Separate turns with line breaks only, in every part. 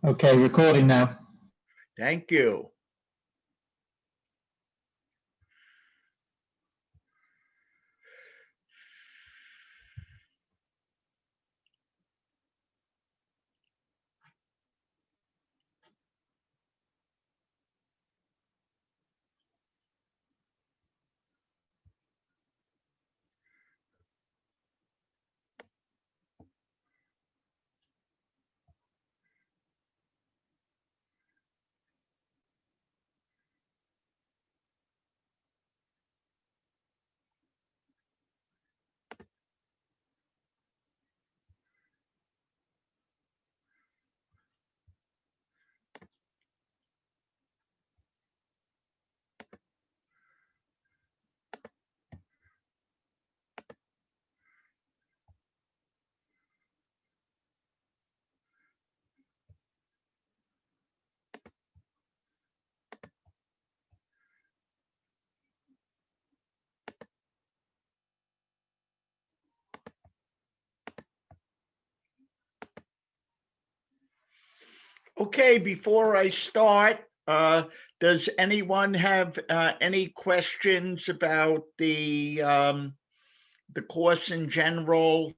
Okay, recording now.
Thank you. Okay, before I start, does anyone have any questions about the course in general?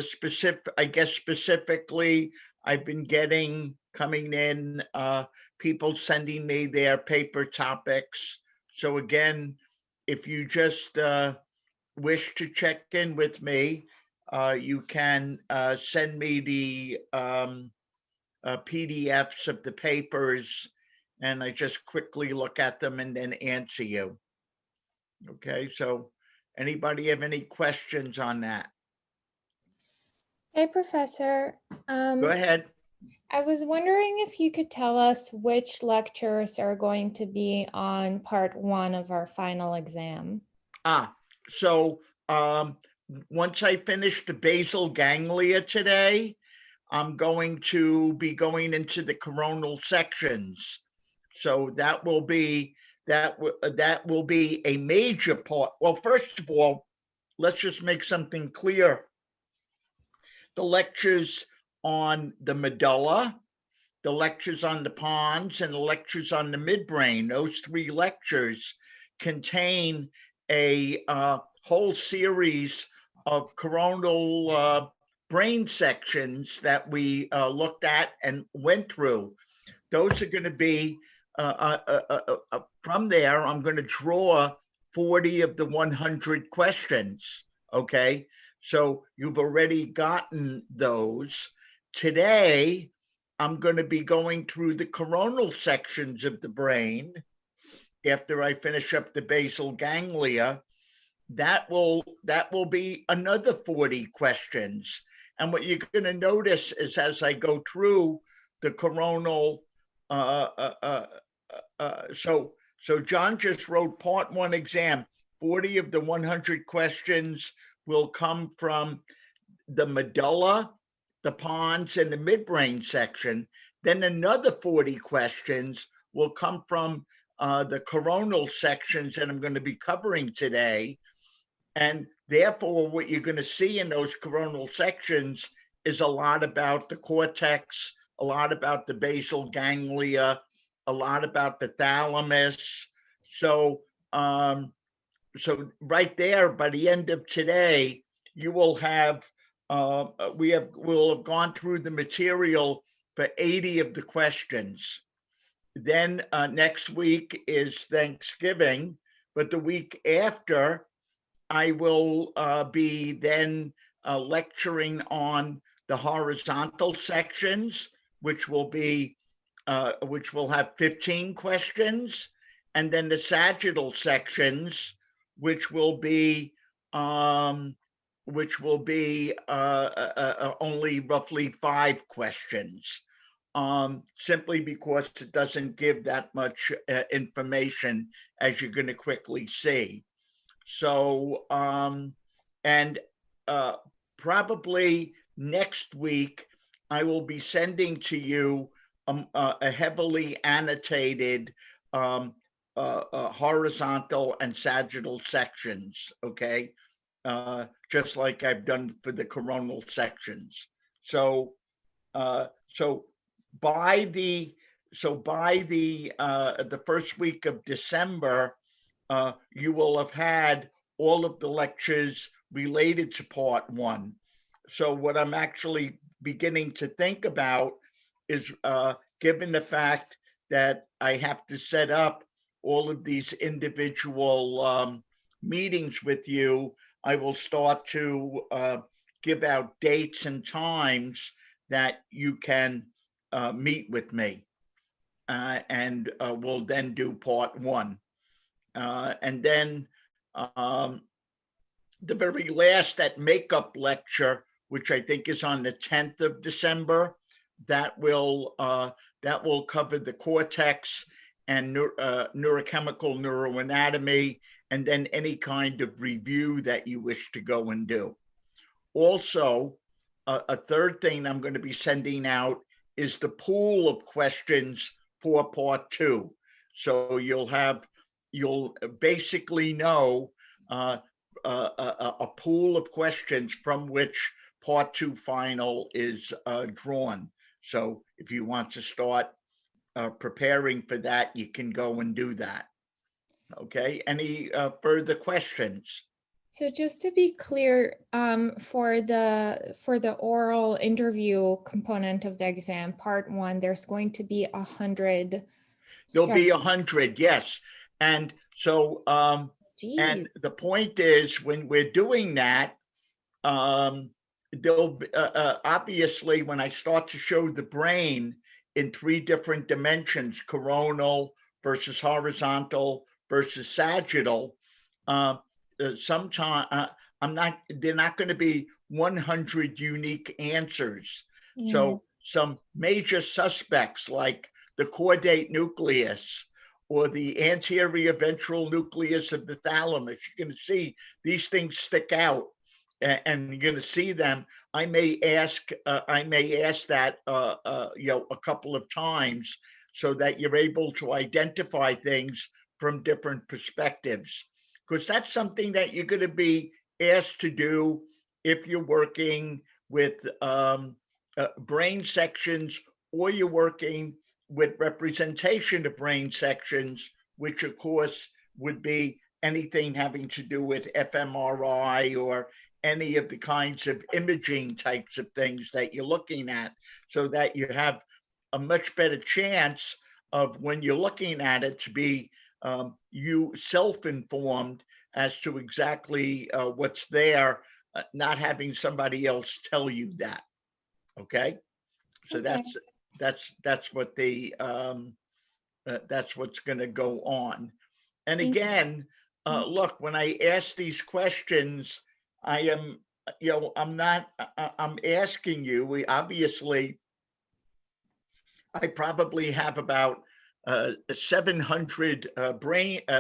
Specifically, I've been coming in, people sending me their paper topics. So again, if you just wish to check in with me, you can send me the PDFs of the papers, and I just quickly look at them and then answer you. Okay, so anybody have any questions on that?
Hey, Professor.
Go ahead.
I was wondering if you could tell us which lectures are going to be on part 1 of our final exam.
So once I finish the basal ganglia today, I'm going to be going into the coronal sections. So that will be a major part. Well, first of all, let's just make something clear. The lectures on the medulla, the lectures on the pons, and the lectures on the midbrain, those 3 lectures contain a whole series of coronal brain sections that we looked at and went through. Those are going to be, from there, I'm going to draw 40 of the 100 questions, okay? So you've already gotten those. Today, I'm going to be going through the coronal sections of the brain after I finish up the basal ganglia. That will be another 40 questions. And what you're going to notice is as I go through the coronal, so John just wrote part 1 exam. 40 of the 100 questions will come from the medulla, the pons, and the midbrain section. Then another 40 questions will come from the coronal sections that I'm going to be covering today. And therefore, what you're going to see in those coronal sections is a lot about the cortex, a lot about the basal ganglia, a lot about the thalamus. So, so right there, by the end of today, you will have, we'll have gone through the material for 80 of the questions. Then next week is Thanksgiving, but the week after, I will be then lecturing on the horizontal sections, which will have 15 questions, and then the sagittal sections, which will be only roughly 5 questions, simply because it doesn't give that much information, as you're going to quickly see. So, probably next week, I will be sending to you a heavily annotated horizontal and sagittal sections, okay? Just like I've done for the coronal sections. So by the the first week of December, you will have had all of the lectures related to part one. So what I'm actually beginning to think about is, given the fact that I have to set up all of these individual meetings with you, I will start to give out dates and times that you can meet with me, and we'll then do part one. And then the very last, that makeup lecture, which I think is on the 10th of December, that will cover the cortex and neurochemical neuroanatomy, and then any kind of review that you wish to go and do. Also, a third thing I'm going to be sending out is the pool of questions for part two. So you'll basically know a pool of questions from which part two final is drawn. So if you want to start preparing for that, you can go and do that. Okay, any further questions?
So just to be clear, for the oral interview component of the exam, part one, there's going to be 100.
There'll be 100, yes. And so, and the point is, when we're doing that, there'll be, obviously, when I start to show the brain in 3 different dimensions, coronal versus horizontal versus sagittal, sometimes they're not going to be 100 unique answers. So some major suspects like the chordate nucleus or the anterior ventral nucleus of the thalamus, you're going to see these things stick out, and you're going to see them. I may ask that a couple of times, so that you're able to identify things from different perspectives, because that's something that you're going to be asked to do if you're working with brain sections, or you're working with representation of brain sections, which of course would be anything having to do with fMRI or any of the kinds of imaging types of things that you're looking at, so that you have a much better chance of, when you're looking at it, to be you self-informed as to exactly what's there, not having somebody else tell you that. Okay, so
Okay.
that's what the that's what's going to go on. And again, look, when I ask these questions, I am, I'm asking you. We obviously, I probably have about 700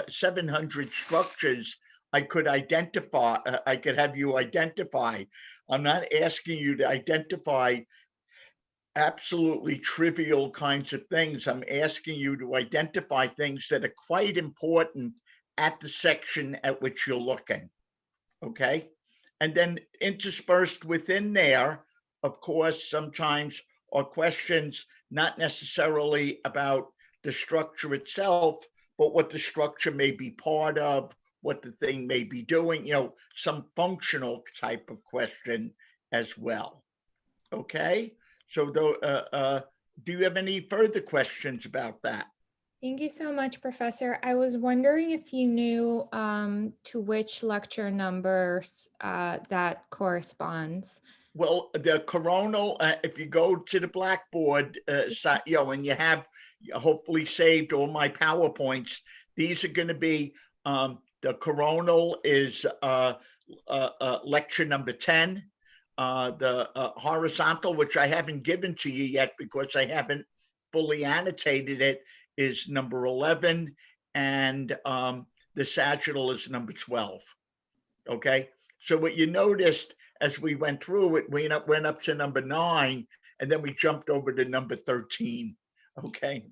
700 structures I could identify. I could have you identify. I'm not asking you to identify absolutely trivial kinds of things. I'm asking you to identify things that are quite important at the section at which you're looking. Okay. And then interspersed within there, of course, sometimes are questions not necessarily about the structure itself, but what the structure may be part of, what the thing may be doing, some functional type of question as well. Okay. So do you have any further questions about that?
Thank you so much, Professor. I was wondering if you knew to which lecture numbers that corresponds.
Well, the coronal, if you go to the Blackboard, and you have hopefully saved all my PowerPoints, these are going to be, the coronal is lecture number 10. The horizontal, which I haven't given to you yet because I haven't fully annotated it, is number 11, and the sagittal is number 12. Okay, so what you noticed as we went through it, we went up to number 9, and then we jumped over to number 13. Okay,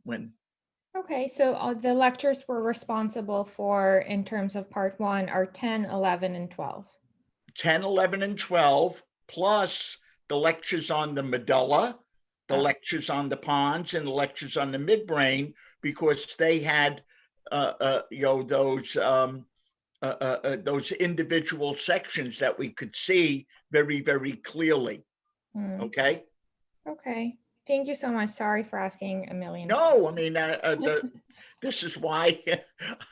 Okay, so the lectures we're responsible for in terms of part 1 are 10, 11, and 12.
10, 11, and 12, plus the lectures on the medulla, the lectures on the pons and the lectures on the midbrain, because they had, those individual sections that we could see very, very clearly. Okay.
Okay. Thank you so much. Sorry for asking a million.
No, I mean, this is why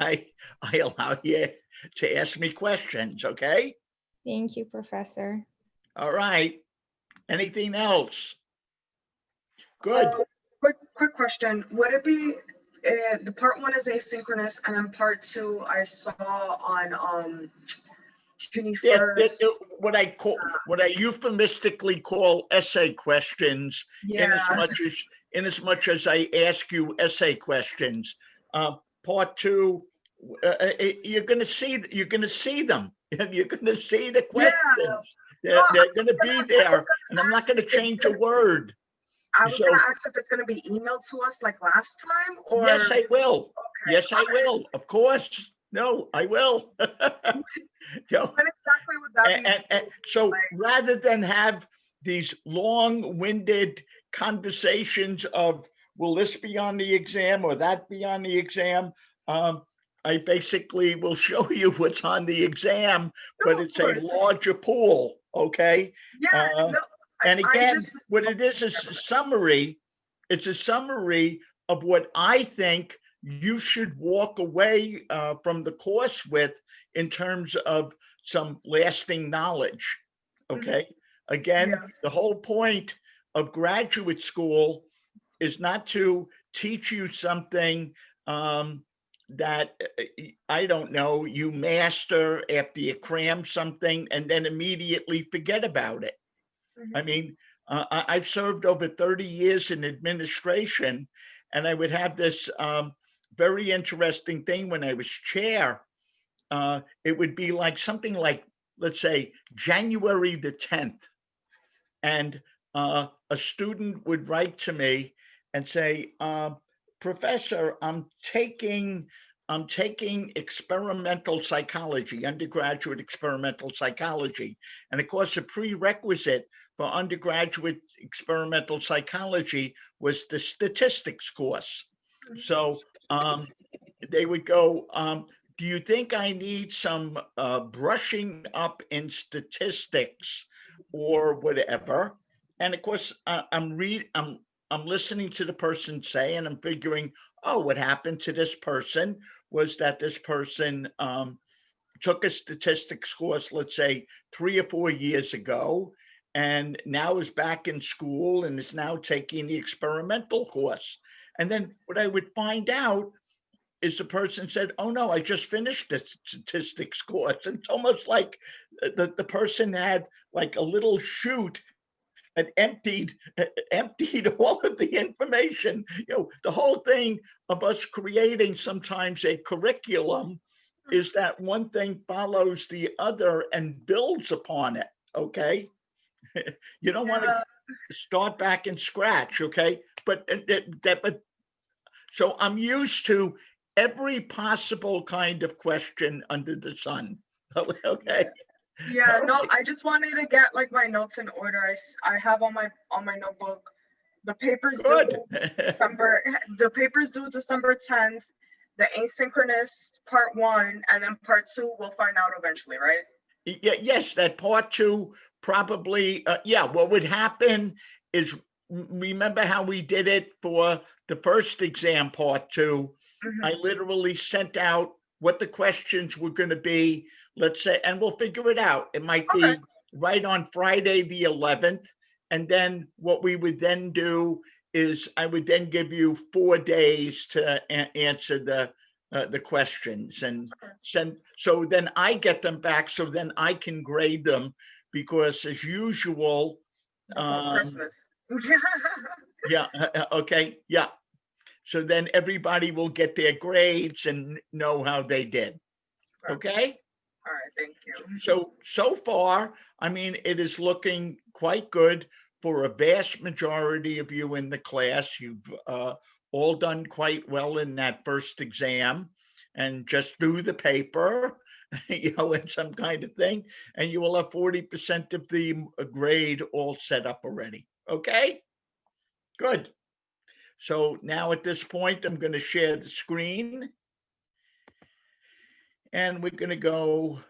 I allow you to ask me questions. Okay.
Thank you, Professor.
All right. Anything else? Good.
Quick question. Would it be the part 1 is asynchronous, and then part 2 I saw on
Yes, what I euphemistically call essay questions, in as much as I ask you essay questions. Part 2, you're going to see them. You're going to see the questions. They're going to be there, and I'm not going to change a word.
I was going to ask if it's going to be emailed to us like last time, or
yes, I will.
Okay.
Yes, I will. Of course. No, I will.
When exactly would that be?
So rather than have these long-winded conversations of, will this be on the exam or that be on the exam? I basically will show you what's on the exam, but it's a larger pool. Okay.
Yeah.
And again, what it is a summary. It's a summary of what I think you should walk away from the course with in terms of some lasting knowledge. Okay. Again, the whole point of graduate school is not to teach you something that, I don't know, you master after you cram something and then immediately forget about it. I mean, I've served over 30 years in administration, and I would have this very interesting thing when I was chair. It would be like something like, let's say, January the 10th. And a student would write to me and say, Professor, I'm taking experimental psychology, undergraduate experimental psychology. And of course, a prerequisite for undergraduate experimental psychology was the statistics course. So they would go, do you think I need some brushing up in statistics or whatever? And of course, I'm listening to the person say, and I'm figuring, oh, what happened to this person was that this person took a statistics course, let's say 3 or 4 years ago, and now is back in school and is now taking the experimental course. And then what I would find out is the person said, oh no, I just finished the statistics course. It's almost like the person had like a little chute and emptied all of the information. The whole thing of us creating sometimes a curriculum is that one thing follows the other and builds upon it. Okay. You don't want to start back and scratch. Okay. But so I'm used to every possible kind of question under the sun. Okay.
Yeah, no, I just wanted to get like my notes in order. I have on my notebook the papers due December 10th, the asynchronous part 1, and then part 2 we'll find out eventually, right?
Yes, that part 2 probably, what would happen is, remember how we did it for the first exam, part 2? I literally sent out what the questions were going to be, let's say, and we'll figure it out. It might be right on Friday the 11th. And then what we would then do is I would then give you 4 days to answer the questions and send. So then I get them back. So then I can grade them, because as usual,
Christmas.
Okay. Yeah. So then everybody will get their grades and know how they did. Okay.
All right. Thank you.
So far, I mean, it is looking quite good for a vast majority of you in the class. You've all done quite well in that first exam, and just do the paper, and some kind of thing, and you will have 40% of the grade all set up already. Okay. Good. So now at this point, I'm going to share the screen. And we're going to go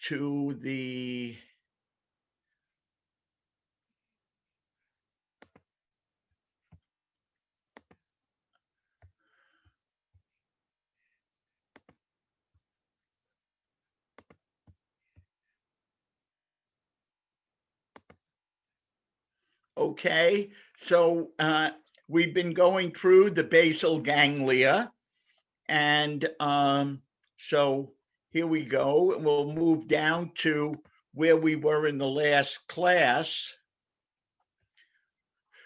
to the okay. So we've been going through the basal ganglia. And so here we go. We'll move down to where we were in the last class.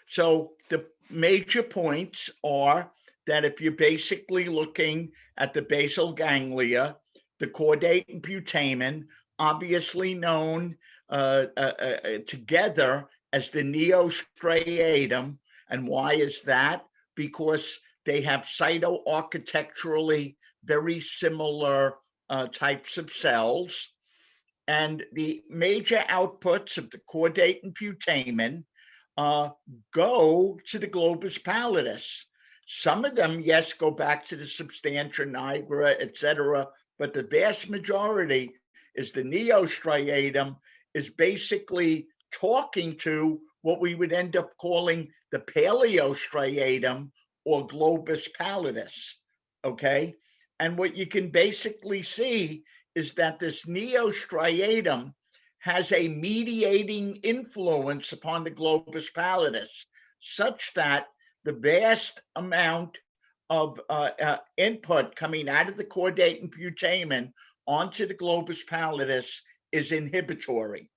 So the major points are that if you're basically looking at the basal ganglia, the chordate and putamen, obviously known together as the neostriatum. And why is that? Because they have cytoarchitecturally very similar types of cells. And the major outputs of the chordate and putamen go to the globus pallidus. Some of them, yes, go back to the substantia nigra, etc., but the vast majority is the neostriatum, is basically talking to what we would end up calling the paleostriatum or globus pallidus, okay? And what you can basically see is that this neostriatum has a mediating influence upon the globus pallidus, such that the vast amount of input coming out of the chordate and putamen onto the globus pallidus is inhibitory,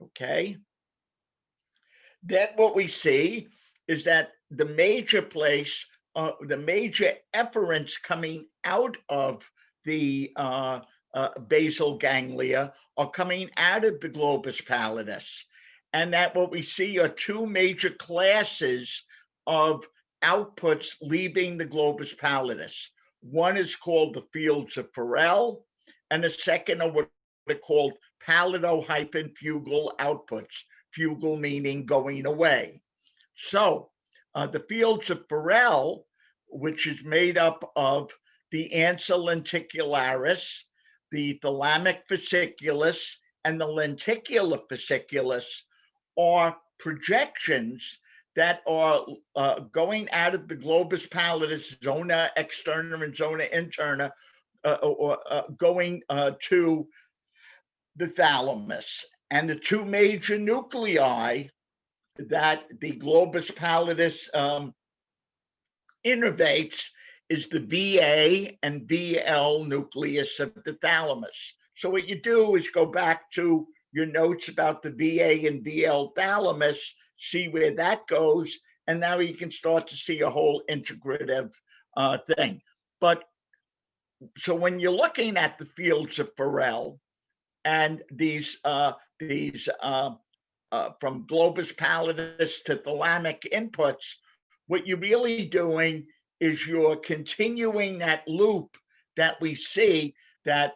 okay? Then what we see is that the major place, the major efferents coming out of the basal ganglia are coming out of the globus pallidus. And that what we see are two major classes of outputs leaving the globus pallidus. One is called the fields of Ferrel, and the second are what are called pallido-fugal outputs, fugal meaning going away. So the fields of Ferrel, which is made up of the ansa lenticularis, the thalamic fasciculus, and the lenticular fasciculus, are projections that are going out of the globus pallidus, zona externa and zona interna, going to the thalamus. And the two major nuclei that the globus pallidus innervates is the VA and VL nucleus of the thalamus. So what you do is go back to your notes about the VA and VL thalamus, see where that goes, and now you can start to see a whole integrative thing. But so when you're looking at the fields of Ferrel and these from globus pallidus to thalamic inputs, what you're really doing is you're continuing that loop that we see that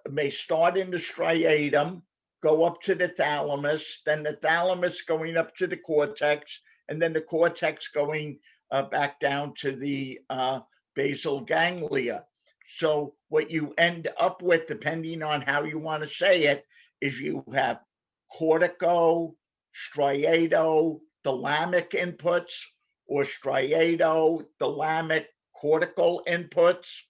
may start in the striatum, go up to the thalamus, then the thalamus going up to the cortex, and then the cortex going back down to the basal ganglia. So what you end up with, depending on how you want to say it, is you have cortico, striato, thalamic inputs, or striato, thalamic, cortical inputs,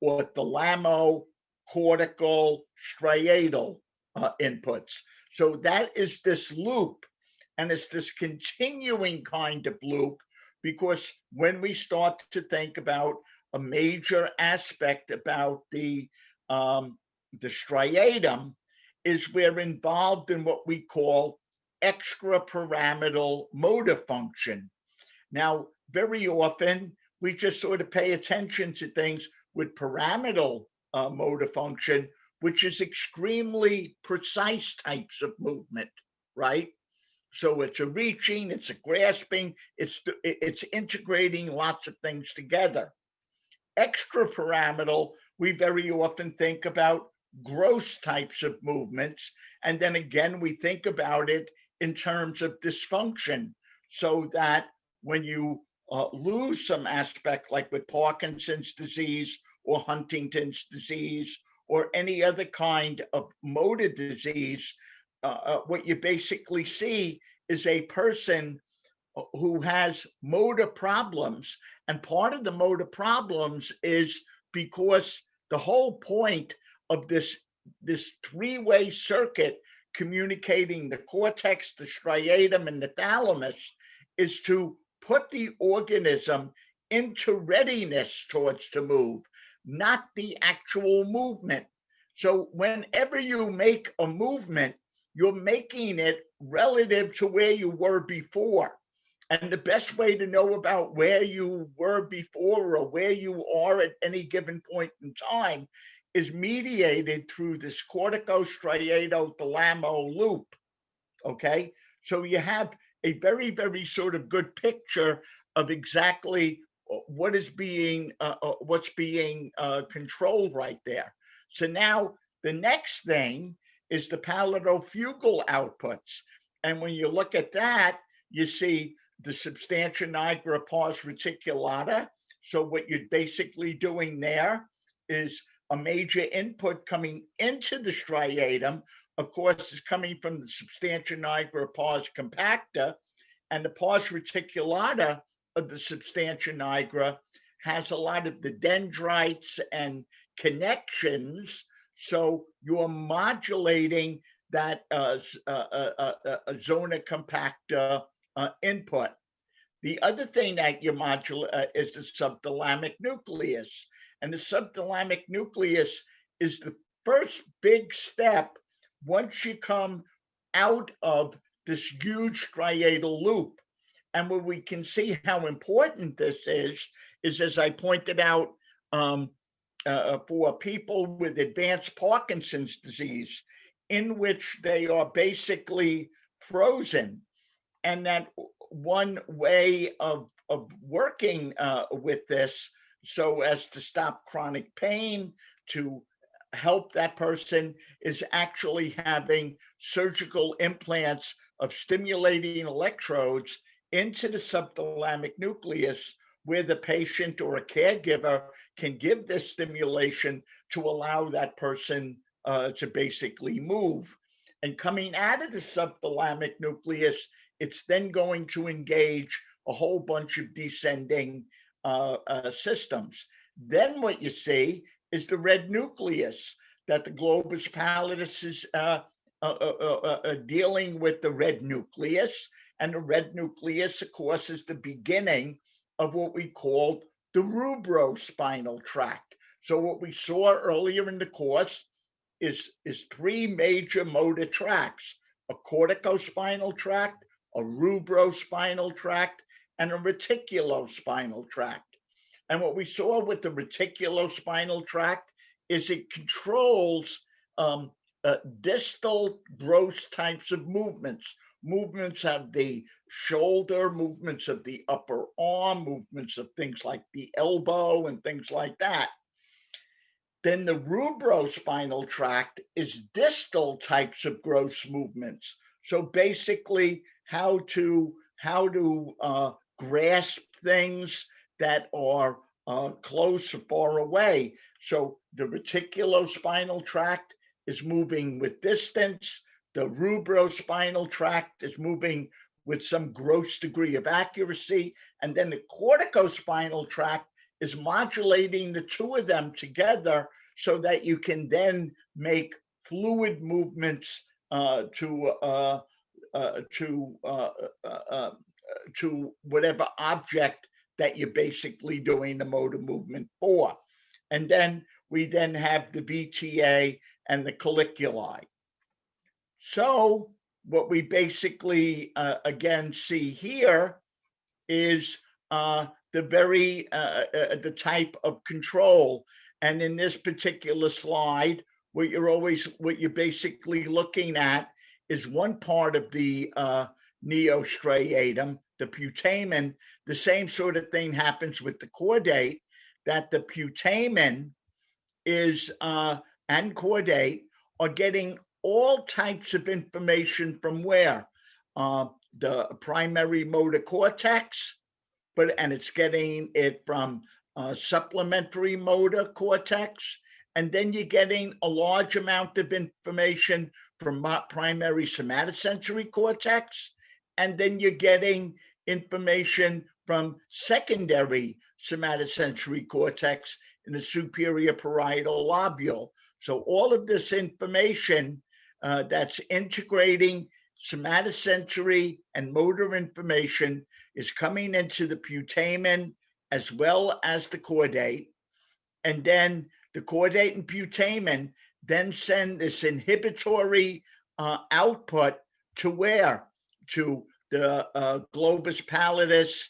or thalamo, cortical, striatal inputs. So that is this loop, and it's this continuing kind of loop, because when we start to think about a major aspect about the striatum, is we're involved in what we call extrapyramidal motor function. Now, very often we just sort of pay attention to things with pyramidal motor function, which is extremely precise types of movement, right? So it's a reaching, it's a grasping, it's integrating lots of things together. Extrapyramidal, we very often think about gross types of movements. And then again, we think about it in terms of dysfunction, so that when you lose some aspect, like with Parkinson's disease or Huntington's disease or any other kind of motor disease, what you basically see is a person who has motor problems. And part of the motor problems is because the whole point of this three-way circuit communicating the cortex, the striatum, and the thalamus is to put the organism into readiness towards to move, not the actual movement. So whenever you make a movement, you're making it relative to where you were before. And the best way to know about where you were before or where you are at any given point in time is mediated through this corticostriato-thalamo loop. Okay, so you have a very, very sort of good picture of exactly what is being what's being controlled right there. So now the next thing is the palato-fugal outputs, and when you look at that, you see the substantia nigra pars reticulata. So what you're basically doing there is a major input coming into the striatum, of course, is coming from the substantia nigra pars compacta, and the pars reticulata of the substantia nigra has a lot of the dendrites and connections. So you're modulating that zona compacta input. The other thing that you modulate is the subthalamic nucleus. And the subthalamic nucleus is the first big step once you come out of this huge striatal loop. And where we can see how important this is as I pointed out, for people with advanced Parkinson's disease, in which they are basically frozen. And that one way of working with this, so as to stop chronic pain, to help that person, is actually having surgical implants of stimulating electrodes into the subthalamic nucleus, where the patient or a caregiver can give this stimulation to allow that person to basically move. And coming out of the subthalamic nucleus, it's then going to engage a whole bunch of descending systems. Then what you see is the red nucleus, that the globus pallidus is dealing with the red nucleus. And the red nucleus, of course, is the beginning of what we called the Rubrow spinal tract. So what we saw earlier in the course is three major motor tracts: a corticospinal tract, a Rubrow spinal tract, and a reticulospinal tract. And what we saw with the reticulospinal tract is it controls distal gross types of movements of the shoulder, movements of the upper arm, movements of things like the elbow and things like that. Then the Rubrow spinal tract is distal types of gross movements. So basically how to grasp things that are close or far away. So the reticulospinal tract is moving with distance. The Rubrow spinal tract is moving with some gross degree of accuracy. And then the corticospinal tract is modulating the two of them together so that you can then make fluid movements to whatever object that you're basically doing the motor movement for. And then we then have the VTA and the colliculi. So what we basically again see here is the type of control. And in this particular slide, what you're basically looking at is one part of the neostriatum, the putamen. The same sort of thing happens with the chordate, that the putamen is and chordate are getting all types of information from where? The primary motor cortex, and it's getting it from supplementary motor cortex, and then you're getting a large amount of information from primary somatosensory cortex, and then you're getting information from secondary somatosensory cortex in the superior parietal lobule. So all of this information that's integrating somatosensory and motor information is coming into the putamen as well as the chordate. And then the chordate and putamen then send this inhibitory output to where? To the globus pallidus,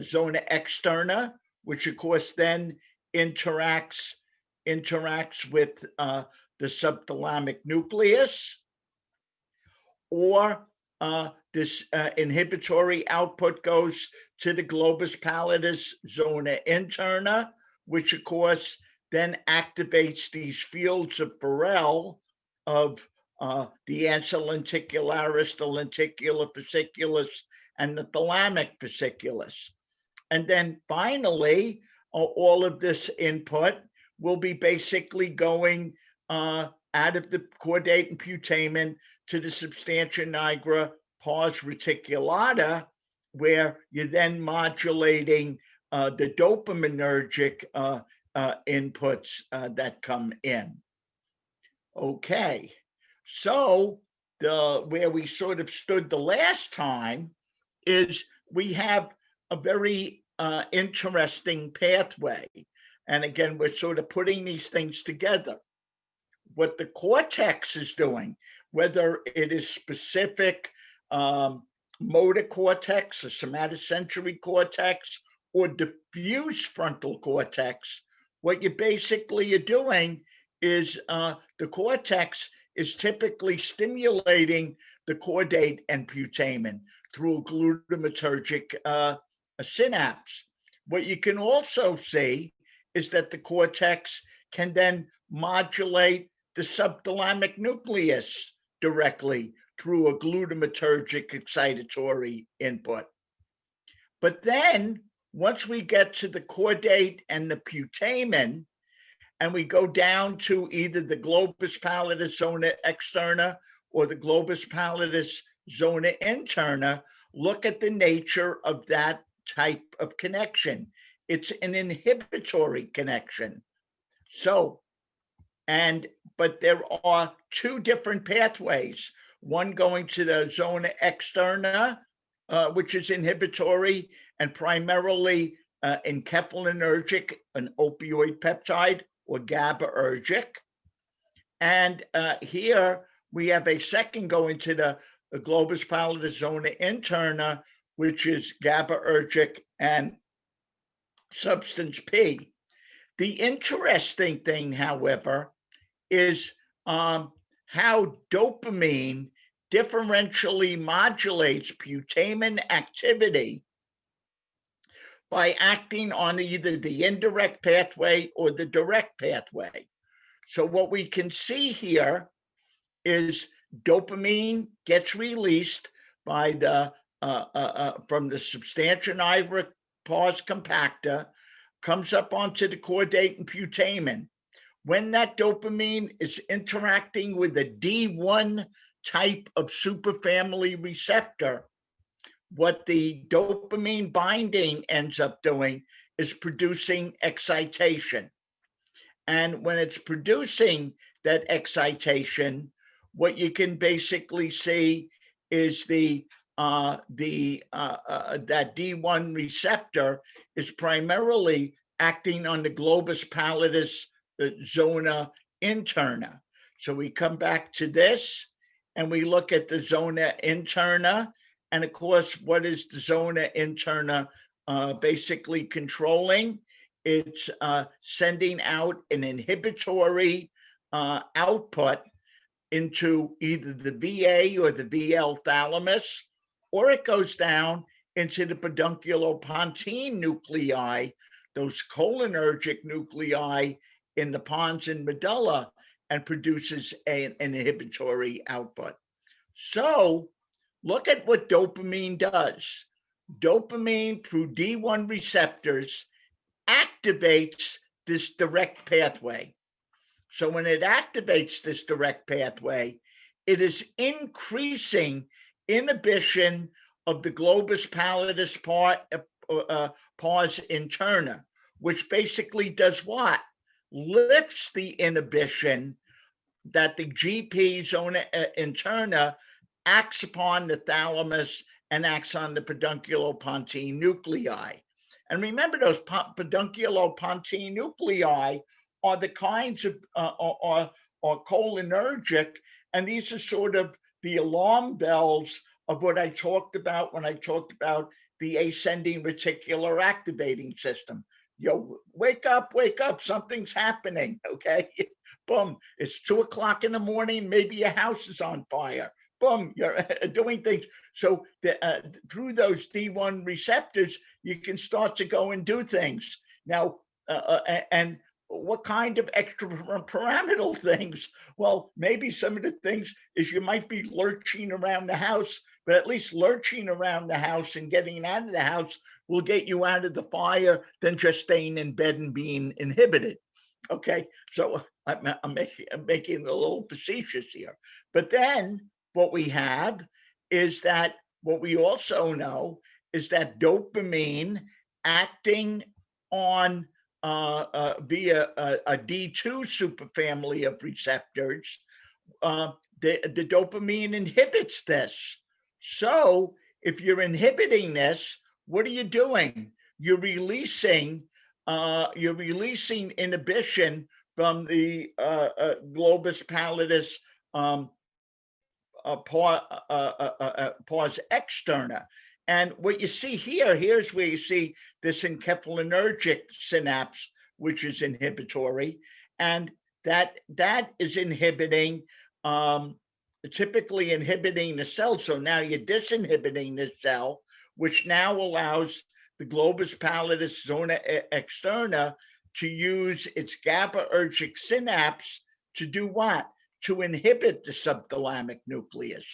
zona externa, which of course then interacts with the subthalamic nucleus, or this inhibitory output goes to the globus pallidus, zona interna, which of course then activates these fields of Burrell of the ansa lenticularis, the lenticular fasciculus, and the thalamic fasciculus. And then finally, all of this input will be basically going out of the chordate and putamen to the substantia nigra pars reticulata, where you're then modulating the dopaminergic inputs that come in. Okay, so where we sort of stood the last time is we have a very interesting pathway. And again, we're sort of putting these things together. What the cortex is doing, whether it is specific motor cortex, or somatosensory cortex, or diffuse frontal cortex, what you basically are doing is the cortex is typically stimulating the chordate and putamen through a glutamatergic synapse. What you can also see is that the cortex can then modulate the subthalamic nucleus directly through a glutamatergic excitatory input. But then once we get to the chordate and the putamen, and we go down to either the globus pallidus zona externa or the globus pallidus zona interna, look at the nature of that type of connection. It's an inhibitory connection. So, but there are two different pathways, one going to the zona externa, which is inhibitory and primarily enkephalinanergic, an opioid peptide, or GABAergic. And here we have a second going to the globus pallidus zona interna, which is GABAergic and substance P. The interesting thing, however, is how dopamine differentially modulates putamen activity by acting on either the indirect pathway or the direct pathway. So what we can see here is dopamine gets released by the from the substantia nigra pars compacta, comes up onto the chordate and putamen. When that dopamine is interacting with a D1 type of superfamily receptor, what the dopamine binding ends up doing is producing excitation. And when it's producing that excitation, what you can basically see is that D1 receptor is primarily acting on the globus pallidus zona interna. So we come back to this and we look at the zona interna. And of course, what is the zona interna basically controlling? It's sending out an inhibitory output into either the VA or the VL thalamus, or it goes down into the pedunculopontine nuclei, those cholinergic nuclei in the pons and medulla, and produces an inhibitory output. So look at what dopamine does. dopamine through D1 receptors activates this direct pathway. So when it activates this direct pathway, it is increasing inhibition of the globus pallidus pars interna, which basically does what? Lifts the inhibition that the GP zona interna acts upon the thalamus and acts on the pedunculopontine nuclei. And remember, those pedunculopontine nuclei are the kinds of are cholinergic, and these are sort of the alarm bells of what I talked about when I talked about the ascending reticular activating system. Yo, wake up, something's happening, okay? Boom, it's 2 o'clock in the morning, maybe your house is on fire. Boom, you're doing things. So through those D1 receptors, you can start to go and do things. Now, and what kind of extrapyramidal things? Well, maybe some of the things is you might be lurching around the house, but at least lurching around the house and getting out of the house will get you out of the fire than just staying in bed and being inhibited. Okay, so I'm making a little facetious here. But then what we have is that what we also know is that dopamine acting on via a D2 superfamily of receptors, the dopamine inhibits this. So if you're inhibiting this, what are you doing? You're releasing inhibition from the globus pallidus pars externa. And what you see here, here's where you see this encephalinergic synapse, which is inhibitory, and that is inhibiting, typically inhibiting the cell. So now you're disinhibiting the cell, which now allows the globus pallidus zona externa to use its GABAergic synapse to do what? To inhibit the subthalamic nucleus.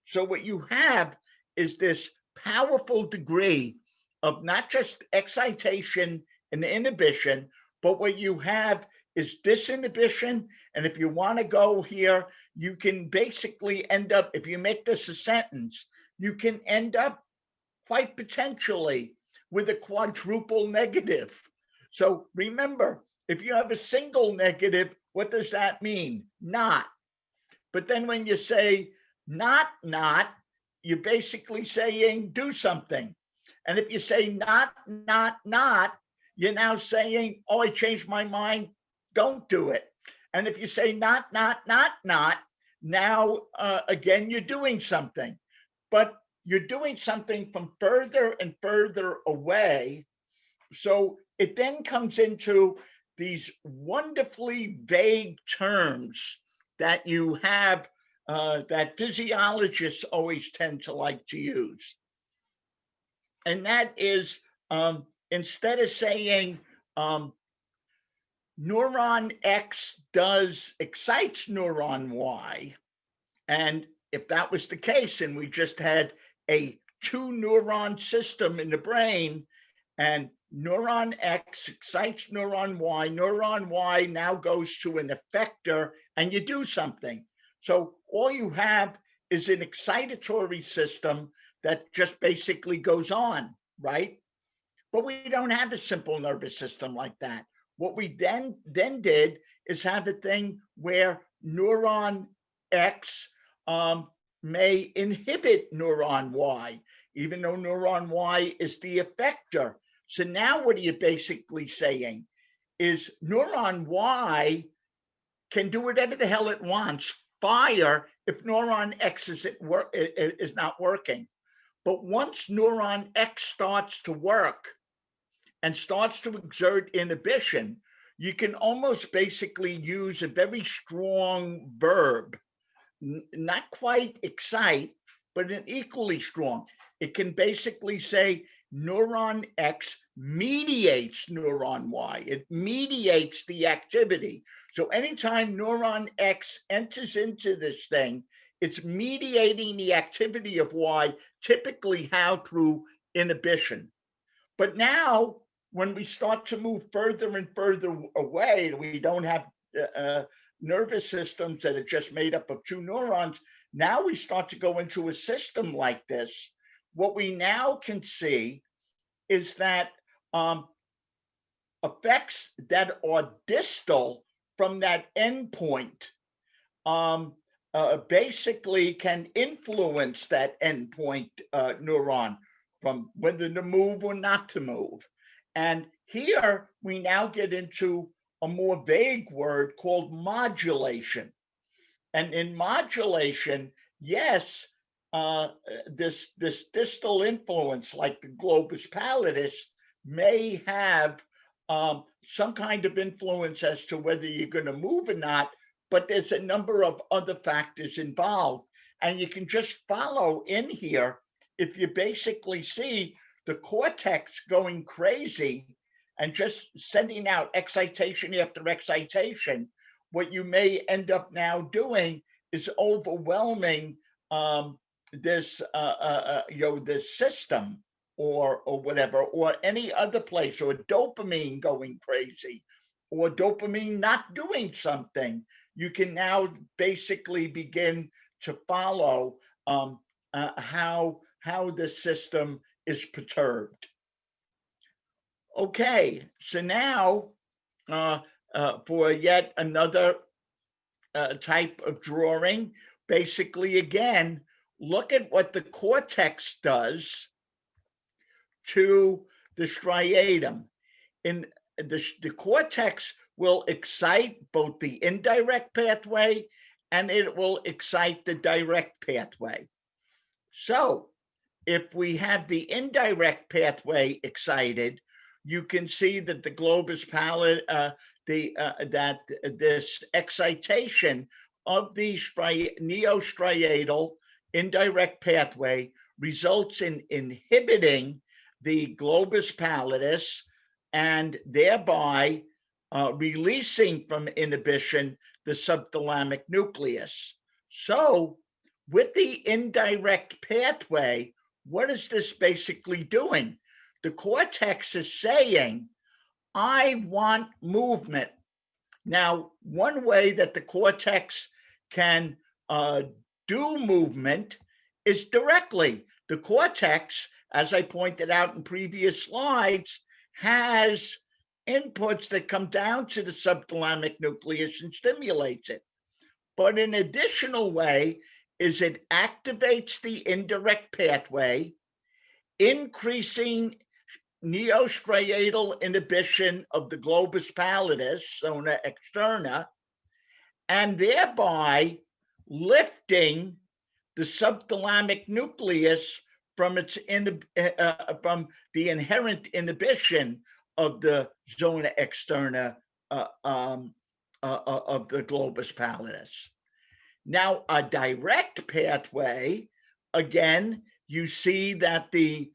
So what you have is this powerful degree of not just excitation and inhibition, but what you have is disinhibition. And if you want to go here, you can basically end up, if you make this a sentence, you can end up quite potentially with a quadruple negative. So remember, if you have a single negative, what does that mean? Not. But then when you say not, you're basically saying do something. And if you say not, you're now saying, oh, I changed my mind, don't do it. And if you say not, now again, you're doing something. But you're doing something from further and further away. So it then comes into these wonderfully vague terms that you have, that physiologists always tend to like to use. And that is, instead of saying neuron X excites neuron Y, and if that was the case, and we just had a 2-neuron system in the brain, and neuron X excites neuron Y now goes to an effector, and you do something. So all you have is an excitatory system that just basically goes on, right? But we don't have a simple nervous system like that. What we then did is have a thing where neuron X may inhibit neuron Y, even though neuron Y is the effector. So now what are you basically saying is neuron Y can do whatever the hell it wants, fire, if neuron X is not working. But once neuron X starts to work and starts to exert inhibition, you can almost basically use a very strong verb, not quite excite, but an equally strong. It can basically say neuron X mediates neuron Y. It mediates the activity. So anytime neuron X enters into this thing, it's mediating the activity of Y, typically how? Through inhibition. But now, when we start to move further and further away, we don't have nervous systems that are just made up of two neurons. Now we start to go into a system like this. What we now can see is that effects that are distal from that endpoint basically can influence that endpoint neuron from whether to move or not to move. And here we now get into a more vague word called modulation. And in modulation, yes, this distal influence, like the globus pallidus, may have some kind of influence as to whether you're going to move or not, but there's a number of other factors involved. And you can just follow in here if you basically see the cortex going crazy and just sending out excitation after excitation. What you may end up now doing is overwhelming this this system or whatever, or any other place, or dopamine going crazy, or dopamine not doing something. You can now basically begin to follow how the system is perturbed. Okay, so now for yet another type of drawing, basically again, look at what the cortex does to the striatum. In the cortex will excite both the indirect pathway and it will excite the direct pathway. So if we have the indirect pathway excited, you can see that the globus pallid, that this excitation of the neostriatal indirect pathway results in inhibiting the globus pallidus and thereby releasing from inhibition the subthalamic nucleus. So with the indirect pathway, what is this basically doing? The cortex is saying, I want movement. Now, one way that the cortex can do movement is directly. The cortex, as I pointed out in previous slides, has inputs that come down to the subthalamic nucleus and stimulates it. But an additional way is it activates the indirect pathway, increasing neostriatal inhibition of the globus pallidus, Zona Interna, and thereby lifting the subthalamic nucleus from its from the inherent inhibition of the Zona Interna of the globus pallidus. Now, a direct pathway, again, you see that the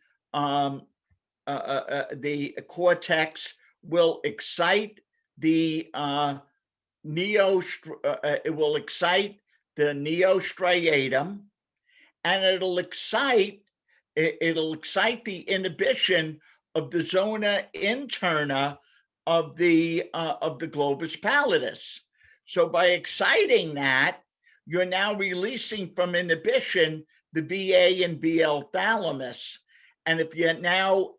cortex will excite the neostriatum, and it'll excite the inhibition of the Zona Interna of the globus pallidus. So by exciting that, you're now releasing from inhibition the VA and VL thalamus. And if you're now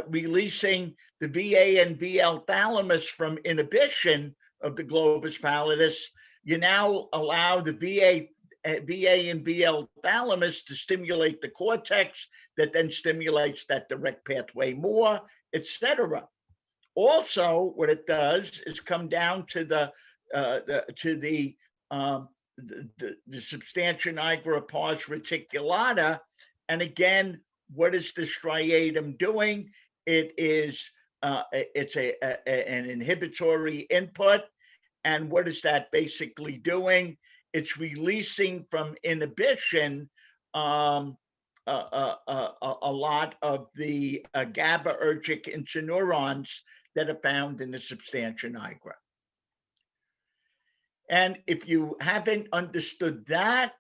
releasing the VA and VL thalamus from inhibition of the globus pallidus, you now allow the VA and VL thalamus to stimulate the cortex, that then stimulates that direct pathway more, etc. Also, what it does is come down to the substantia nigra pars reticulata, and again, what is the striatum doing? It is it's an inhibitory input, and what is that basically doing? It's releasing from inhibition a lot of the GABAergic interneurons that are found in the substantia nigra. And if you haven't understood that,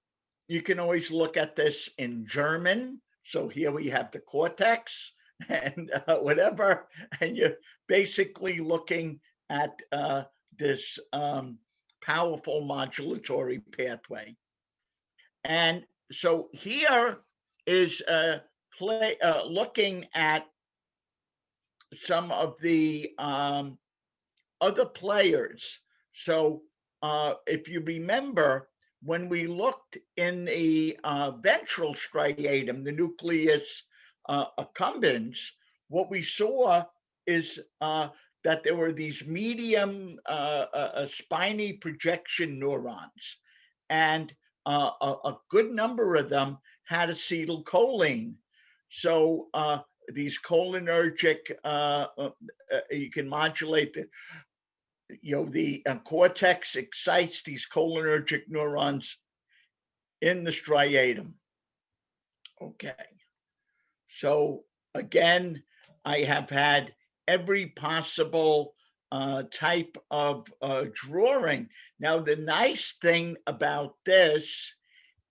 you can always look at this in German. So here we have the cortex and whatever, and you're basically looking at this powerful modulatory pathway. And so here is looking at some of the other players. So if you remember, when we looked in the ventral striatum, the nucleus accumbens, what we saw is that there were these medium spiny projection neurons, and a good number of them had acetylcholine. So these cholinergic, you can modulate the cortex excites these cholinergic neurons in the striatum. Okay. So again, I have had every possible type of drawing. Now, the nice thing about this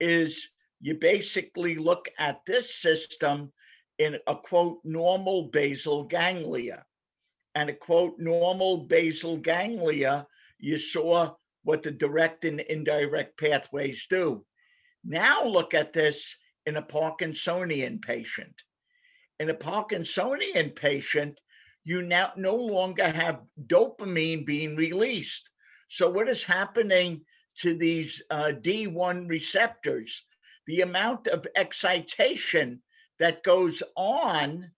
is you basically look at this system in a quote normal basal ganglia. And a quote normal basal ganglia, you saw what the direct and indirect pathways do. Now look at this in a Parkinsonian patient. In a Parkinsonian patient, you now no longer have dopamine being released. So what is happening to these D1 receptors? The amount of excitation that goes on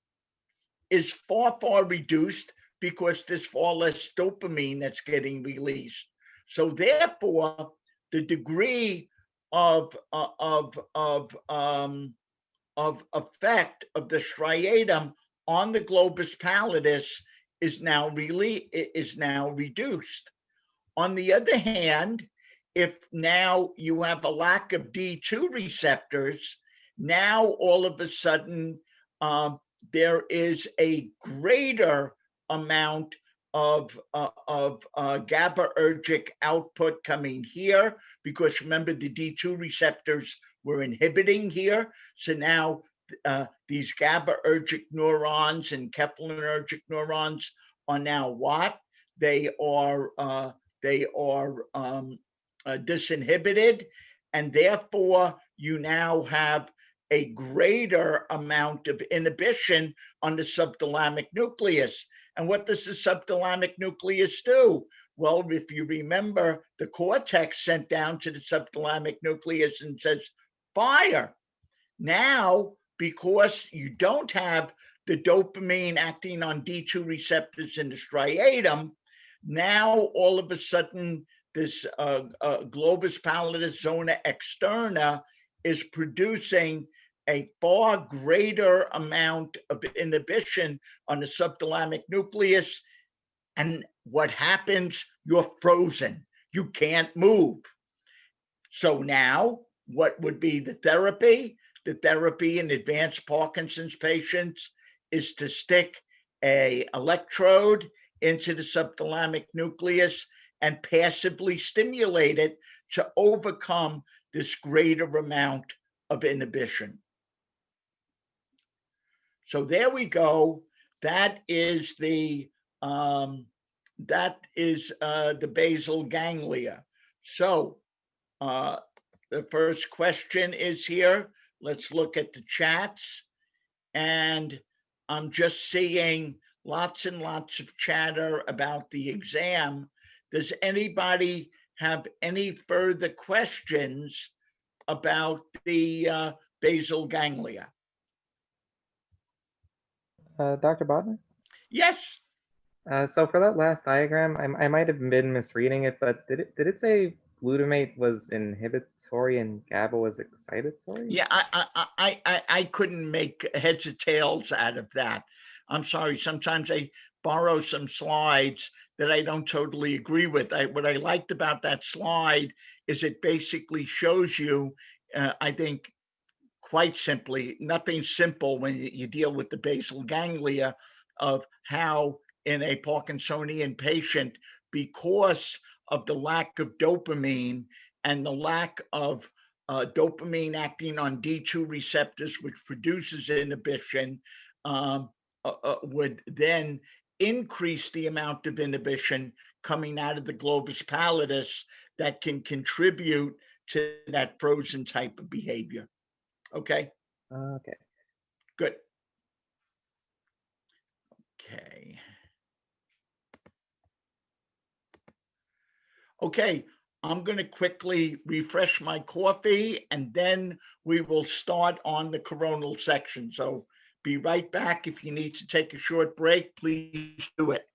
is far, far reduced because there's far less dopamine that's getting released. So therefore, the degree of effect of the striatum on the globus pallidus is now reduced. On the other hand, if now you have a lack of D2 receptors, now all of a sudden there is a greater amount of GABAergic output coming here, because remember the D2 receptors were inhibiting here. So now these GABAergic neurons and cholinergic neurons are now what? They are disinhibited, and therefore you now have a greater amount of inhibition on the subthalamic nucleus. And what does the subthalamic nucleus do? Well, if you remember, the cortex sent down to the subthalamic nucleus and says, fire. Now, because you don't have the dopamine acting on D2 receptors in the striatum, now all of a sudden this globus pallidus zona externa is producing a far greater amount of inhibition on the subthalamic nucleus. And what happens? You're frozen. You can't move. So now, what would be the therapy? The therapy in advanced Parkinson's patients is to stick an electrode into the subthalamic nucleus and passively stimulate it to overcome this greater amount of inhibition. So there we go. That is the basal ganglia. So the first question is here. Let's look at the chats. And I'm just seeing lots and lots of chatter about the exam. Does anybody have any further questions about the basal ganglia?
Dr. Bodnar?
Yes.
So for that last diagram, I might have been misreading it, but did it say glutamate was inhibitory and GABA was excitatory?
Yeah, I couldn't make heads or tails out of that. I'm sorry. Sometimes I borrow some slides that I don't totally agree with. What I liked about that slide is it basically shows you, I think, quite simply, nothing simple when you deal with the basal ganglia, of how in a Parkinsonian patient, because of the lack of dopamine and the lack of dopamine acting on D2 receptors, which produces inhibition, would then increase the amount of inhibition coming out of the globus pallidus that can contribute to that frozen type of behavior. Okay,
Okay.
good. Okay. Okay, I'm going to quickly refresh my coffee and then we will start on the coronal section. So be right back. If you need to take a short break, please do it.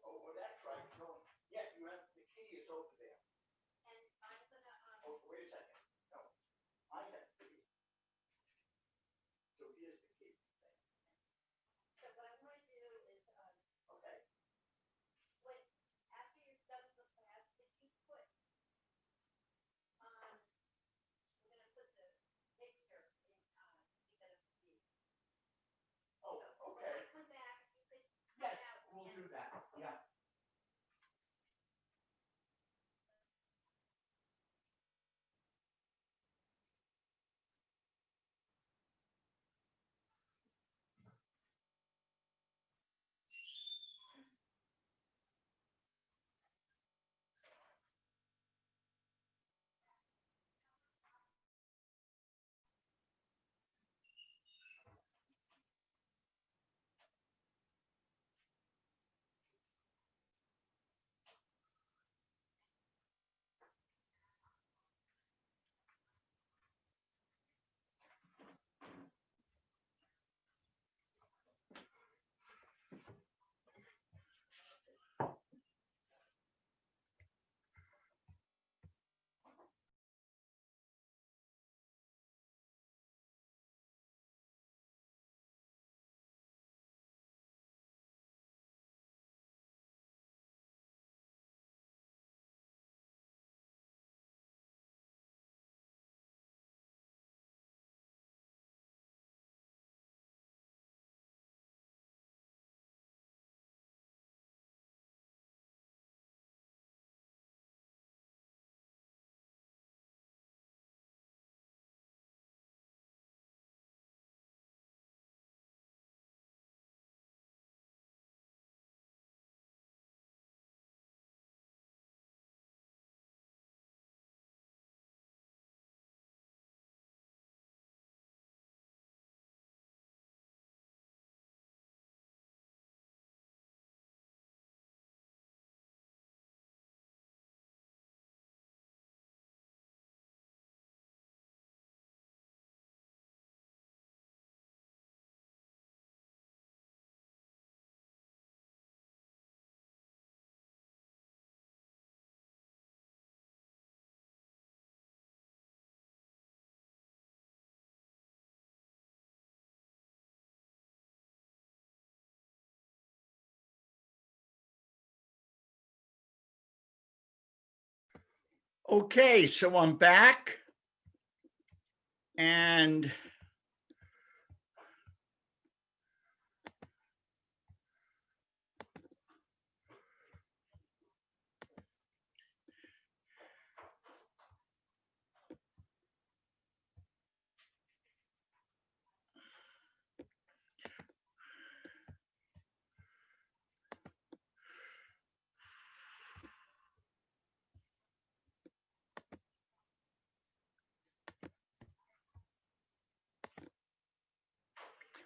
Oh, that's right. No, yeah, you have the key is over there. And I'm gonna. Oh, wait a second. No, I have the key. So here's the key. So what I'm going to do is, okay. When after you've done the class, if you put, we're gonna put the mixer in, instead of the key. Oh, so okay. When I come back, you could. Yes, we'll do that. Yeah. Okay, so I'm back and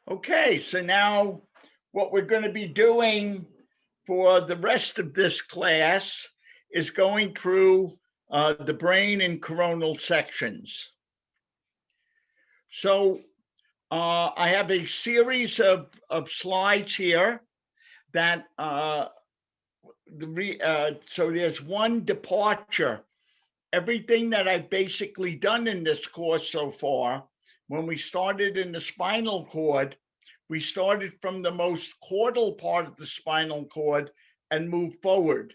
okay, so now what we're going to be doing for the rest of this class is going through the brain and coronal sections. So I have a series of slides here that so there's one departure. Everything that I've basically done in this course so far, when we started in the spinal cord, we started from the most caudal part of the spinal cord and moved forward.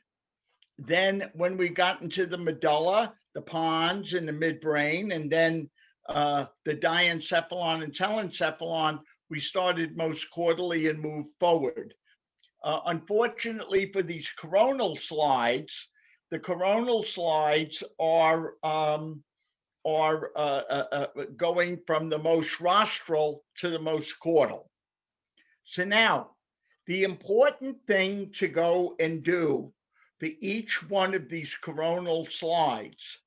Then when we got into the medulla, the pons and the midbrain, and then the diencephalon and telencephalon, we started most caudally and moved forward. Unfortunately for these coronal slides, the coronal slides are going from the most rostral to the most caudal. So now, the important thing to go and do for each one of these coronal slides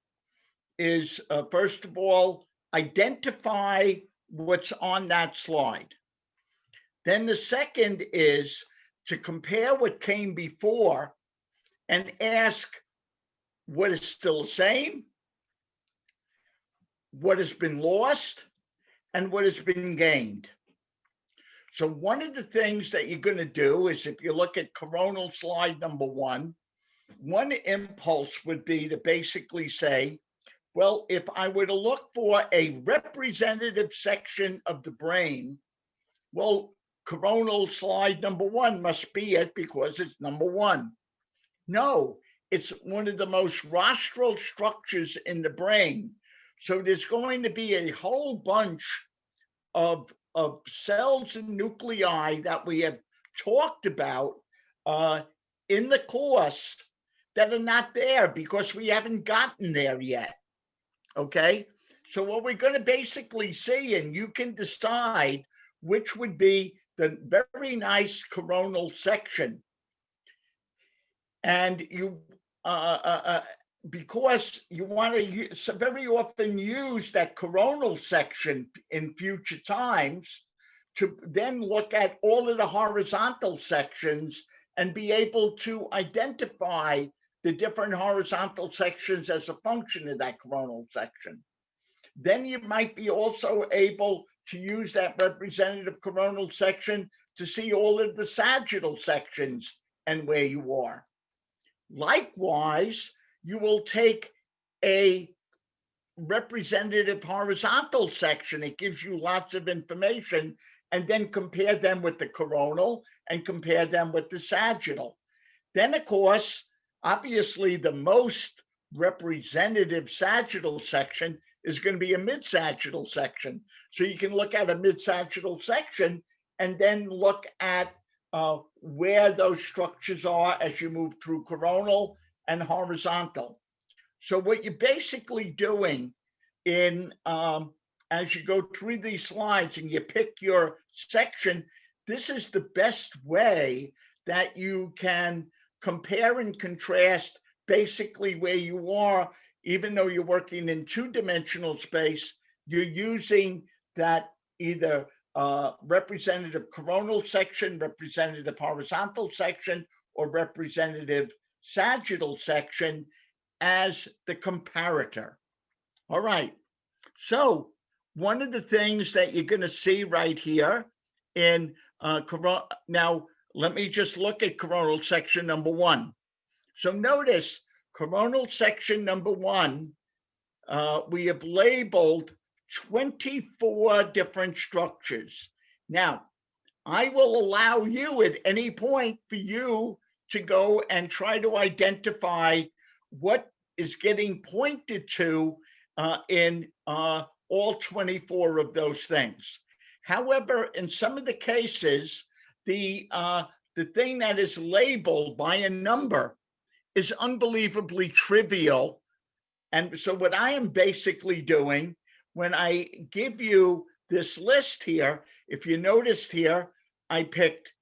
is, first of all, identify what's on that slide. Then the second is to compare what came before and ask what is still the same, what has been lost, and what has been gained. So one of the things that you're going to do is, if you look at coronal slide number one impulse would be to basically say, well, if I were to look for a representative section of the brain, well, coronal slide number one must be it because it's number one. No, it's one of the most rostral structures in the brain. So there's going to be a whole bunch of cells and nuclei that we have talked about in the course that are not there because we haven't gotten there yet. Okay, so what we're going to basically see, and you can decide which would be the very nice coronal section. And you, because you want to very often use that coronal section in future times to then look at all of the horizontal sections and be able to identify the different horizontal sections as a function of that coronal section. Then you might be also able to use that representative coronal section to see all of the sagittal sections and where you are. Likewise, you will take a representative horizontal section. It gives you lots of information, and then compare them with the coronal and compare them with the sagittal. Then, of course, obviously, the most representative sagittal section is going to be a mid-sagittal section. So you can look at a mid-sagittal section and then look at where those structures are as you move through coronal and horizontal. So what you're basically doing in as you go through these slides and you pick your section, this is the best way that you can compare and contrast basically where you are. Even though you're working in two-dimensional space, you're using that either representative coronal section, representative horizontal section, or representative sagittal section as the comparator. All right, so one of the things that you're going to see right here in now, let me just look at coronal section number one. So notice coronal section number one, we have labeled 24 different structures. Now, I will allow you at any point for you to go and try to identify what is getting pointed to in all 24 of those things. However, in some of the cases, the thing that is labeled by a number is unbelievably trivial. And so what I am basically doing when I give you this list here, if you noticed here, I picked,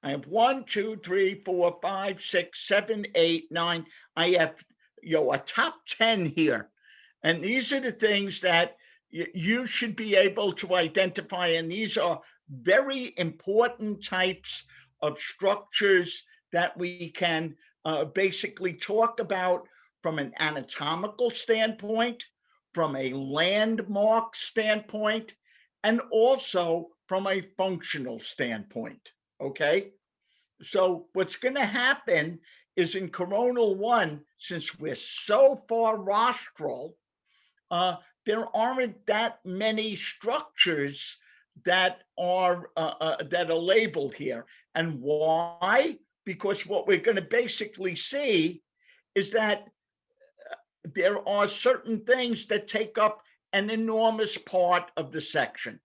I have 1, 2, 3, 4, 5, 6, 7, 8, 9. I have, a top 10 here. And these are the things that you should be able to identify. And these are very important types of structures that we can basically talk about from an anatomical standpoint, from a landmark standpoint, and also from a functional standpoint, okay? So what's going to happen is in coronal one, since we're so far rostral, there aren't that many structures that are labeled here. And why? Because what we're going to basically see is that there are certain things that take up an enormous part of the section.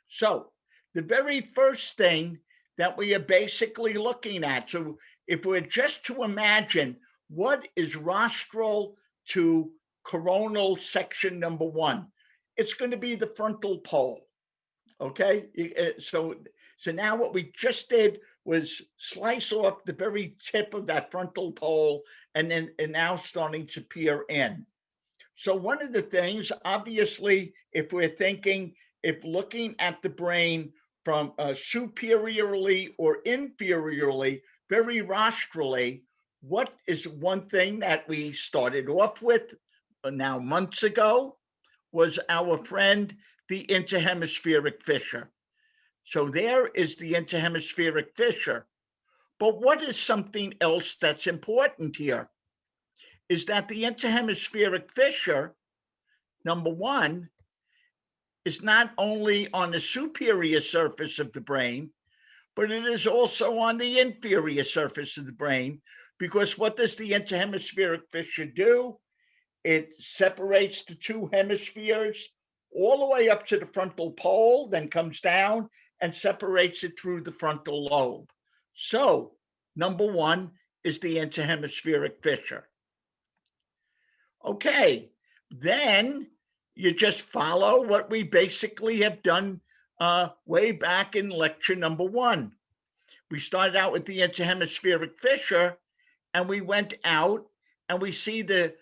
So the very first thing that we are basically looking at, so if we're just to imagine what is rostral to coronal section number 1, it's going to be the frontal pole. Okay, so now what we just did was slice off the very tip of that frontal pole and now starting to peer in. So one of the things, obviously, if looking at the brain from superiorly or inferiorly, very rostrally, what is one thing that we started off with now months ago was our friend, the Inter-Hemispheric Fissure. So there is the Inter-Hemispheric Fissure. But what is something else that's important here is that the Inter-Hemispheric Fissure, number 1, is not only on the superior surface of the brain, but it is also on the inferior surface of the brain, because what does the Inter-Hemispheric Fissure do? It separates the 2 hemispheres all the way up to the frontal pole, then comes down and separates it through the frontal lobe. So, number 1 is the Inter-Hemispheric Fissure. Okay, then you just follow what we basically have done way back in lecture number 1. We started out with the Inter-Hemispheric Fissure, and we went out and we see the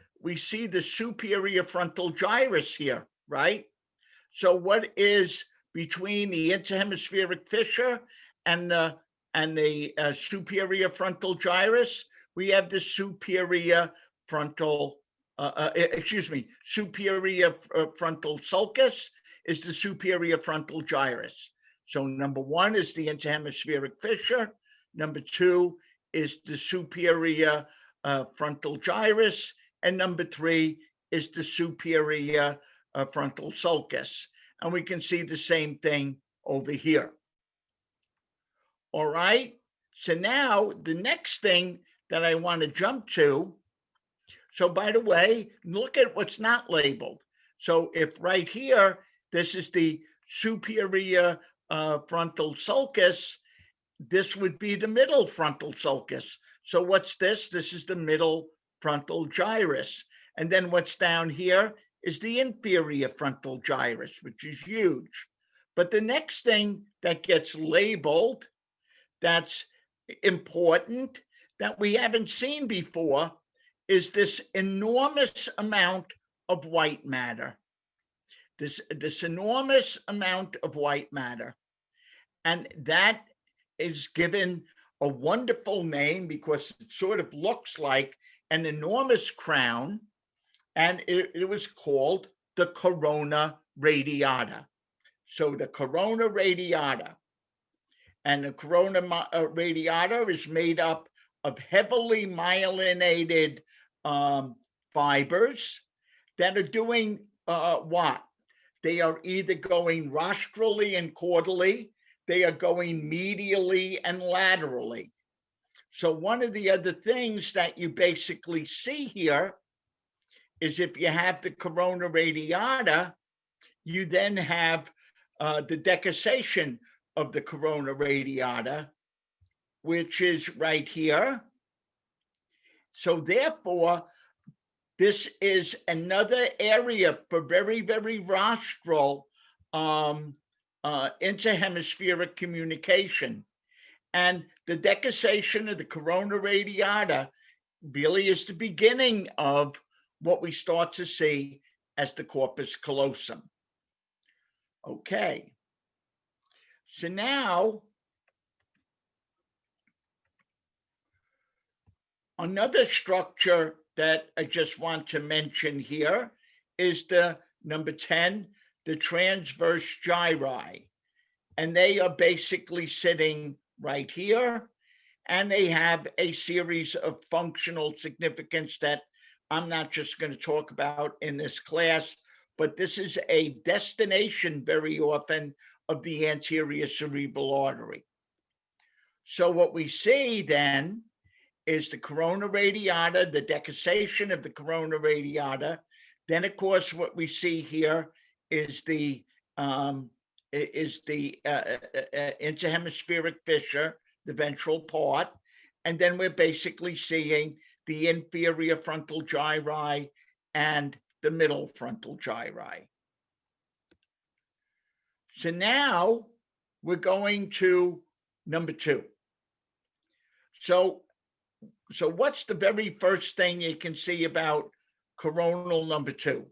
superior frontal gyrus here, right? So what is between the Inter-Hemispheric Fissure and the superior frontal gyrus? We have the superior frontal, superior frontal sulcus is the superior frontal gyrus. So number 1 is the Inter-Hemispheric Fissure. Number 2 is the superior frontal gyrus. And number 3 is the superior frontal sulcus. And we can see the same thing over here. All right. So now the next thing that I want to jump to, so by the way, look at what's not labeled. So if right here, this is the superior frontal sulcus, this would be the middle frontal sulcus. So what's this? This is the middle frontal gyrus. And then what's down here is the inferior frontal gyrus, which is huge. But the next thing that gets labeled that's important that we haven't seen before is this enormous amount of white matter. This enormous amount of white matter. And that is given a wonderful name because it sort of looks like an enormous crown, and it was called the corona radiata. So the corona radiata, and the corona radiata is made up of heavily myelinated fibers that are doing what? They are either going rostrally and caudally, they are going medially and laterally. So one of the other things that you basically see here is if you have the corona radiata, you then have the decussation of the corona radiata, which is right here. So therefore, this is another area for very, very rostral interhemispheric communication. And the decussation of the corona radiata really is the beginning of what we start to see as the corpus callosum. Okay. So now, another structure that I just want to mention here is the number 10, the transverse gyri. And they are basically sitting right here, and they have a series of functional significance that I'm not just going to talk about in this class, but this is a destination very often of the anterior cerebral artery. So what we see then is the corona radiata, the decussation of the corona radiata. Then, of course, what we see here is the interhemispheric fissure, the ventral part, and then we're basically seeing the inferior frontal gyri and the middle frontal gyri. So now we're going to number 2. So what's the very first thing you can see about coronal number 2?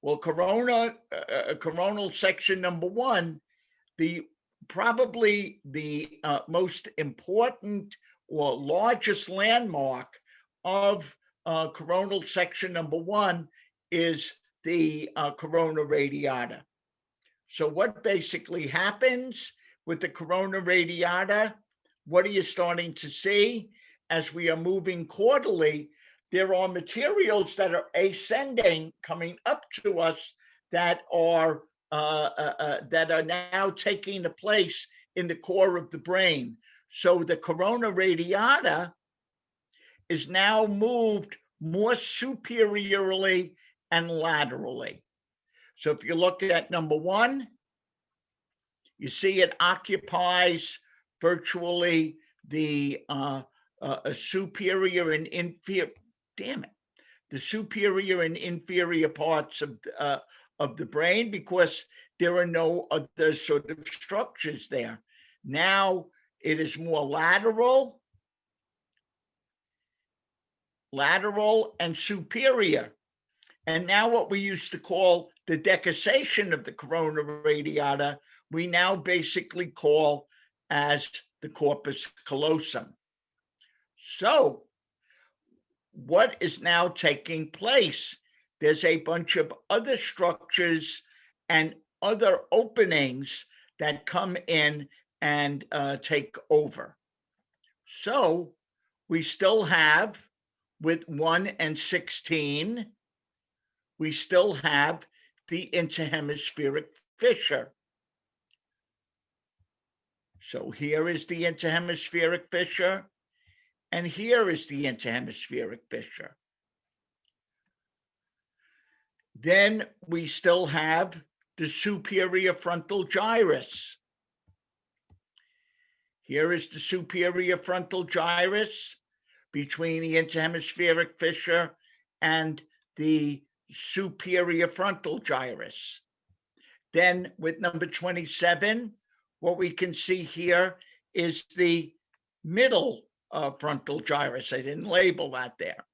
Well, coronal section number 1, probably the most important or largest landmark of coronal section number 1 is the corona radiata. So what basically happens with the corona radiata? What are you starting to see? As we are moving caudally, there are materials that are ascending, coming up to us, that are now taking the place in the core of the brain. So the corona radiata is now moved more superiorly and laterally. So if you look at number 1, you see it occupies virtually the superior and inferior, the superior and inferior parts of the brain, because there are no other sort of structures there. Now it is more lateral and superior. And now what we used to call the decussation of the corona radiata, we now basically call as the corpus callosum. So what is now taking place? There's a bunch of other structures and other openings that come in and take over. So we still have, with 1 and 16, we still have the interhemispheric fissure. So here is the interhemispheric fissure, and here is the interhemispheric fissure. Then we still have the superior frontal gyrus. Here is the superior frontal gyrus between the interhemispheric fissure and the superior frontal gyrus. Then with number 27, what we can see here is the middle frontal gyrus. I didn't label that there.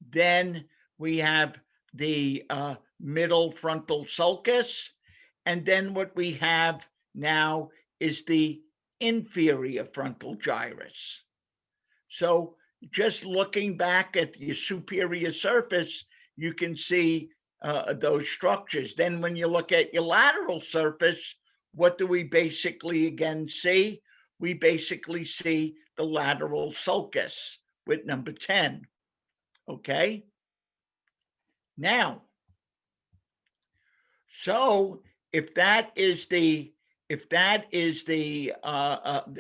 Then we have the middle frontal sulcus. And then what we have now is the inferior frontal gyrus. So just looking back at the superior surface, you can see those structures. Then when you look at your lateral surface, what do we basically again see? We basically see the lateral sulcus with number 10. Okay. Now, so if that is the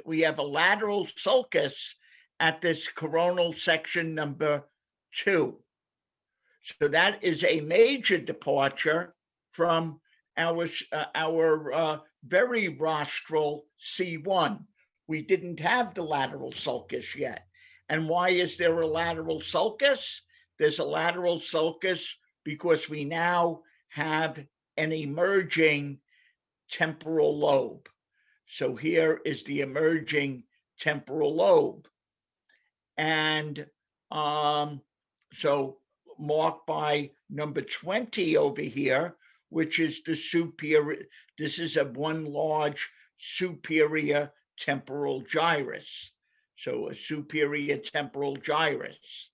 we have a lateral sulcus at this coronal section number 2. So that is a major departure from our very rostral C1. We didn't have the lateral sulcus yet. And why is there a lateral sulcus? There's a lateral sulcus because we now have an emerging temporal lobe. So here is the emerging temporal lobe. And so marked by number 20 over here, which is the superior, this is a one large superior temporal gyrus. So a superior temporal gyrus.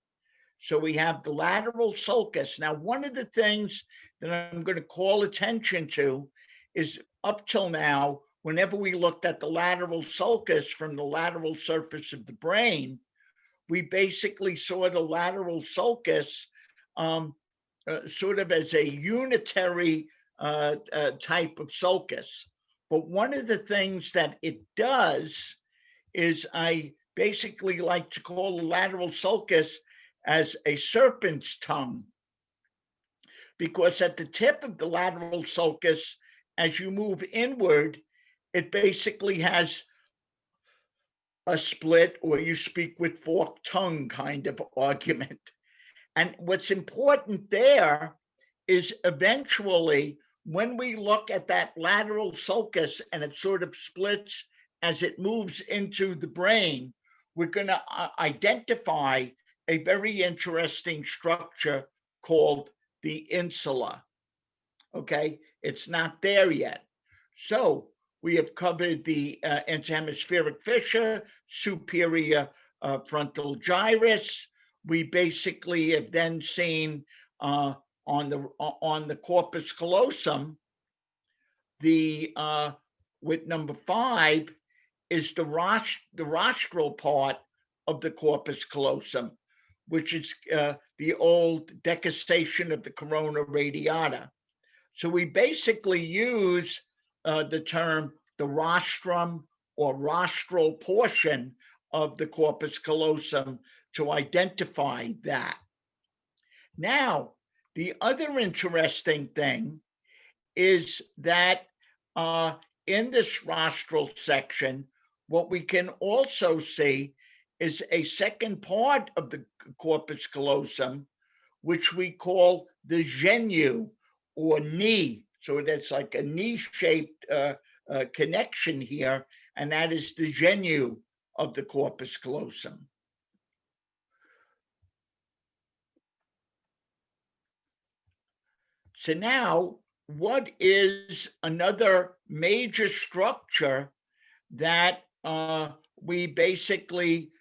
So we have the lateral sulcus. Now, one of the things that I'm going to call attention to is up till now, whenever we looked at the lateral sulcus from the lateral surface of the brain, we basically saw the lateral sulcus sort of as a unitary type of sulcus. But one of the things that it does is I basically like to call the lateral sulcus as a serpent's tongue, because at the tip of the lateral sulcus, as you move inward, it basically has a split, or you speak with forked tongue kind of argument. And what's important there is eventually when we look at that lateral sulcus and it sort of splits as it moves into the brain, we're going to identify a very interesting structure called the insula. Okay, it's not there yet. So we have covered the Inter-Hemispheric Fissure, superior frontal gyrus. We basically have then seen on the corpus callosum, with number 5 is the rostral part of the corpus callosum, which is the old decussation of the corona radiata. So we basically use the term the rostrum or rostral portion of the corpus callosum to identify that. Now, the other interesting thing is that in this rostral section, what we can also see is a second part of the corpus callosum, which we call the genu or knee. So that's like a knee-shaped connection here, and that is the genu of the corpus callosum. So now, what is another major structure that we basically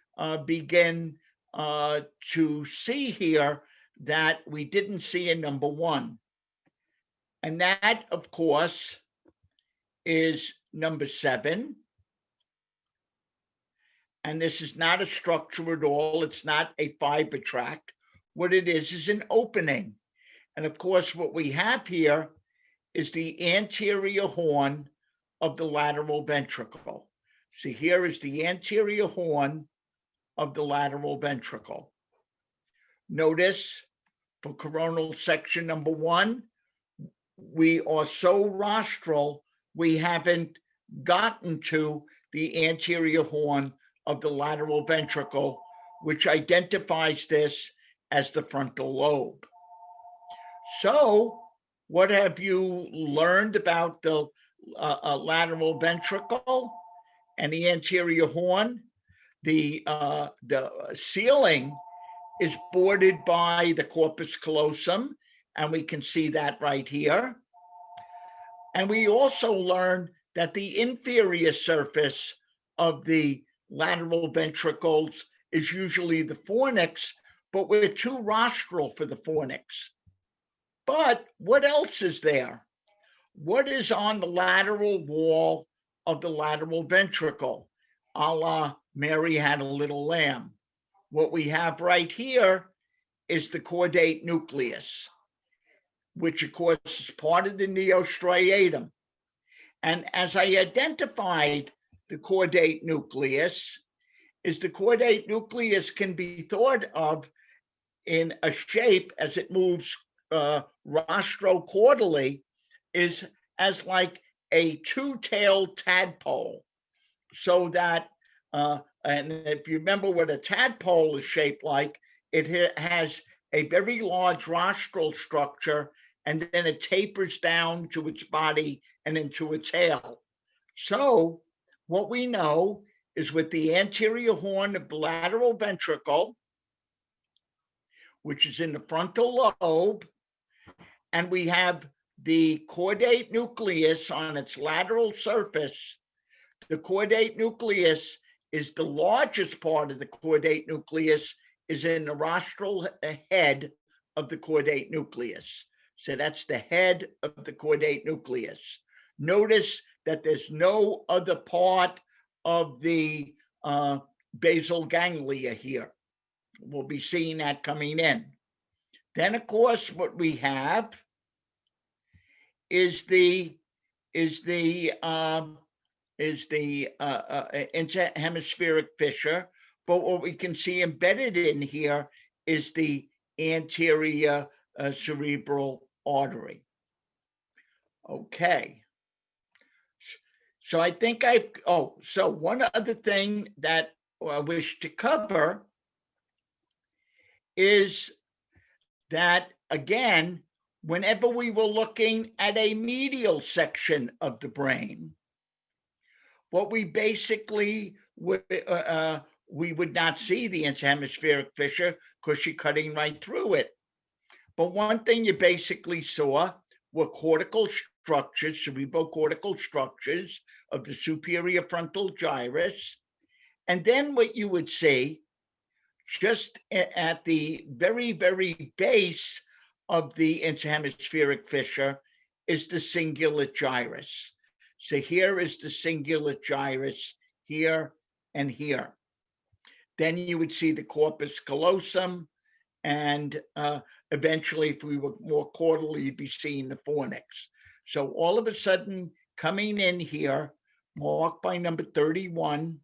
begin to see here that we didn't see in number 1? And that, of course, is number 7. And this is not a structure at all. It's not a fiber tract. What it is an opening. And of course, what we have here is the anterior horn of the lateral ventricle. So here is the anterior horn of the lateral ventricle. Notice for coronal section number 1, we are so rostral, we haven't gotten to the anterior horn of the lateral ventricle, which identifies this as the frontal lobe. So what have you learned about the lateral ventricle and the anterior horn? The ceiling is bordered by the corpus callosum, and we can see that right here. And we also learned that the inferior surface of the lateral ventricles is usually the fornix, but we're too rostral for the fornix. But what else is there? What is on the lateral wall of the lateral ventricle, a la Mary Had a Little Lamb? What we have right here is the chordate nucleus, which of course is part of the neostriatum. And as I identified the chordate nucleus, the chordate nucleus can be thought of in a shape as it moves rostrocaudally, is as like a two-tailed tadpole. So that, and if you remember what a tadpole is shaped like, it has a very large rostral structure, and then it tapers down to its body and into a tail. So what we know is with the anterior horn of the lateral ventricle, which is in the frontal lobe, and we have the chordate nucleus on its lateral surface. The chordate nucleus is the largest part of the chordate nucleus, is in the rostral head of the chordate nucleus. So that's the head of the chordate nucleus. Notice that there's no other part of the basal ganglia here. We'll be seeing that coming in. Then, of course, what we have is the Inter-Hemispheric Fissure, but what we can see embedded in here is the anterior cerebral artery. Okay. So I think so one other thing that I wish to cover is that, again, whenever we were looking at a medial section of the brain, what we basically would, we would not see the interhemispheric fissure because you're cutting right through it. But one thing you basically saw were cortical structures, cerebrocortical structures of the superior frontal gyrus. And then what you would see just at the very, very base of the interhemispheric fissure is the cingulate gyrus. So here is the cingulate gyrus, here and here. Then you would see the corpus callosum, and eventually, if we were more caudal, you'd be seeing the fornix. So all of a sudden, coming in here, marked by number 31,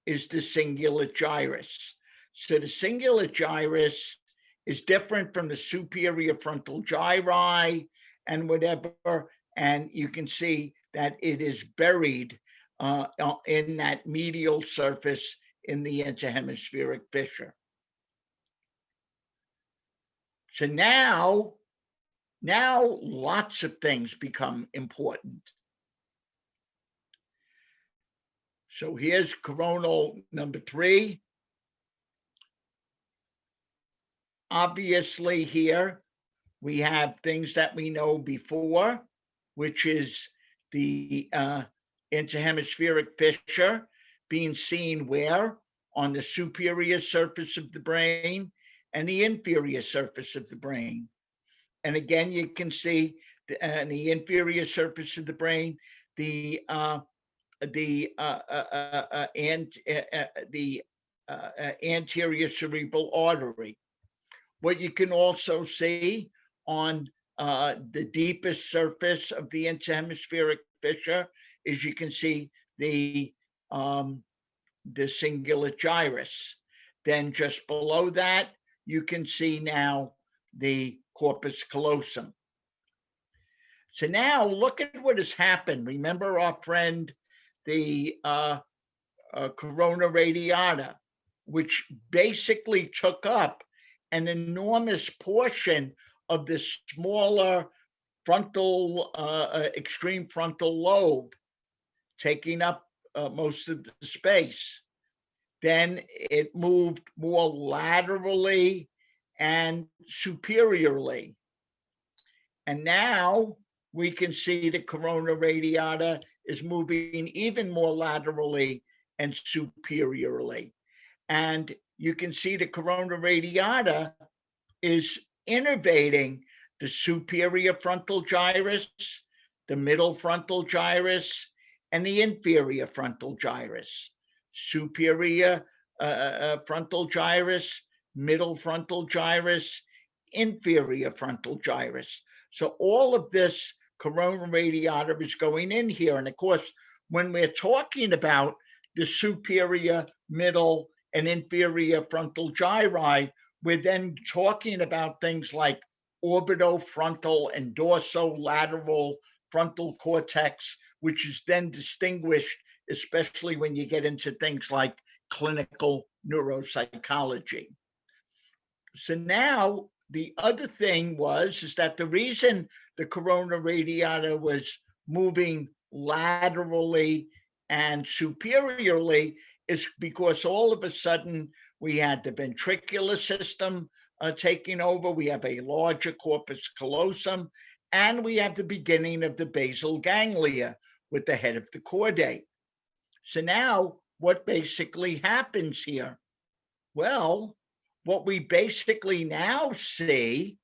is the cingulate gyrus. So the cingulate gyrus is different from the superior frontal gyri and whatever, and you can see that it is buried in that medial surface in the interhemispheric fissure. So now lots of things become important. So here's coronal number 3. Obviously here we have things that we know before, which is the interhemispheric fissure being seen where? On the superior surface of the brain and the inferior surface of the brain. And again, you can see in the inferior surface of the brain, the anterior cerebral artery. What you can also see on the deepest surface of the interhemispheric fissure is you can see the cingulate gyrus. Then just below that, you can see now the corpus callosum. So now look at what has happened. Remember our friend, the corona radiata, which basically took up an enormous portion of the smaller frontal, extreme frontal lobe, taking up most of the space. Then it moved more laterally and superiorly. And now we can see the corona radiata is moving even more laterally and superiorly. And you can see the corona radiata is innervating the superior frontal gyrus, the middle frontal gyrus, and the inferior frontal gyrus. Superior frontal gyrus, middle frontal gyrus, inferior frontal gyrus. So all of this corona radiata is going in here. And of course, when we're talking about the superior, middle, and inferior frontal gyri, we're then talking about things like orbitofrontal and dorsolateral frontal cortex, which is then distinguished, especially when you get into things like clinical neuropsychology. So now the other thing is that the reason the corona radiata was moving laterally and superiorly is because all of a sudden we had the ventricular system taking over, we have a larger corpus callosum, and we have the beginning of the basal ganglia with the head of the chordate. So now what basically happens here? Well, what we basically now see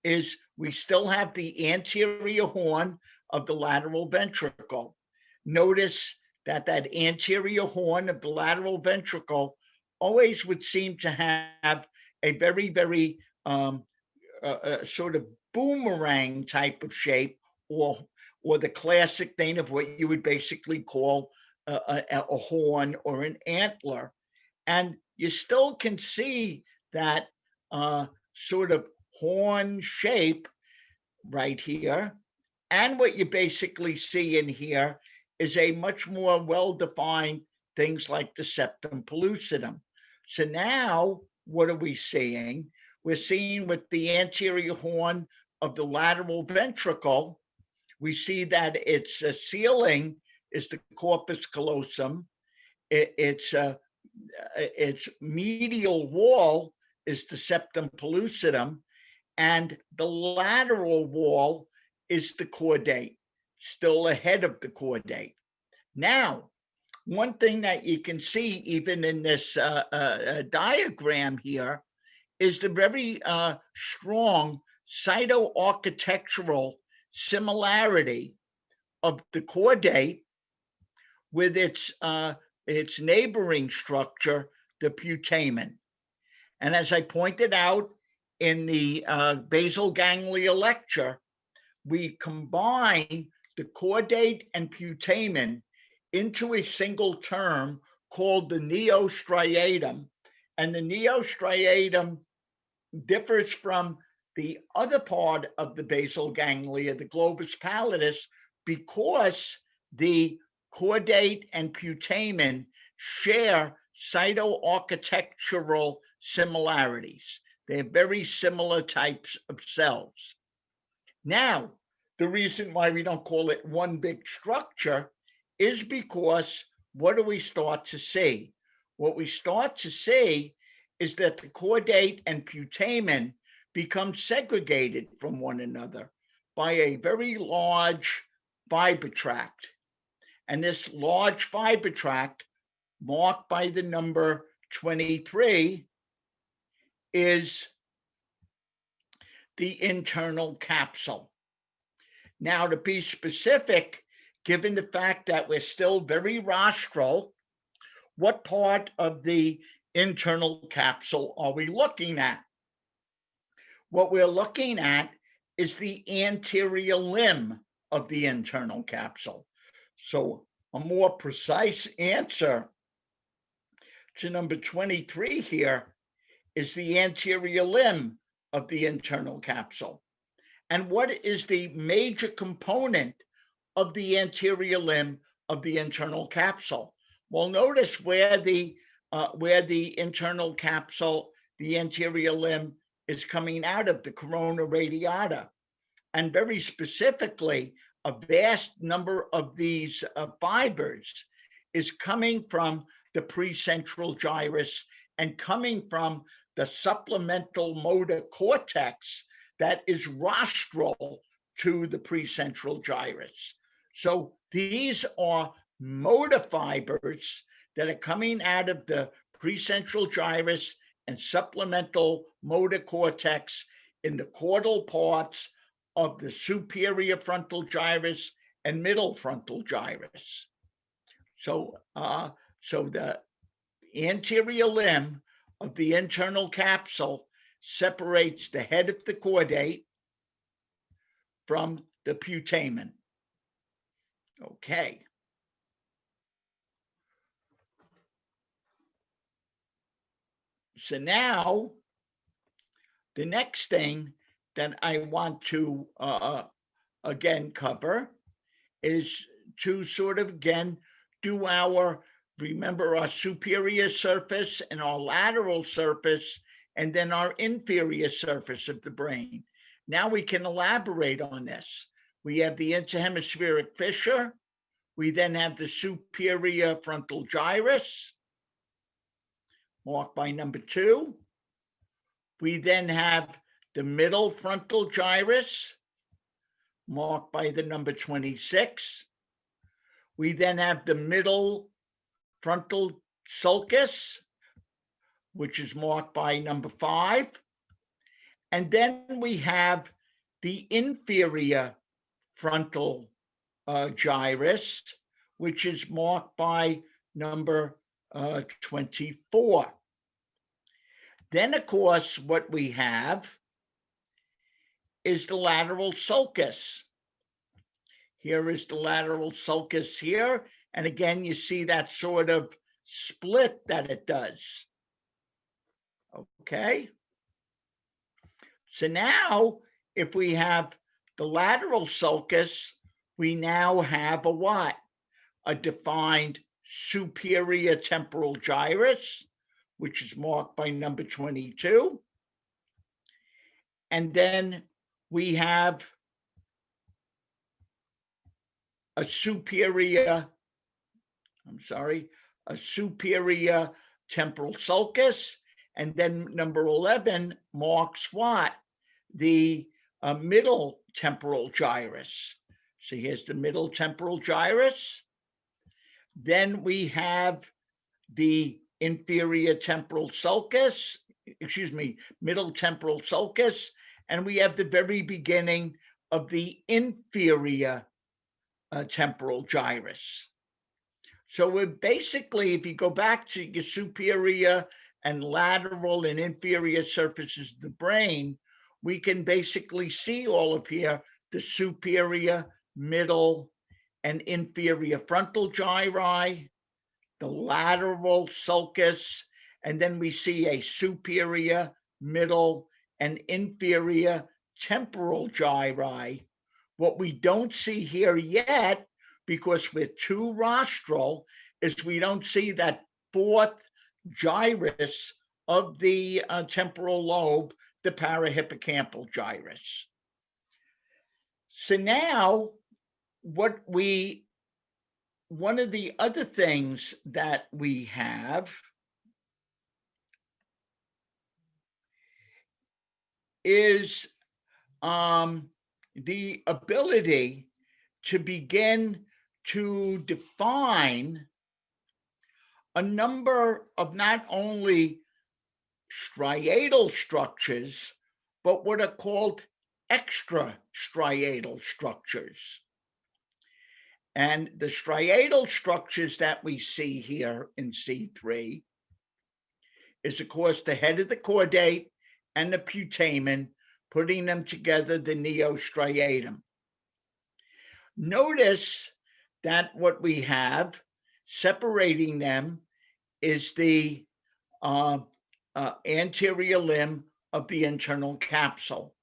is we still have the anterior horn of the lateral ventricle. Notice that that anterior horn of the lateral ventricle always would seem to have a very, very sort of boomerang type of shape, or the classic thing of what you would basically call a horn or an antler. And you still can see that sort of horn shape right here. And what you basically see in here is a much more well-defined things like the septum pellucidum. So now what are we seeing? We're seeing with the anterior horn of the lateral ventricle, we see that its ceiling is the corpus callosum. Its medial wall is the septum pellucidum, and the lateral wall is the chordate, still ahead of the chordate. Now, one thing that you can see even in this diagram here is the very strong cytoarchitectural similarity of the chordate with its neighboring structure, the putamen. And as I pointed out in the basal ganglia lecture, we combine the chordate and putamen into a single term called the neostriatum. And the neostriatum differs from the other part of the basal ganglia, the globus pallidus, because the chordate and putamen share cytoarchitectural similarities. They're very similar types of cells. Now, the reason why we don't call it one big structure is because what do we start to see? What we start to see is that the chordate and putamen become segregated from one another by a very large fiber tract. And this large fiber tract, marked by the number 23, is the internal capsule. Now, to be specific, given the fact that we're still very rostral, what part of the internal capsule are we looking at? What we're looking at is the anterior limb of the internal capsule. So a more precise answer to number 23 here is the anterior limb of the internal capsule. And what is the major component of the anterior limb of the internal capsule? Well, notice where the internal capsule, the anterior limb, is coming out of the corona radiata. And very specifically, a vast number of these fibers is coming from the pre-central gyrus and coming from the supplemental motor cortex that is rostral to the pre-central gyrus. So these are motor fibers that are coming out of the pre-central gyrus and supplemental motor cortex in the caudal parts of the superior frontal gyrus and middle frontal gyrus. So, so the anterior limb of the internal capsule separates the head of the chordate from the putamen. Okay. So now, the next thing that I want to again cover is to sort of again do our, remember our superior surface and our lateral surface, and then our inferior surface of the brain. Now we can elaborate on this. We have the Inter-Hemispheric Fissure. We then have the superior frontal gyrus, marked by number 2. We then have the middle frontal gyrus, marked by the number 26. We then have the middle frontal sulcus, which is marked by number 5. And then we have the inferior frontal gyrus, which is marked by number 24. Then, of course, what we have is the lateral sulcus. Here is the lateral sulcus here. And again, you see that sort of split that it does. Okay. So now, if we have the lateral sulcus, we now have a what? A defined superior temporal gyrus, which is marked by number 22. And then we have a superior temporal sulcus. And then number 11 marks what? The middle temporal gyrus. So here's the middle temporal gyrus. Then we have the inferior temporal sulcus, middle temporal sulcus, and we have the very beginning of the inferior temporal gyrus. So we're basically, if you go back to your superior and lateral and inferior surfaces of the brain, we can basically see all of here, the superior, middle, and inferior frontal gyri, the lateral sulcus, and then we see a superior, middle, and inferior temporal gyri. What we don't see here yet, because we're too rostral, is we don't see that fourth gyrus of the temporal lobe, the parahippocampal gyrus. So now, one of the other things that we have is the ability to begin to define a number of not only striatal structures, but what are called extrastriatal structures. And the striatal structures that we see here in C3 is, of course, the head of the chordate and the putamen, putting them together, the neostriatum. Notice that what we have separating them is the anterior limb of the internal capsule.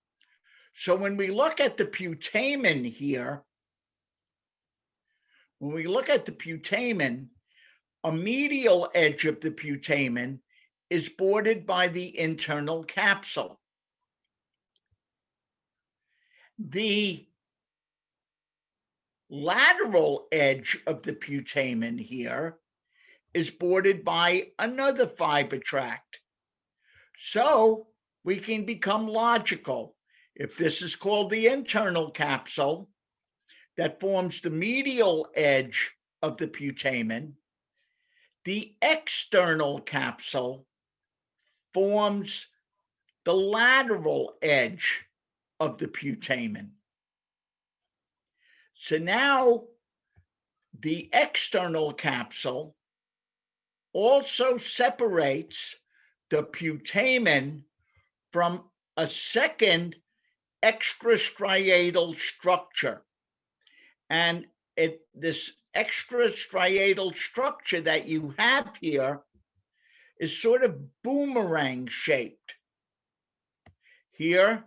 So when we look at the putamen here, a medial edge of the putamen is bordered by the internal capsule. The lateral edge of the putamen here is bordered by another fiber tract. So we can become logical. If this is called the internal capsule that forms the medial edge of the putamen, the external capsule forms the lateral edge of the putamen. So now the external capsule also separates the putamen from a second extrastriatal structure. And this extrastriatal structure that you have here is sort of boomerang shaped here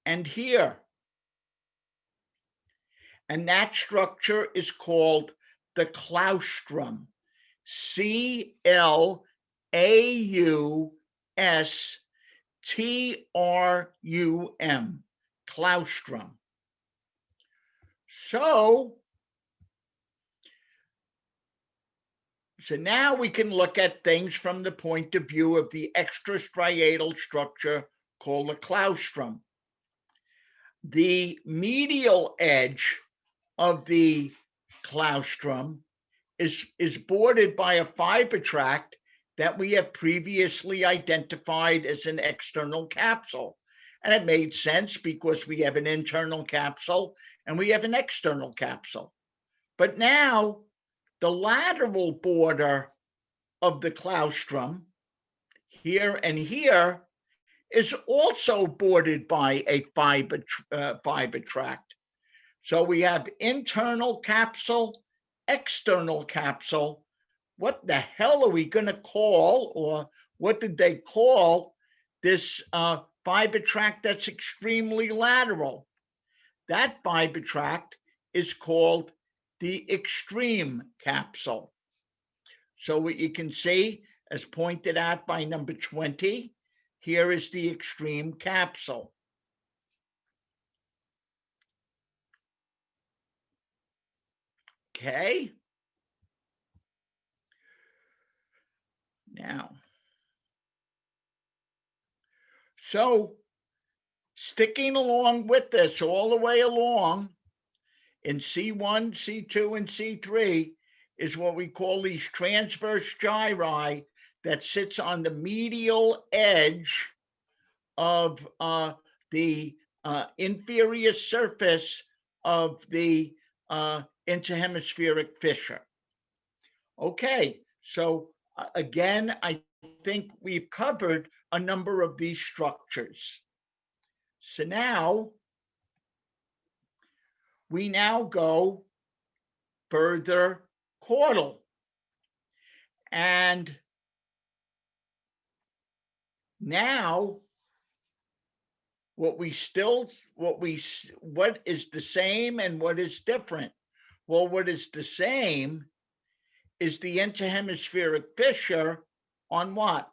and here. And that structure is called the claustrum. C-L-A-U-S-T-R-U-M, claustrum. So now we can look at things from the point of view of the extrastriatal structure called the claustrum. The medial edge of the claustrum is bordered by a fiber tract that we have previously identified as an external capsule. And it made sense because we have an internal capsule and we have an external capsule. But now the lateral border of the claustrum here and here is also bordered by a fiber tract. So we have internal capsule, external capsule. What the hell are we going to call, or what did they call this fiber tract that's extremely lateral? That fiber tract is called the extreme capsule. So what you can see, as pointed out by number 20, here is the extreme capsule. Okay. Now, so sticking along with this all the way along in C1, C2, and C3 is what we call these transverse gyri that sits on the medial edge of the inferior surface of the interhemispheric fissure. Okay, so again, I think we've covered a number of these structures. So now, we now go further caudal. And now, what is the same and what is different? Well, what is the same is the interhemispheric fissure on what?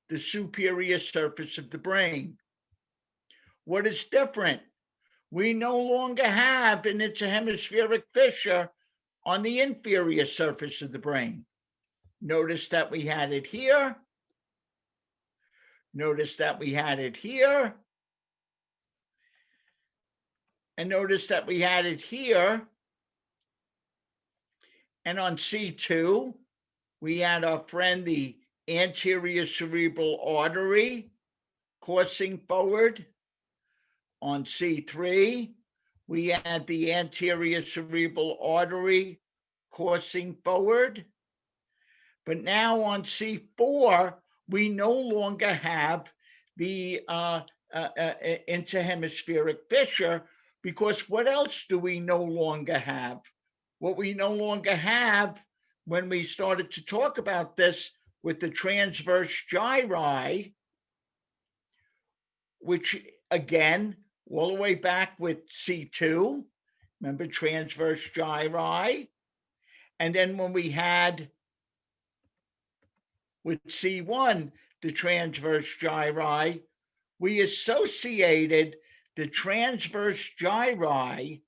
The superior surface of the brain. What is different? We no longer have an interhemispheric fissure on the inferior surface of the brain. Notice that we had it here. Notice that we had it here. And notice that we had it here. And on C2, we had our friend, the anterior cerebral artery coursing forward. On C3, we had the anterior cerebral artery coursing forward. But now on C4, we no longer have the interhemispheric fissure, because what else do we no longer have? What we no longer have, when we started to talk about this with the transverse gyri, which again, all the way back with C2, remember transverse gyri, and then when we had with C1, the transverse gyri, we associated the transverse gyri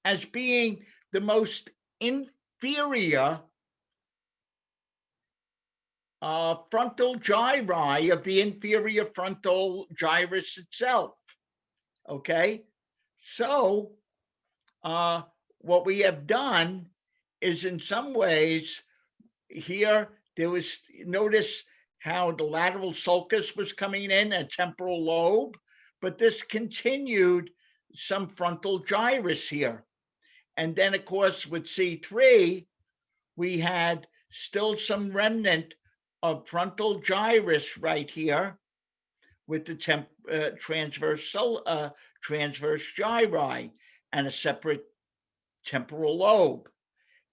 as being the most inferior frontal gyri of the inferior frontal gyrus itself. Okay, so what we have done is, in some ways, here there was, notice how the lateral sulcus was coming in, a temporal lobe, but this continued some frontal gyrus here. And then, of course, with C3, we had still some remnant of frontal gyrus right here with the transverse gyri and a separate temporal lobe.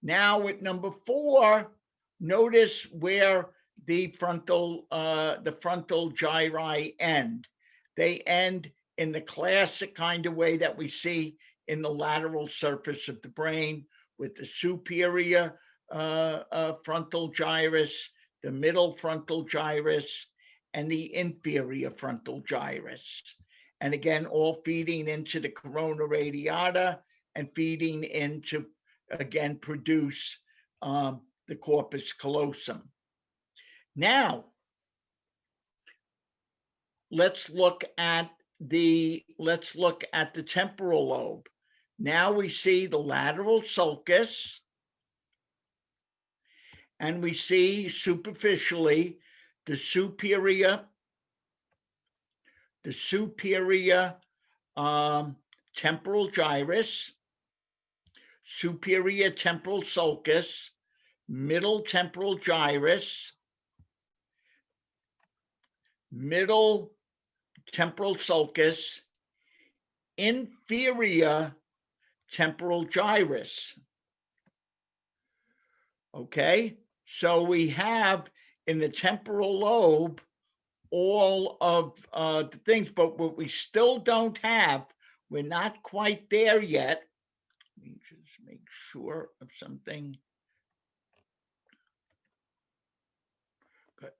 Now with number 4, notice where the frontal gyri end. They end in the classic kind of way that we see in the lateral surface of the brain, with the superior frontal gyrus, the middle frontal gyrus, and the inferior frontal gyrus. And again, all feeding into the corona radiata and feeding into, again, produce the corpus callosum. Now, let's look at the temporal lobe. Now we see the lateral sulcus, and we see superficially the superior temporal gyrus, superior temporal sulcus, middle temporal gyrus, middle temporal sulcus, inferior temporal gyrus. Okay, so we have in the temporal lobe all of the things, but what we still don't have, we're not quite there yet. Let me just make sure of something. Good.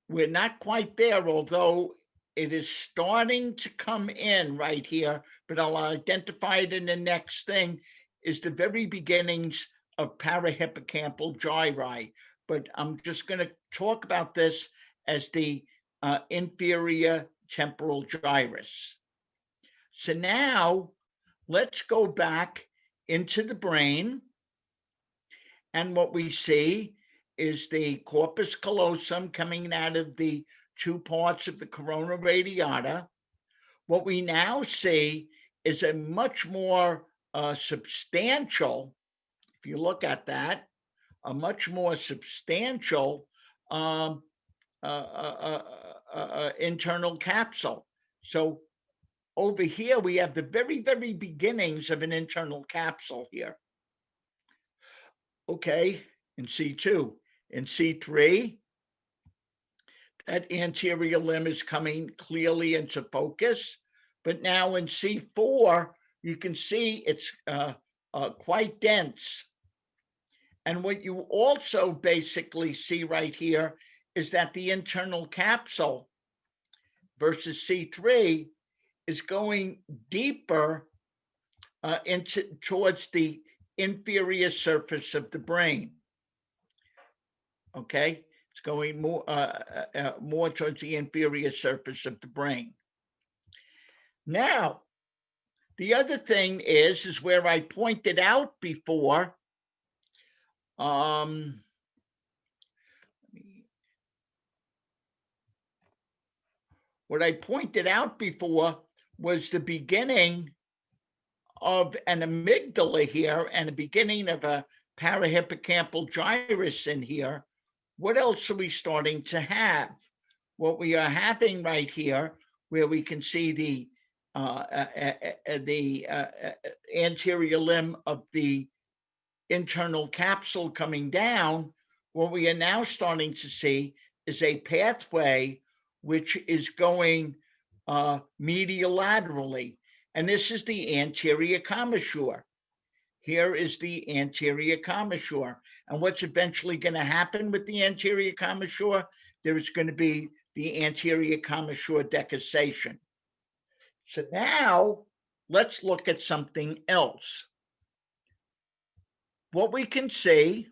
We're not quite there, although it is starting to come in right here, but I'll identify it in the next thing, is the very beginnings of parahippocampal gyri. But I'm just going to talk about this as the inferior temporal gyrus. So now let's go back into the brain. And what we see is the corpus callosum coming out of the two parts of the corona radiata. What we now see is a much more substantial, if you look at that, a much more substantial internal capsule. So over here, we have the very, very beginnings of an internal capsule here. Okay, in C2. In C3, that anterior limb is coming clearly into focus. But now in C4, you can see it's quite dense. And what you also basically see right here is that the internal capsule versus C3 is going deeper towards the inferior surface of the brain. Okay, it's going more towards the inferior surface of the brain. Now, the other thing is where I pointed out before. What I pointed out before was the beginning of an amygdala here and the beginning of a parahippocampal gyrus in here. What else are we starting to have? What we are having right here, where we can see the anterior limb of the internal capsule coming down, what we are now starting to see is a pathway which is going medial-laterally. And this is the anterior commissure. Here is the anterior commissure. And what's eventually going to happen with the anterior commissure? There is going to be the anterior commissure decussation. So now let's look at something else. What we can see,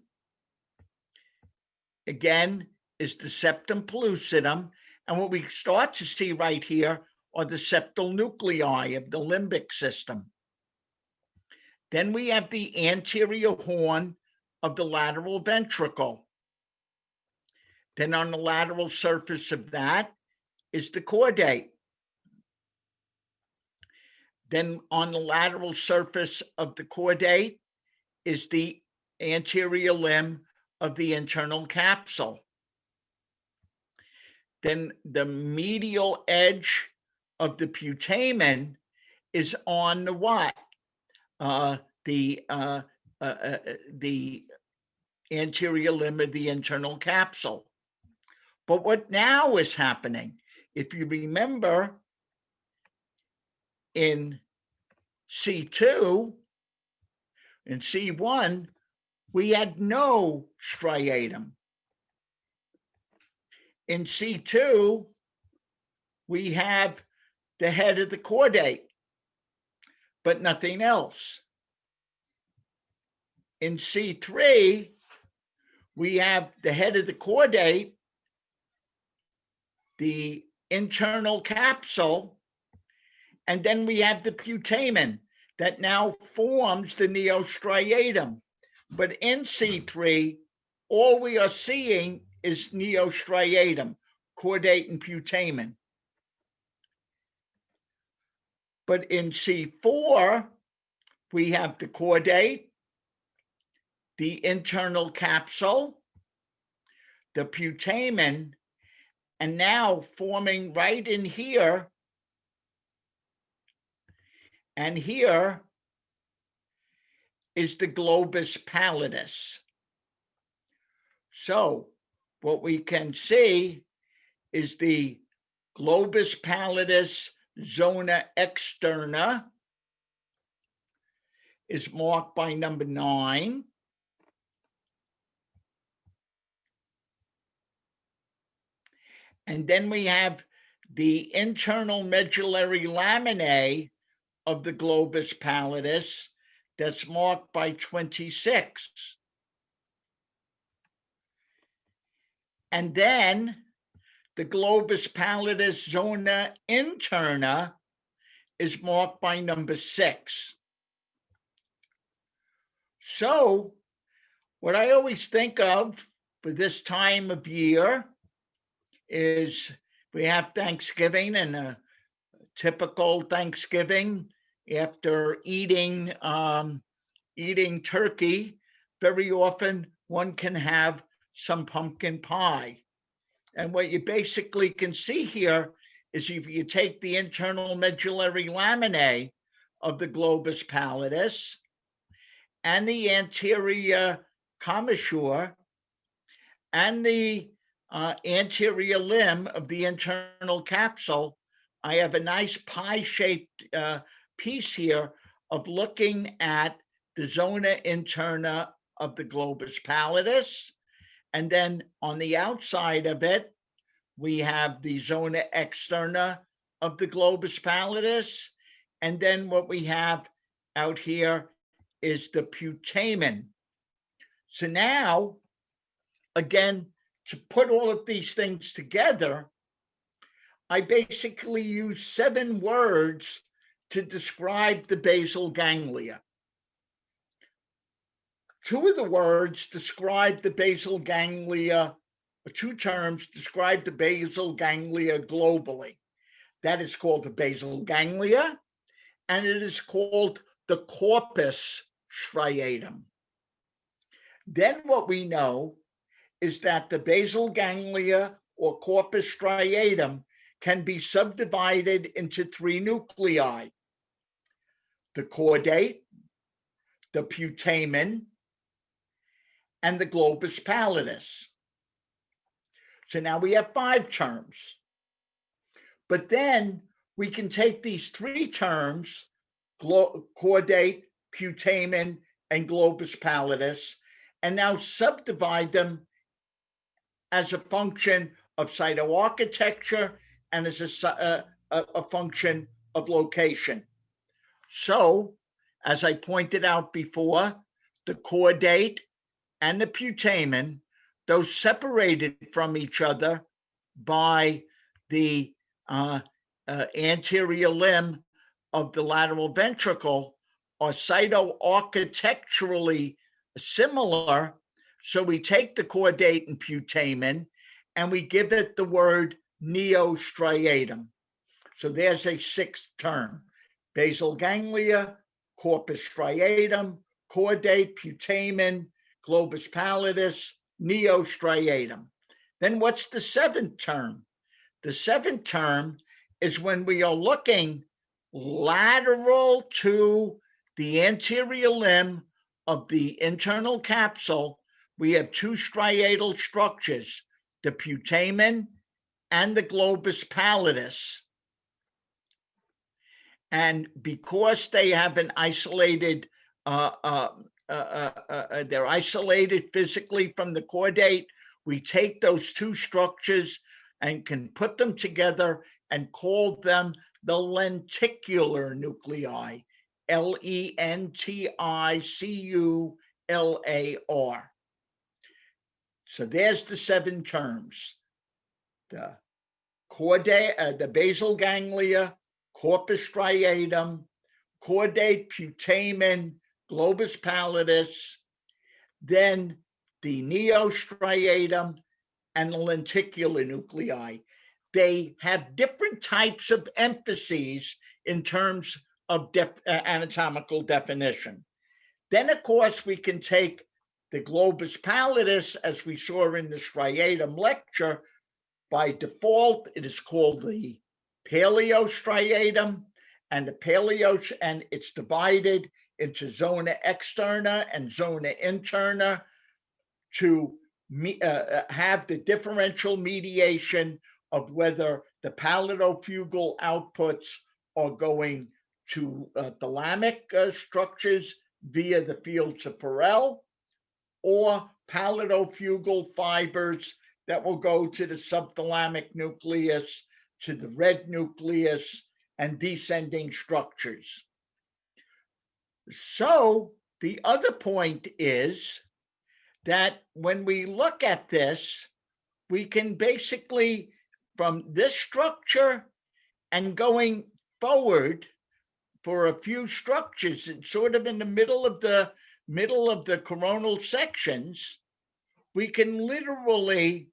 again, is the septum pellucidum. And what we start to see right here are the septal nuclei of the limbic system. Then we have the anterior horn of the lateral ventricle. Then on the lateral surface of that is the chordate. Then on the lateral surface of the chordate is the anterior limb of the internal capsule. Then the medial edge of the putamen is on the what? The anterior limb of the internal capsule. But what now is happening? If you remember, in C2, in C1, we had no striatum. In C2, we have the head of the chordate, but nothing else. In C3, we have the head of the chordate, the internal capsule, and then we have the putamen that now forms the neostriatum. But in C3, all we are seeing is neostriatum, chordate and putamen. But in C4, we have the chordate, the internal capsule, the putamen, And now forming right in here and here is the globus pallidus. So what we can see is the globus pallidus zona externa is marked by number 9. And then we have the internal medullary laminae of the globus pallidus that's marked by 26. And then the globus pallidus zona interna is marked by number 6. So what I always think of for this time of year is we have Thanksgiving, and a typical Thanksgiving after eating turkey, very often one can have some pumpkin pie. And what you basically can see here is if you take the internal medullary laminae of the globus pallidus and the anterior commissure and the anterior limb of the internal capsule, I have a nice pie-shaped piece here of looking at the zona interna of the globus pallidus. And then on the outside of it, we have the zona externa of the globus pallidus. And then what we have out here is the putamen. So now, again, to put all of these things together, I basically use 7 words to describe the basal ganglia. 2 of the words describe the basal ganglia, 2 terms describe the basal ganglia globally. That is called the basal ganglia, and it is called the corpus striatum. Then what we know is that the basal ganglia or corpus striatum can be subdivided into 3 nuclei: the chordate, the putamen, and the globus pallidus. So now we have 5 terms. But then we can take these 3 terms, chordate, putamen, and globus pallidus, and now subdivide them as a function of cytoarchitecture and as a function of location. So, as I pointed out before, the chordate and the putamen, those separated from each other by the anterior limb of the lateral ventricle, are cytoarchitecturally similar. So we take the chordate and putamen and we give it the word neostriatum. So there's a 6th term: basal ganglia, corpus striatum, chordate, putamen, globus pallidus, neostriatum. Then what's the 7th term? The 7th term is when we are looking lateral to the anterior limb of the internal capsule. We have 2 striatal structures, the putamen and the globus pallidus. And because they have an isolated, they're isolated physically from the chordate, we take those 2 structures and can put them together and call them the lenticular nuclei, Lenticular. So there's the 7 terms: the chordate, the basal ganglia, corpus striatum, chordate, putamen, globus pallidus, then the neostriatum and the lenticular nuclei. They have different types of emphases in terms of anatomical definition. Then, of course, we can take the globus pallidus, as we saw in the striatum lecture, By default, it is called the paleostriatum, and it's divided into Zona Externa and Zona Interna to have the differential mediation of whether the palato-fugal outputs are going to thalamic structures via the fields of Forel, or palato-fugal fibers that will go to the subthalamic nucleus, to the red nucleus, and descending structures. So the other point is that when we look at this, we can basically, from this structure and going forward for a few structures, it's sort of in the middle of the coronal sections, we can literally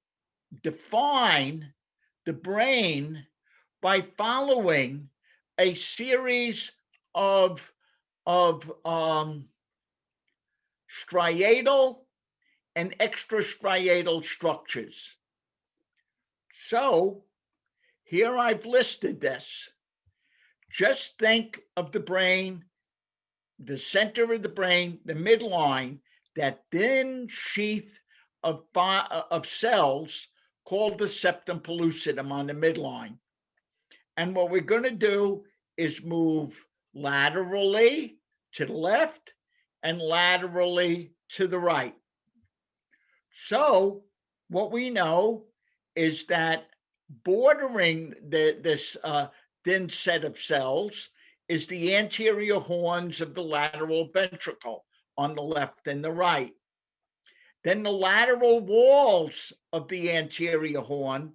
define the brain by following a series of striatal and extrastriatal structures. So here I've listed this. Just think of the brain, the center of the brain, the midline, that thin sheath of cells called the septum pellucidum on the midline. And what we're going to do is move laterally to the left and laterally to the right. So what we know is that bordering this thin set of cells is the anterior horns of the lateral ventricle on the left and the right. Then the lateral walls of the anterior horn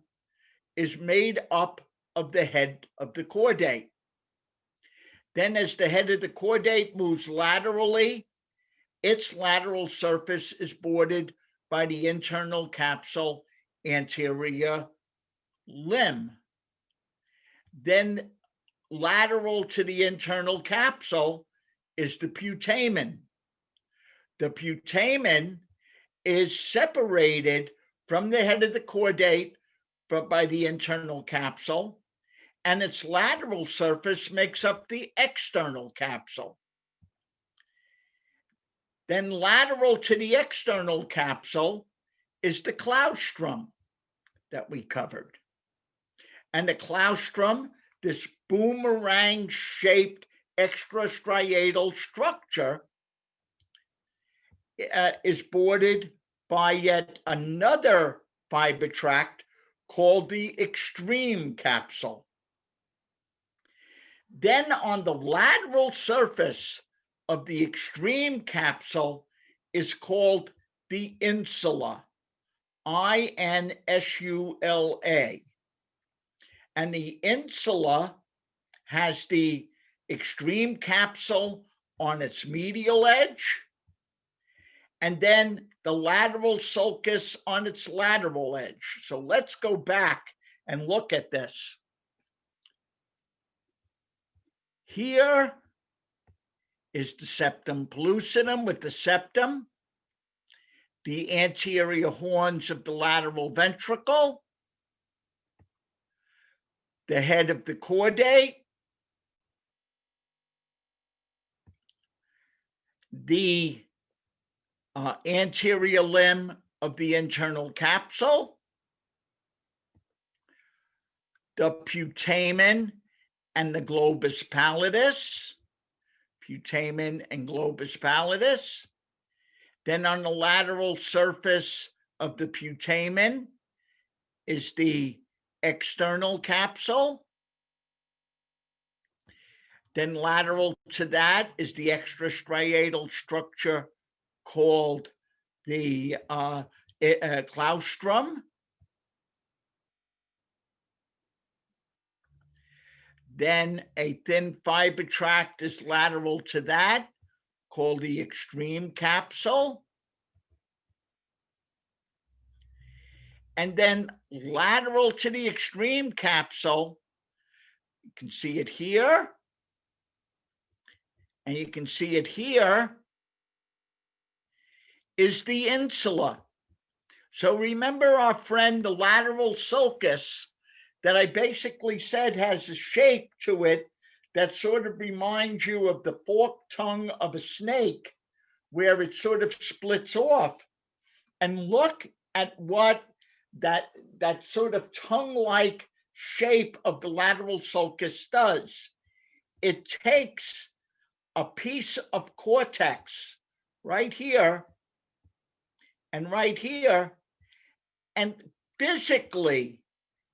is made up of the head of the chordate. Then as the head of the chordate moves laterally, its lateral surface is bordered by the internal capsule anterior limb. Then lateral to the internal capsule is the putamen. The putamen is separated from the head of the chordate by the internal capsule, and its lateral surface makes up the external capsule. Then lateral to the external capsule is the claustrum that we covered. And the claustrum, this boomerang-shaped extrastriatal structure, is bordered by yet another fiber tract called the extreme capsule. Then on the lateral surface of the extreme capsule is called the insula, I-N-S-U-L-A. And the insula has the extreme capsule on its medial edge, and then the lateral sulcus on its lateral edge. So let's go back and look at this. Here is the septum pellucidum with the septum, the anterior horns of the lateral ventricle, the head of the chordate, the anterior limb of the internal capsule, the putamen and the globus pallidus, putamen and globus pallidus. Then on the lateral surface of the putamen is the external capsule. Then lateral to that is the extrastriatal structure called the claustrum. Then a thin fiber tract is lateral to that, called the extreme capsule. And then lateral to the extreme capsule, you can see it here, and you can see it here, is the insula, So remember our friend, the lateral sulcus, that I basically said has a shape to it that sort of reminds you of the forked tongue of a snake, where it sort of splits off. And look at what that sort of tongue-like shape of the lateral sulcus does. It takes a piece of cortex right here and right here and physically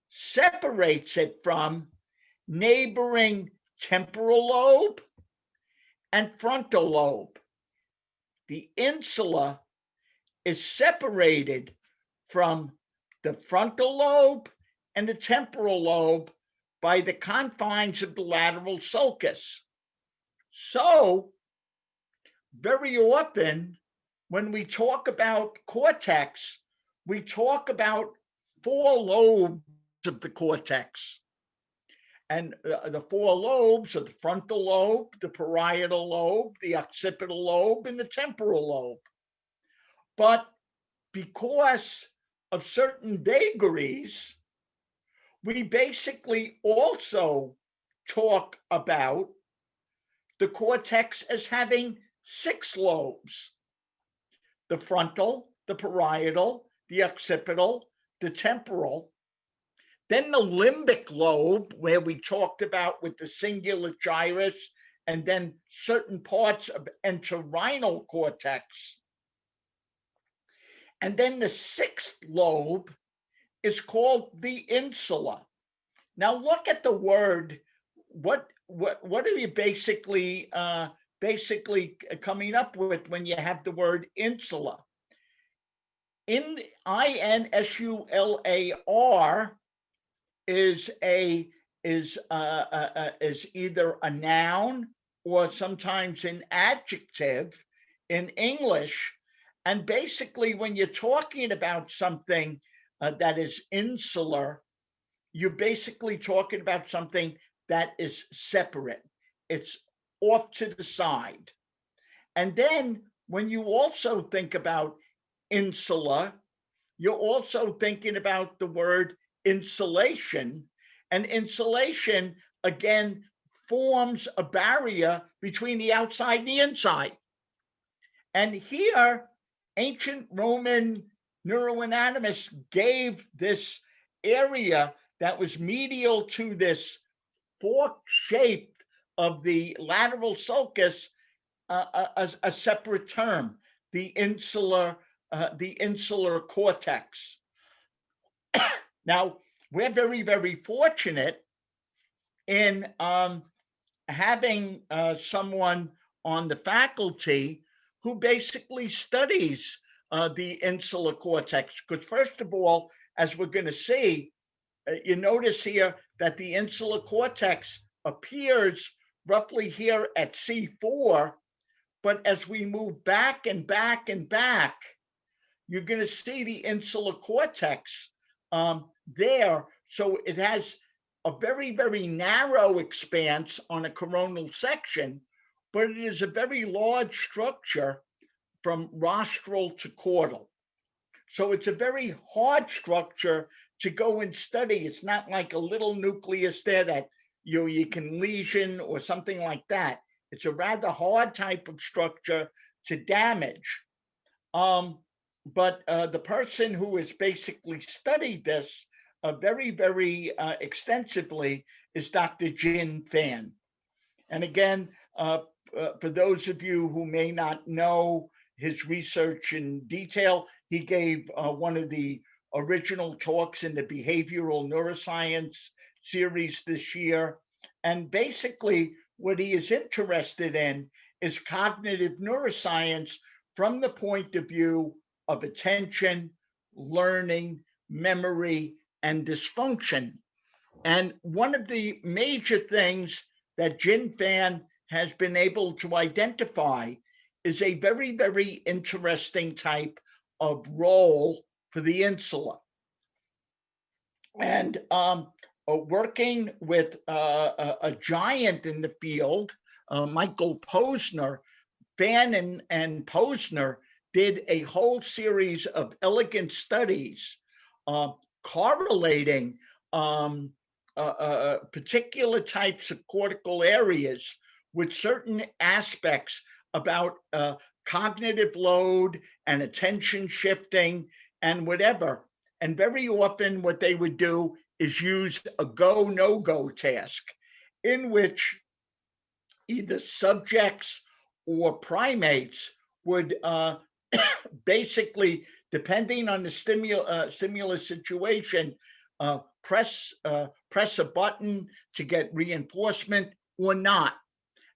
separates it from neighboring temporal lobe and frontal lobe. The insula is separated from the frontal lobe and the temporal lobe by the confines of the lateral sulcus. So, very often, when we talk about cortex, we talk about 4 lobes of the cortex. And the 4 lobes are the frontal lobe, the parietal lobe, the occipital lobe, and the temporal lobe. But because of certain vagaries, we basically also talk about the cortex as having 6 lobes: the frontal, the parietal, the occipital, the temporal. Then the limbic lobe, where we talked about with the singular gyrus, and then certain parts of entorhinal cortex. And then the 6th lobe is called the insula. Now look at the word. What are you basically coming up with when you have the word insula? In INSULAR is either a noun or sometimes an adjective in English. And basically, when you're talking about something that is insular, you're basically talking about something that is separate. It's off to the side. And then when you also think about insula, you're also thinking about the word insulation. And insulation, again, forms a barrier between the outside and the inside. And here, ancient Roman neuroanatomists gave this area that was medial to this fork shape of the lateral sulcus a separate term, the insular cortex. Now, we're very, very fortunate in having someone on the faculty who basically studies the insular cortex. Because first of all, as we're going to see, you notice here that the insular cortex appears roughly here at C4, but as we move back and back and back, you're going to see the insular cortex there. So it has a very, very narrow expanse on a coronal section, but it is a very large structure from rostral to caudal. So it's a very hard structure to go and study. It's not like a little nucleus there that you can lesion or something like that. It's a rather hard type of structure to damage. But the person who has basically studied this very, very extensively is Dr. Jin Fan. And again, for those of you who may not know his research in detail, he gave one of the original talks in the behavioral neuroscience series this year. And basically, what he is interested in is cognitive neuroscience from the point of view of attention, learning, memory, and dysfunction. And one of the major things that Jin Fan has been able to identify is a very, very interesting type of role for the insula. And working with a giant in the field, Michael Posner, Fan and Posner did a whole series of elegant studies correlating particular types of cortical areas with certain aspects about cognitive load and attention shifting and whatever. And very often what they would do is use a go, no go task in which either subjects or primates would basically, depending on the stimulus situation, press a button to get reinforcement or not.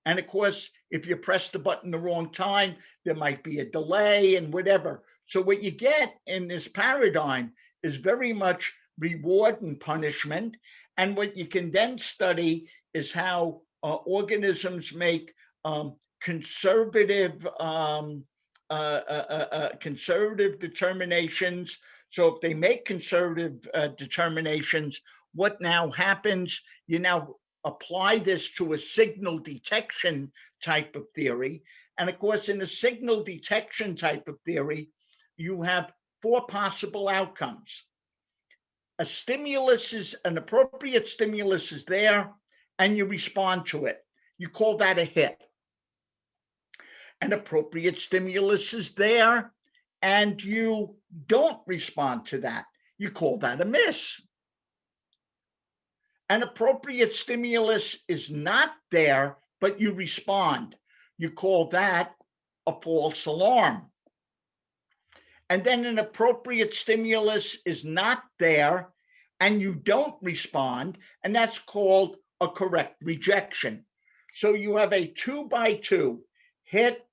And of course, if you press the button the wrong time, there might be a delay and whatever. So what you get in this paradigm is very much reward and punishment. And what you can then study is how organisms make conservative determinations. So if they make conservative determinations, what now happens? You now apply this to a signal detection type of theory. And of course, in a signal detection type of theory, you have 4 possible outcomes. A stimulus is, an appropriate stimulus is there, and you respond to it. You call that a hit. An appropriate stimulus is there, and you don't respond to that. You call that a miss. An appropriate stimulus is not there, but you respond. You call that a false alarm. And then an appropriate stimulus is not there, and you don't respond, and that's called a correct rejection. So you have a 2x2, hit,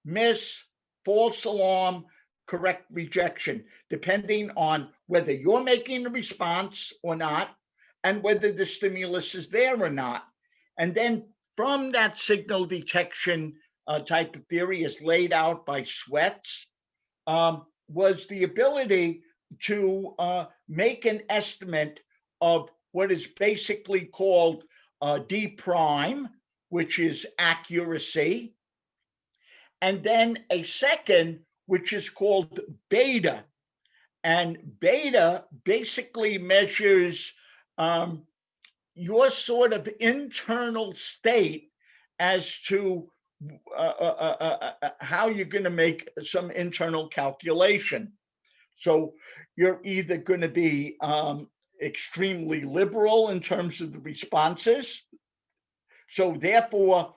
miss, false alarm, correct rejection, depending on whether you're making a response or not, and whether the stimulus is there or not. And then from that signal detection type of theory, as laid out by Sweats, was the ability to make an estimate of what is basically called D prime, which is accuracy, and then a second, which is called beta. And beta basically measures your sort of internal state as to how you're going to make some internal calculation. So you're either going to be extremely liberal in terms of the responses. So therefore,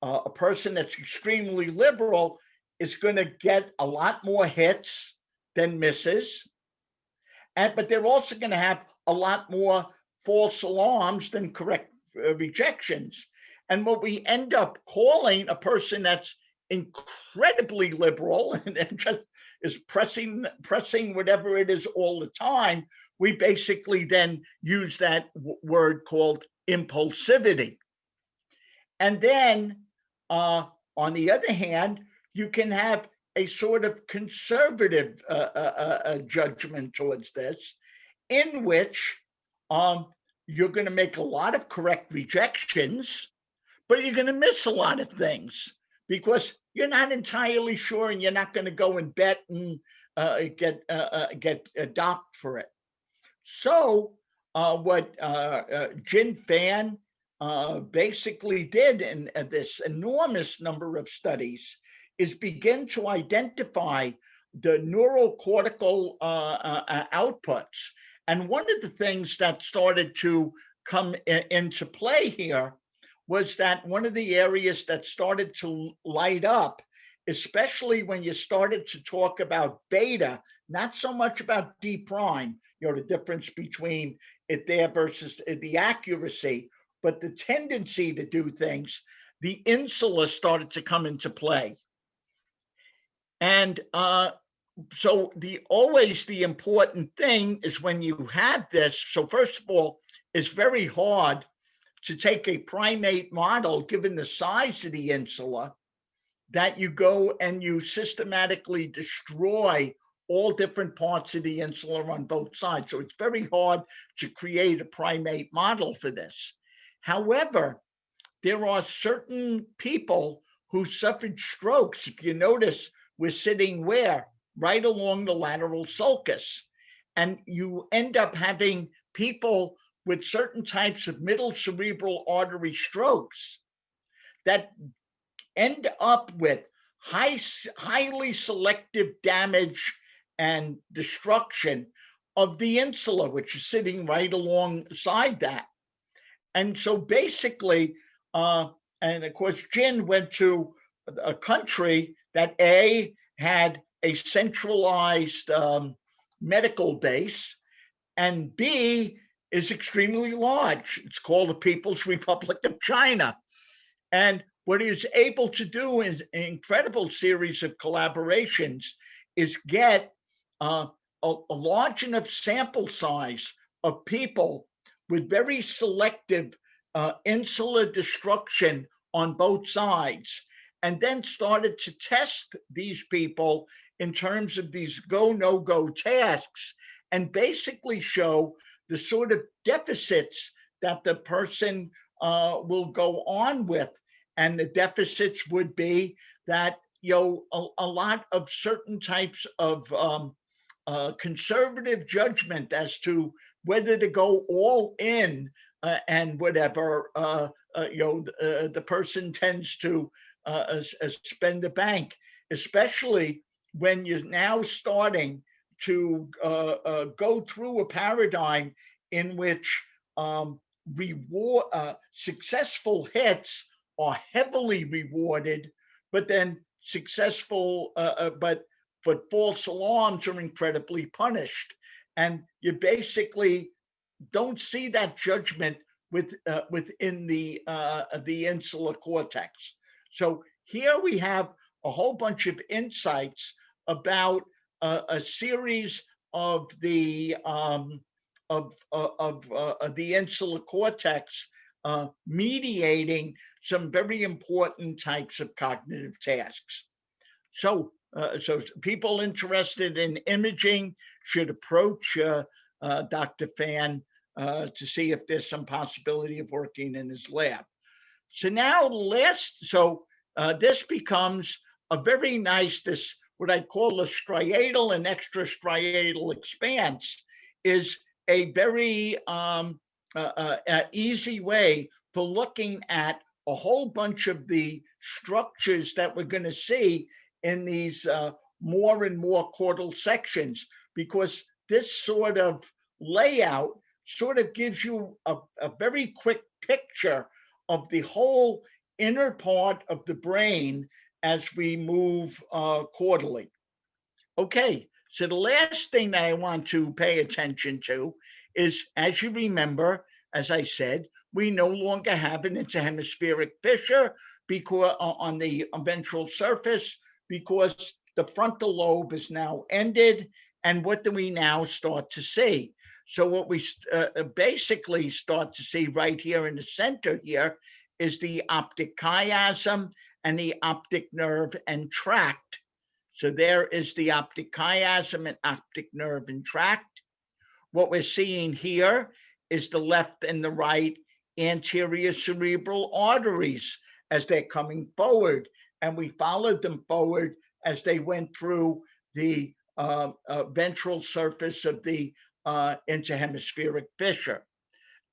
a person that's extremely liberal is going to get a lot more hits than misses. But they're also going to have a lot more false alarms than correct rejections. And what we end up calling a person that's incredibly liberal and just is pressing whatever it is all the time, we basically then use that word called impulsivity. And then on the other hand, you can have a sort of conservative judgment towards this, in which you're going to make a lot of correct rejections, but you're going to miss a lot of things because you're not entirely sure, and you're not going to go and bet and get docked for it. So what Jin Fan basically did in this enormous number of studies is begin to identify the neurocortical outputs. And one of the things that started to come into play here was that one of the areas that started to light up, especially when you started to talk about beta, not so much about D prime, the difference between it there versus the accuracy, but the tendency to do things, the insula started to come into play. And so always the important thing is when you have this, so first of all, it's very hard to take a primate model, given the size of the insula, that you go and you systematically destroy all different parts of the insula on both sides. So it's very hard to create a primate model for this. However, there are certain people who suffered strokes. If you notice, we're sitting where? Right along the lateral sulcus. And you end up having people with certain types of middle cerebral artery strokes that end up with highly selective damage and destruction of the insula, which is sitting right alongside that. And so basically, and of course, Jin went to a country that had a centralized medical base, and B is extremely large. It's called the People's Republic of China. And what he was able to do in an incredible series of collaborations is get a large enough sample size of people with very selective insular destruction on both sides, and then started to test these people in terms of these go, no go tasks, and basically show the sort of deficits that the person will go on with. And the deficits would be that, a lot of certain types of conservative judgment as to whether to go all in and whatever, the person tends to spend the bank, especially when you're now starting to go through a paradigm in which successful hits are heavily rewarded, but then successful, but false alarms are incredibly punished. And you basically don't see that judgment within the insular cortex. So here we have a whole bunch of insights about a series of the insular cortex mediating some very important types of cognitive tasks. So people interested in imaging should approach Dr. Fan to see if there's some possibility of working in his lab. So now this becomes a very nice, what I call a striatal and extrastriatal expanse is a very easy way for looking at a whole bunch of the structures that we're going to see in these more and more caudal sections, because this sort of layout sort of gives you a very quick picture of the whole inner part of the brain as we move caudally. Okay, so the last thing that I want to pay attention to is, as you remember, as I said, we no longer have an interhemispheric fissure because on the ventral surface, because the frontal lobe is now ended. And what do we now start to see? So what we basically start to see right here in the center here is the optic chiasm and the optic nerve and tract. So there is the optic chiasm and optic nerve and tract. What we're seeing here is the left and the right anterior cerebral arteries as they're coming forward. And we followed them forward as they went through the ventral surface of the interhemispheric fissure.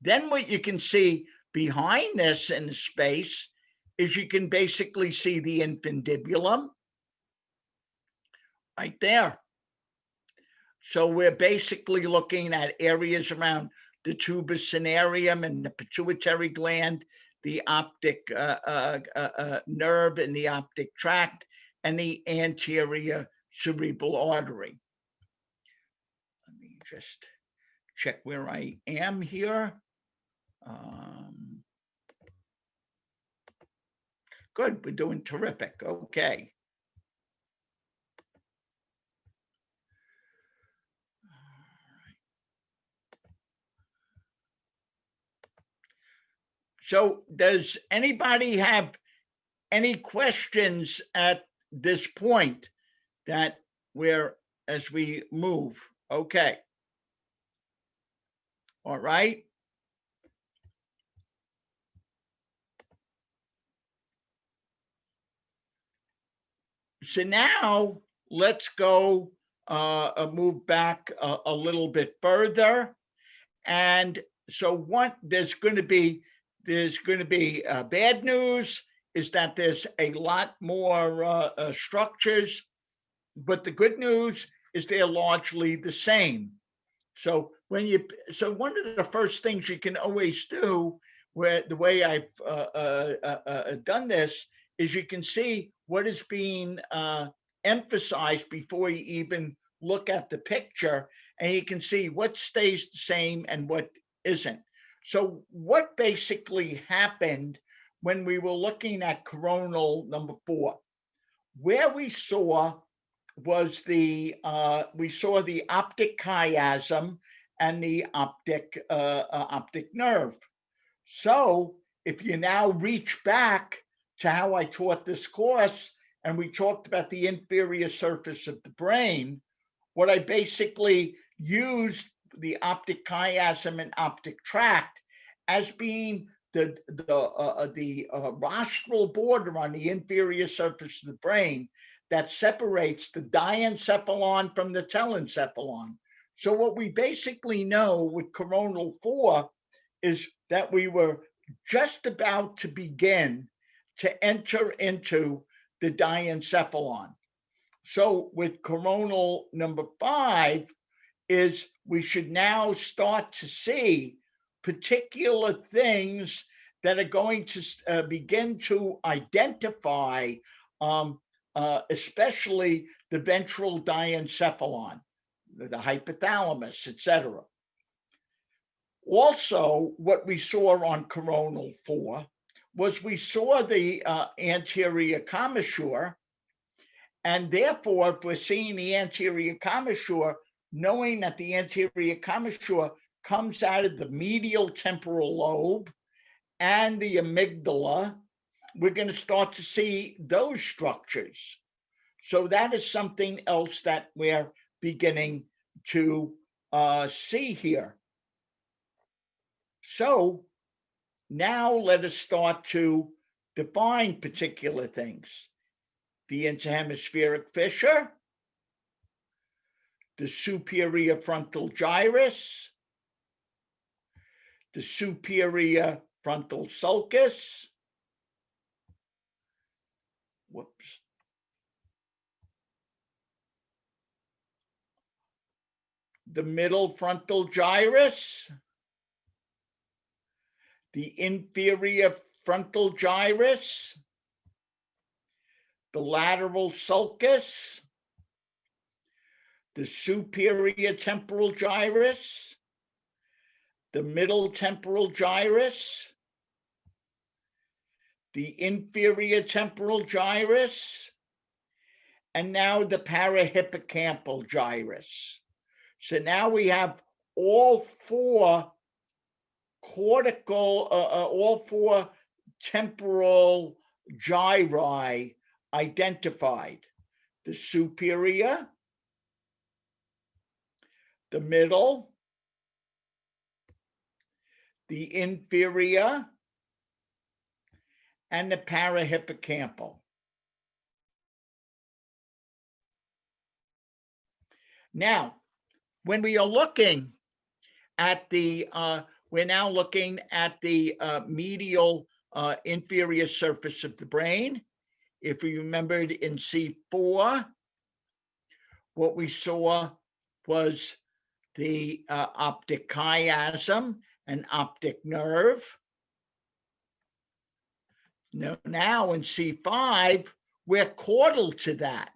Then what you can see behind this in the space is you can basically see the infundibulum right there. So we're basically looking at areas around the tubus cinereum and the pituitary gland, the optic nerve and the optic tract, and the anterior cerebral artery. Let me just check where I am here. Good, we're doing terrific. Okay. So does anybody have any questions at this point that as we move? Okay. All right. So now let's go move back a little bit further. And so there's going to be bad news is that there's a lot more structures, but the good news is they're largely the same. So one of the first things you can always do, where the way I've done this, is you can see what is being emphasized before you even look at the picture, and you can see what stays the same and what isn't. So what basically happened when we were looking at coronal number 4, where we saw was the optic chiasm and the optic nerve. So if you now reach back to how I taught this course, and we talked about the inferior surface of the brain, what I basically used the optic chiasm and optic tract as being the rostral border on the inferior surface of the brain that separates the diencephalon from the telencephalon. So what we basically know with coronal 4 is that we were just about to begin to enter into the diencephalon. So with coronal number 5 is we should now start to see particular things that are going to begin to identify especially the ventral diencephalon, the hypothalamus, etc. Also, what we saw on coronal 4 was we saw the anterior commissure, and therefore, if we're seeing the anterior commissure, knowing that the anterior commissure comes out of the medial temporal lobe and the amygdala, we're going to start to see those structures. So that is something else that we're beginning to see here. So now let us start to define particular things. The interhemispheric fissure, the superior frontal gyrus, the superior frontal sulcus, the middle frontal gyrus, the inferior frontal gyrus, the lateral sulcus, the superior temporal gyrus, the middle temporal gyrus, the inferior temporal gyrus, and now the parahippocampal gyrus. So now we have all 4 cortical, all 4 temporal gyri identified: the superior, the middle, the inferior, and the parahippocampal. Now, when we are looking at the, we're now looking at the medial inferior surface of the brain. If we remembered in C4, what we saw was the optic chiasm and optic nerve. Now in C5, we're caudal to that.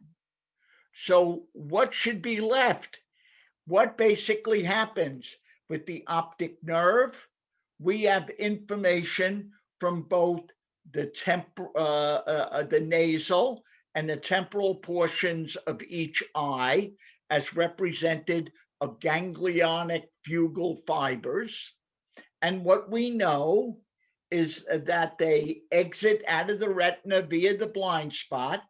So what should be left? What basically happens with the optic nerve? We have information from both the nasal and the temporal portions of each eye, as represented of ganglionic fugal fibers. And what we know is that they exit out of the retina via the blind spot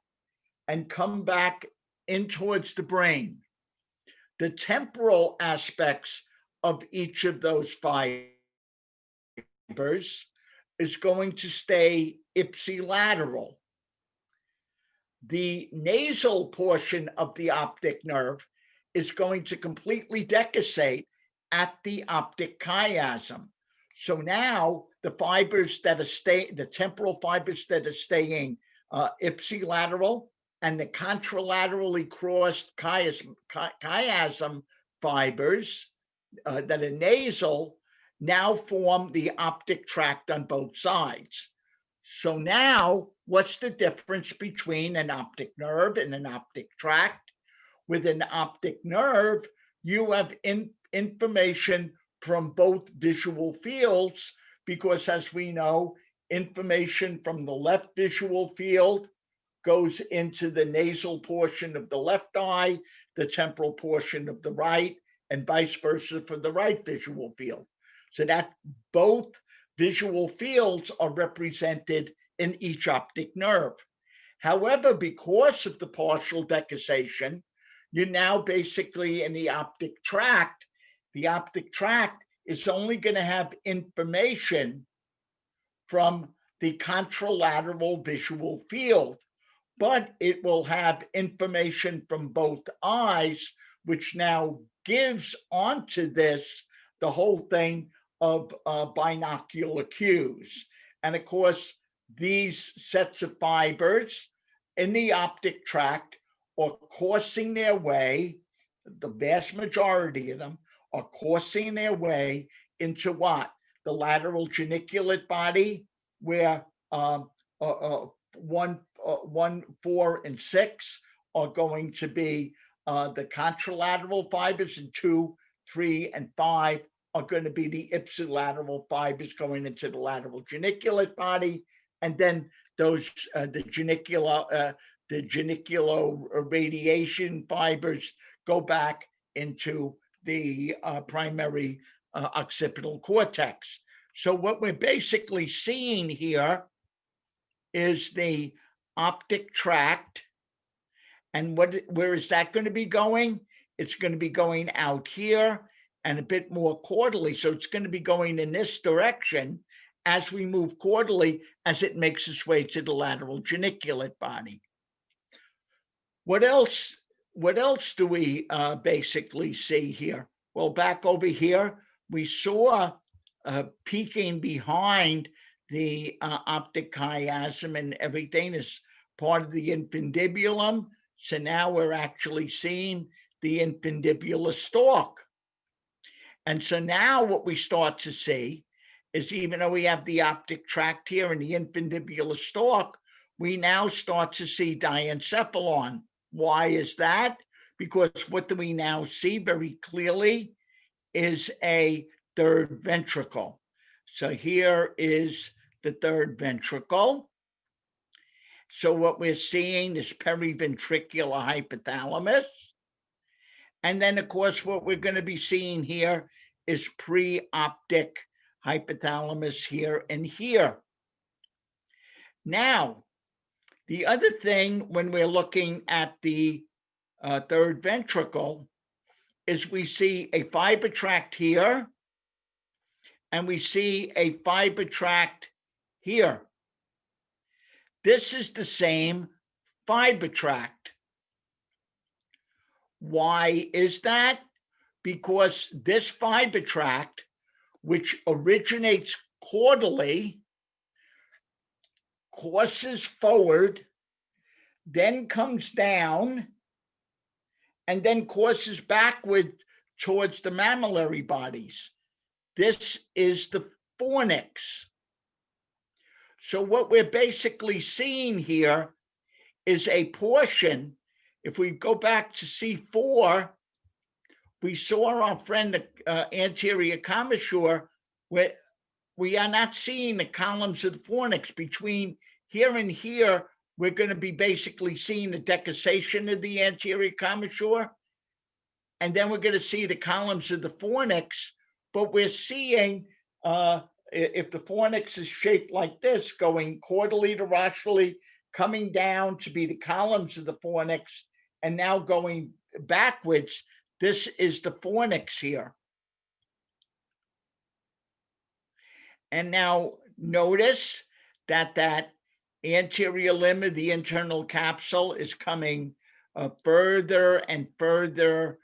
and come back in towards the brain. The temporal aspects of each of those fibers is going to stay ipsilateral. the nasal portion of the optic nerve is going to completely decussate at the optic chiasm. So now the fibers that are the temporal fibers that are staying ipsilateral and the contralaterally crossed chiasm fibers that are nasal now form the optic tract on both sides. So now, what's the difference between an optic nerve and an optic tract? With an optic nerve, you have information from both visual fields, because as we know, information from the left visual field goes into the nasal portion of the left eye, the temporal portion of the right, and vice versa for the right visual field. So that both visual fields are represented in each optic nerve. However, because of the partial decussation, you're now basically in the optic tract. The optic tract is only going to have information from the contralateral visual field, but it will have information from both eyes, which now gives onto this the whole thing of binocular cues. And of course, these sets of fibers in the optic tract are coursing their way, the vast majority of them are coursing their way into what? The lateral geniculate body, where 1, 4, and 6 are going to be the contralateral fibers, and 2, 3, and 5 are going to be the ipsilateral fibers going into the lateral geniculate body, and then those the genicular radiation fibers go back into the primary occipital cortex. So what we're basically seeing here is the optic tract, and where is that going to be going? It's going to be going out here and a bit more caudally. So it's going to be going in this direction as we move caudally, as it makes its way to the lateral geniculate body. What else do we basically see here? Well, back over here, we saw peeking behind the optic chiasm and everything is part of the infundibulum. So now we're actually seeing the infundibular stalk. And so now what we start to see is, even though we have the optic tract here and the infundibular stalk, we now start to see diencephalon. Why is that? Because what do we now see very clearly is a third ventricle. So here is the third ventricle. So what we're seeing is periventricular hypothalamus. And then, of course, what we're going to be seeing here is preoptic hypothalamus here and here. Now, the other thing when we're looking at the third ventricle is we see a fiber tract here, and we see a fiber tract here. This is the same fiber tract. Why is that? Because this fiber tract, which originates caudally, courses forward, then comes down, and then courses backward towards the mammillary bodies. This is the fornix. So what we're basically seeing here is a portion. If we go back to C4, we saw our friend the anterior commissure, where we are not seeing the columns of the fornix. Between here and here, we're going to be basically seeing the decussation of the anterior commissure, and then we're going to see the columns of the fornix. But we're seeing, if the fornix is shaped like this, going caudally to rostally, coming down to be the columns of the fornix, and now going backwards, this is the fornix here. And now notice that that anterior limb of the internal capsule is coming further and further,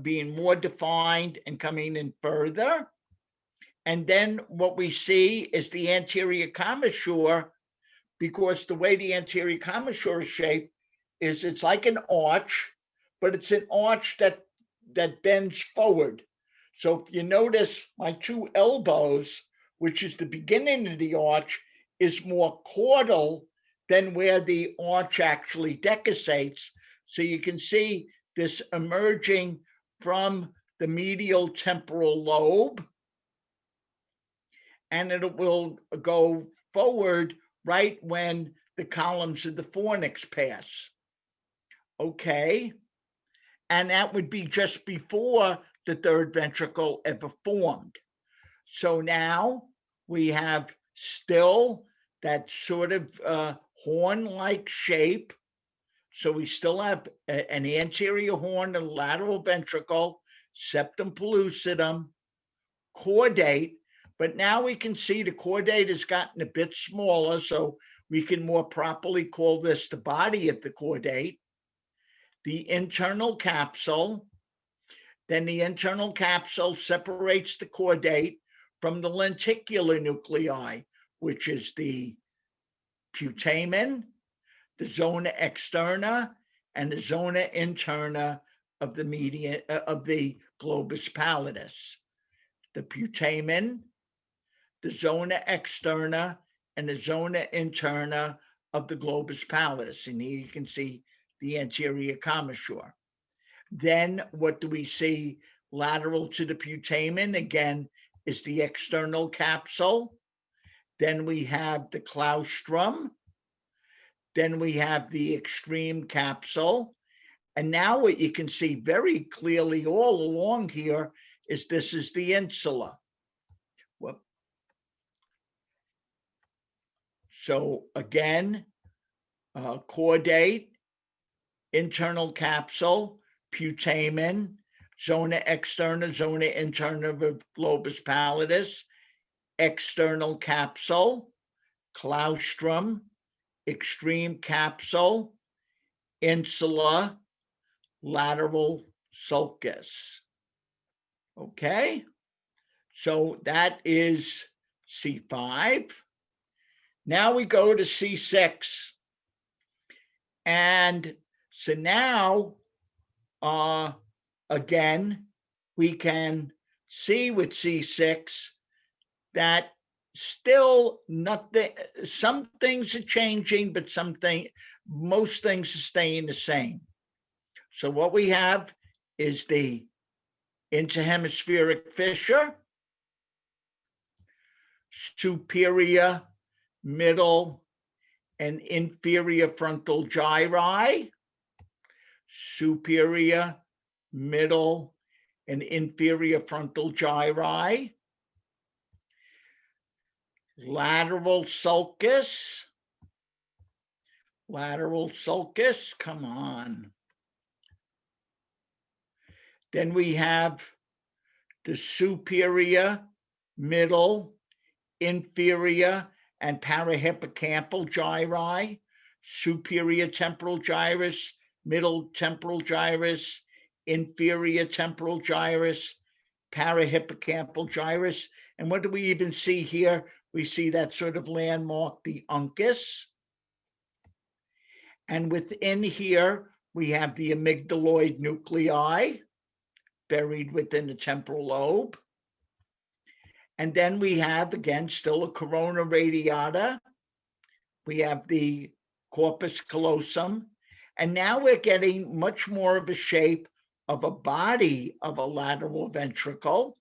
being more defined and coming in further. And then what we see is the anterior commissure, because the way the anterior commissure is shaped is it's like an arch, but it's an arch that bends forward. So if you notice my two elbows, which is the beginning of the arch, is more caudal than where the arch actually decussates. So you can see this emerging from the medial temporal lobe, and it will go forward right when the columns of the fornix pass. Okay, and that would be just before the third ventricle ever formed. So now we have still that sort of horn-like shape. So we still have an anterior horn and lateral ventricle, septum pellucidum, chordate, but now we can see the chordate has gotten a bit smaller, so we can more properly call this the body of the chordate. The internal capsule, then the internal capsule separates the chordate from the lenticular nuclei, which is the putamen, the zona externa, and the zona interna of the median of the globus pallidus. The putamen, the zona externa, and the zona interna of the globus pallidus. And here you can see the anterior commissure. Then what do we see lateral to the putamen? Again, is the external capsule. Then we have the claustrum. Then we have the extreme capsule. And now what you can see very clearly all along here is this is the insula. Well, so again, chordate, internal capsule, putamen, zona externa, zona interna of globus pallidus, external capsule, claustrum, extreme capsule, insula, lateral sulcus. Okay, so that is C5. Now we go to C6. And so now, again, we can see with C6 that still nothing, some things are changing, but most things are staying the same. So what we have is the Inter-Hemispheric Fissure, superior, middle, and inferior frontal gyri, superior, middle, and inferior frontal gyri, lateral sulcus, come on. Then we have the superior, middle, inferior, and parahippocampal gyri, superior temporal gyrus, middle temporal gyrus, inferior temporal gyrus, parahippocampal gyrus. And what do we even see here? We see that sort of landmark, the uncus. And within here, we have the amygdaloid nuclei buried within the temporal lobe. And then we have, again, still a corona radiata. We have the corpus callosum. And now we're getting much more of a shape of a body of a lateral ventricle.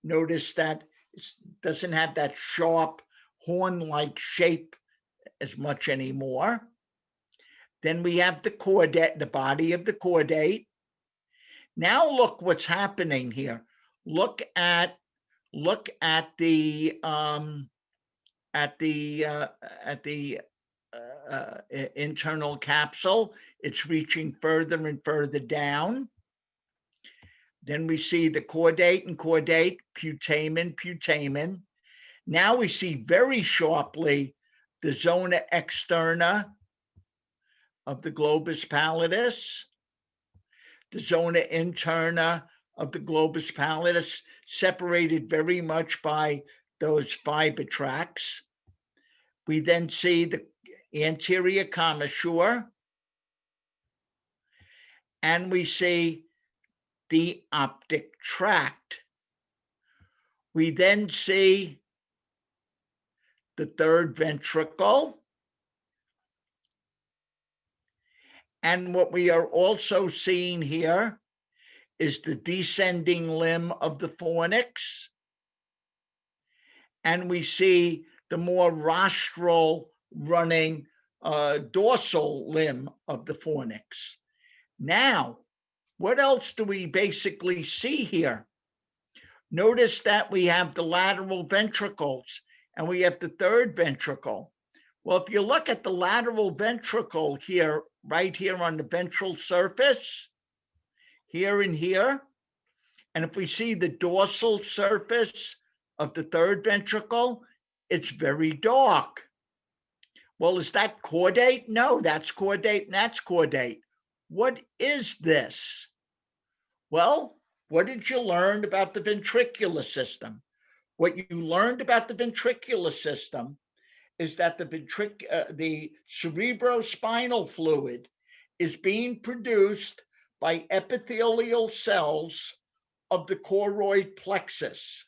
Notice that it doesn't have that sharp horn-like shape as much anymore. Then we have the chordate, the body of the chordate. Now look what's happening here. Look at the internal capsule. It's reaching further and further down. Then we see the chordate and chordate, putamen. Now we see very sharply the zona externa of the globus pallidus, the zona interna of the globus pallidus, separated very much by those fiber tracts. We then see the anterior commissure, and we see the optic tract. We then see the third ventricle. And what we are also seeing here is the descending limb of the fornix. And we see the more rostral running dorsal limb of the fornix. Now, what else do we basically see here? Notice that we have the lateral ventricles and we have the third ventricle. Well, if you look at the lateral ventricle here, right here on the ventral surface, here and here, and if we see the dorsal surface of the third ventricle, it's very dark. Well, is that chordate? No, that's chordate and that's chordate. What is this? Well, what did you learn about the ventricular system? What you learned about the ventricular system is that the cerebrospinal fluid is being produced by epithelial cells of the choroid plexus.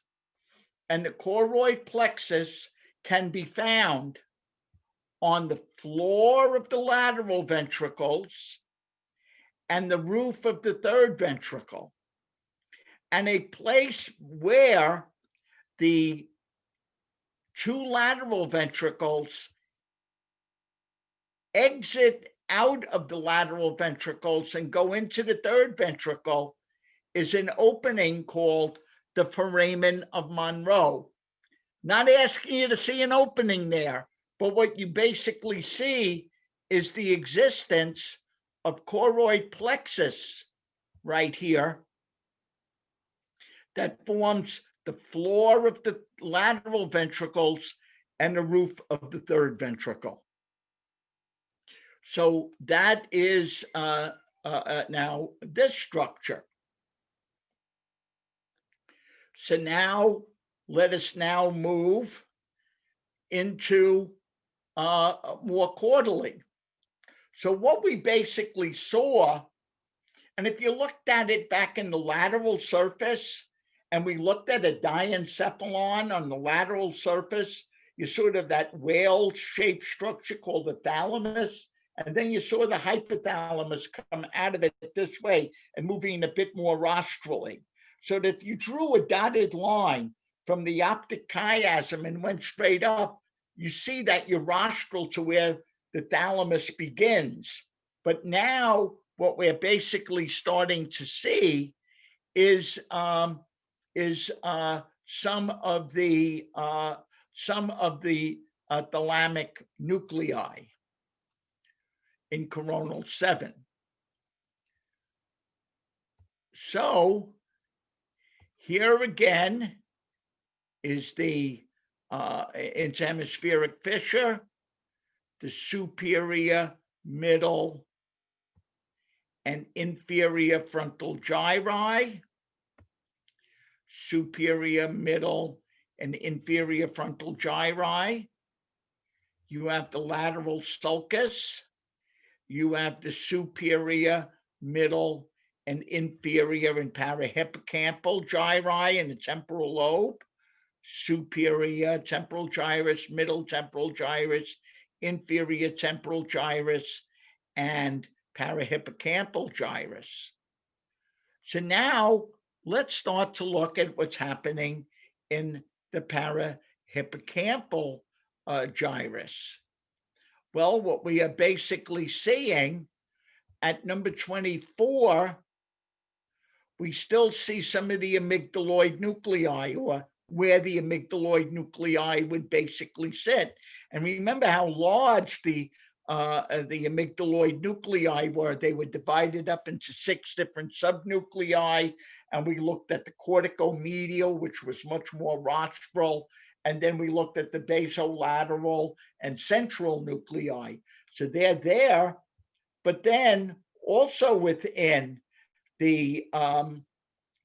And the choroid plexus can be found on the floor of the lateral ventricles and the roof of the third ventricle. And a place where the two lateral ventricles exit out of the lateral ventricles and go into the third ventricle is an opening called the foramen of Monro. Not asking you to see an opening there, but what you basically see is the existence of choroid plexus right here that forms the floor of the lateral ventricles and the roof of the third ventricle. So that is now this structure. So now let us now move into more caudally. So what we basically saw, and if you looked at it back in the lateral surface, and we looked at a diencephalon on the lateral surface, you sort of that whale-shaped structure called the thalamus, and then you saw the hypothalamus come out of it this way and moving a bit more rostrally. So that if you drew a dotted line from the optic chiasm and went straight up, you see that you're rostral to where the thalamus begins. But now what we're basically starting to see is some of the thalamic nuclei in coronal 7. So here again is the Inter-Hemispheric Fissure, the superior, middle, and inferior frontal gyri, superior, middle, and inferior frontal gyri. You have the lateral sulcus. You have the superior, middle, and inferior and parahippocampal gyri in the temporal lobe. Superior temporal gyrus, middle temporal gyrus, inferior temporal gyrus, and parahippocampal gyrus. So now let's start to look at what's happening in the parahippocampal gyrus. Well, what we are basically seeing at number 24, we still see some of the amygdaloid nuclei, or where the amygdaloid nuclei would basically sit. And remember how large the the amygdaloid nuclei, where they were divided up into 6 different subnuclei. And we looked at the corticomedial, which was much more rostral. And then we looked at the basolateral and central nuclei. So they're there, but then also within the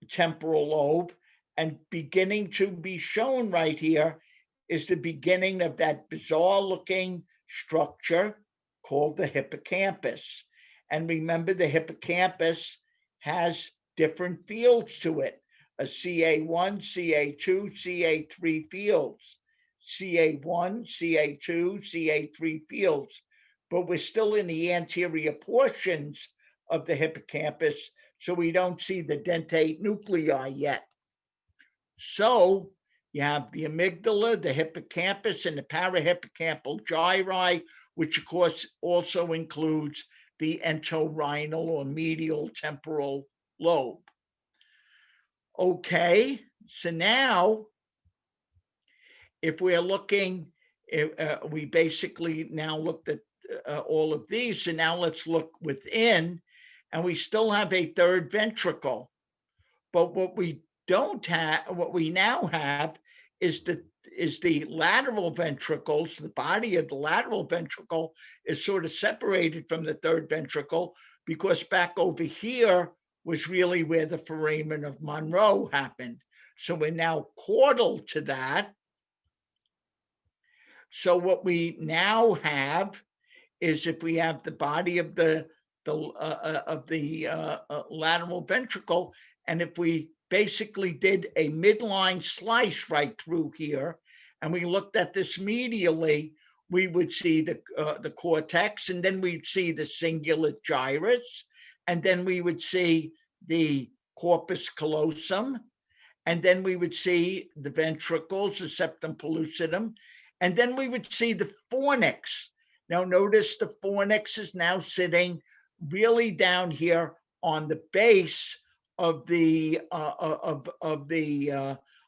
temporal lobe, and beginning to be shown right here is the beginning of that bizarre looking structure called the hippocampus. And remember, the hippocampus has different fields to it, a CA1, CA2, CA3 fields, CA1, CA2, CA3 fields, but we're still in the anterior portions of the hippocampus, so we don't see the dentate nuclei yet. So you have the amygdala, the hippocampus, and the parahippocampal gyri, which of course also includes the entorhinal or medial temporal lobe. Okay, so now if we're looking, we basically now looked at all of these, so now let's look within, and we still have a third ventricle. But what we don't have, what we now have is the lateral ventricles. The body of the lateral ventricle is sort of separated from the third ventricle, because back over here was really where the foramen of Monroe happened. So we're now caudal to that. So what we now have is, if we have the body of the lateral ventricle, and if we basically did a midline slice right through here, and we looked at this medially, we would see the cortex, and then we'd see the cingulate gyrus, and then we would see the corpus callosum, and then we would see the ventricles, the septum pellucidum, and then we would see the fornix. Now notice the fornix is now sitting really down here on the base of the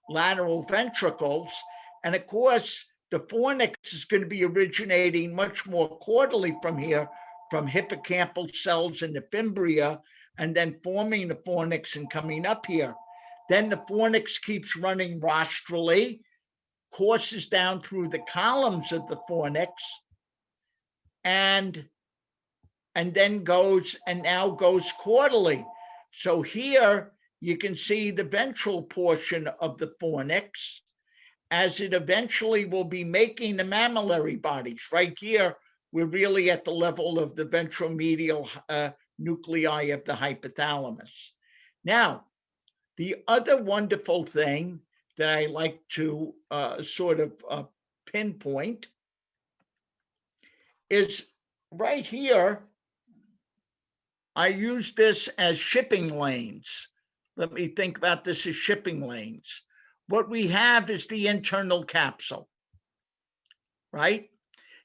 lateral ventricles, and of course the fornix is going to be originating much more caudally from here, from hippocampal cells in the fimbria, and then forming the fornix and coming up here. Then the fornix keeps running rostrally, courses down through the columns of the fornix, and then goes, and now goes caudally. So here you can see the ventral portion of the fornix, as it eventually will be making the mammillary bodies. Right here, we're really at the level of the ventromedial nuclei of the hypothalamus. Now, the other wonderful thing that I like to sort of pinpoint is right here. I use this as shipping lanes. Let me think about this as shipping lanes. What we have is the internal capsule, right?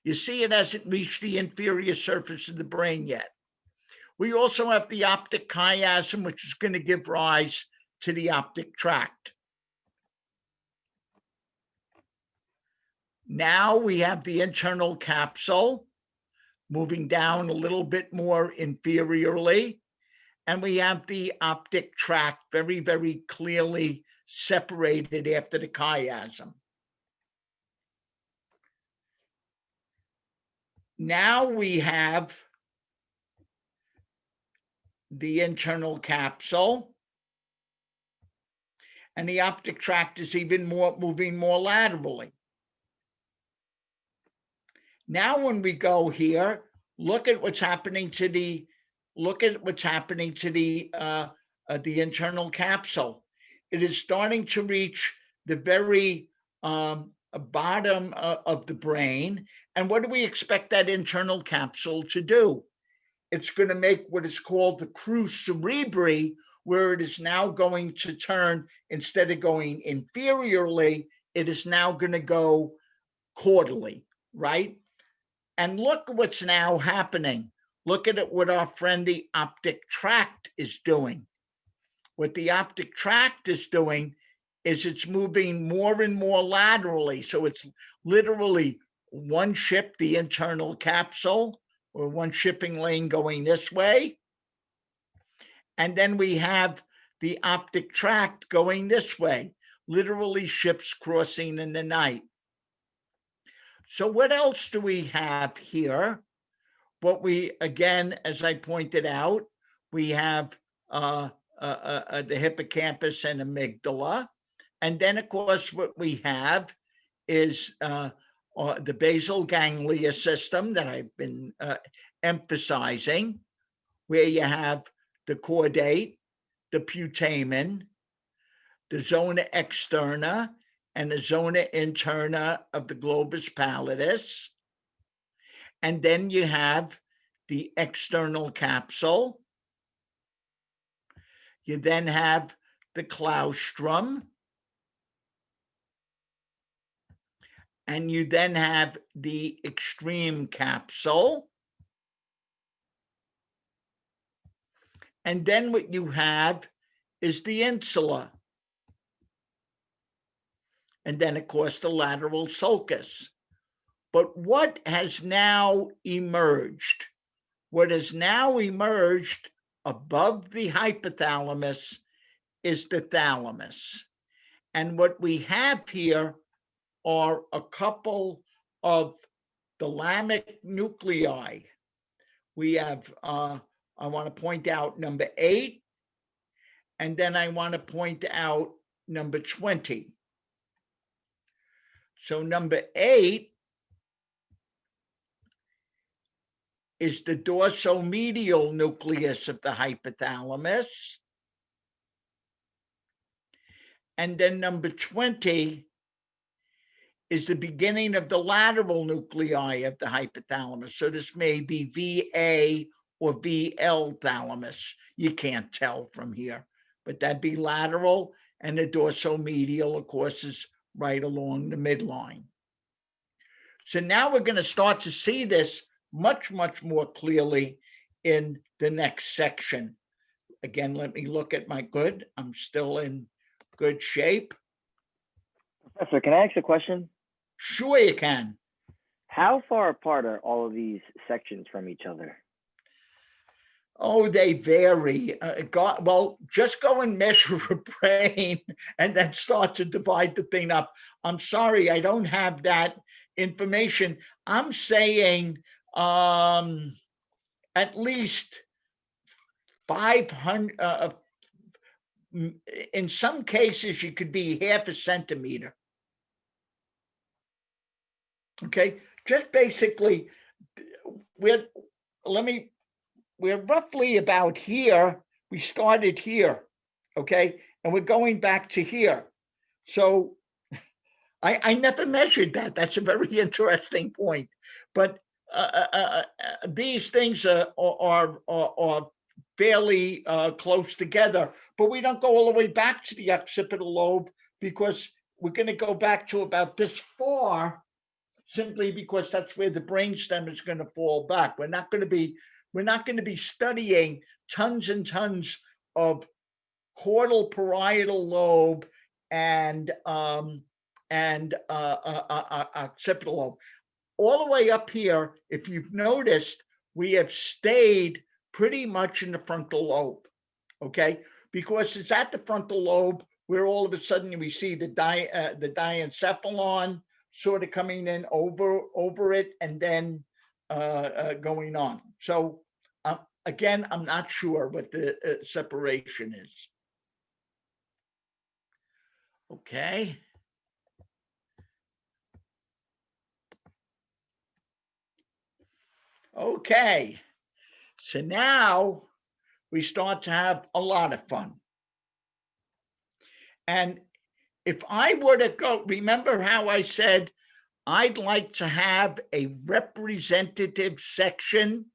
You see, it hasn't reached the inferior surface of the brain yet. We also have the optic chiasm, which is going to give rise to the optic tract. Now we have the internal capsule moving down a little bit more inferiorly, and we have the optic tract very, very clearly separated after the chiasm. Now we have the internal capsule, and the optic tract is even more moving more laterally. Now, when we go here, look at what's happening to the internal capsule. It is starting to reach the very bottom of the brain. And what do we expect that internal capsule to do? It's going to make what is called the crus cerebri, where it is now going to turn, instead of going inferiorly, it is now going to go caudally, right? And look what's now happening. Look at it, what our friend the optic tract is doing. What the optic tract is doing is it's moving more and more laterally. So it's literally one ship, the internal capsule, or one shipping lane going this way. And then we have the optic tract going this way, literally ships crossing in the night. So what else do we have here? What we, again, as I pointed out, we have the hippocampus and amygdala. And then, of course, what we have is the basal ganglia system that I've been emphasizing, where you have the chordate, the putamen, the zona externa, and the zona interna of the globus pallidus. And then you have the external capsule. You then have the claustrum. And you then have the extreme capsule. And then what you have is the insula. And then, of course, the lateral sulcus. But what has now emerged? What has now emerged above the hypothalamus is the thalamus. And what we have here are a couple of thalamic nuclei. We have, I want to point out number 8, and then I want to point out number 20. So number 8 is the dorsomedial nucleus of the hypothalamus. And then number 20 is the beginning of the lateral nuclei of the hypothalamus. So this may be VA or VL thalamus. You can't tell from here, but that'd be lateral, and the dorsomedial, of course, is right along the midline. So now we're going to start to see this much, much more clearly in the next section. Again, let me look at my good. I'm still in good shape.
Professor, can I ask a question?
Sure you can.
How far apart are all of these sections from each other?
Oh, they vary. Well, just go and measure a brain and then start to divide the thing up. I'm sorry, I don't have that information. I'm saying at least 500, in some cases, you could be half a centimeter. Okay, just basically, we're roughly about here. We started here, okay, and we're going back to here. So I never measured that. That's a very interesting point. But these things are fairly close together, but we don't go all the way back to the occipital lobe because we're going to go back to about this far, simply because that's where the brainstem is going to fall back. We're not going to be studying tons and tons of caudal parietal lobe and occipital lobe. All the way up here, if you've noticed, we have stayed pretty much in the frontal lobe, okay? Because it's at the frontal lobe where all of a sudden we see the diencephalon sort of coming in over it and then going on. So again, I'm not sure what the separation is. Okay. Okay, so now we start to have a lot of fun. And if I were to go, remember how I said I'd like to have a representative section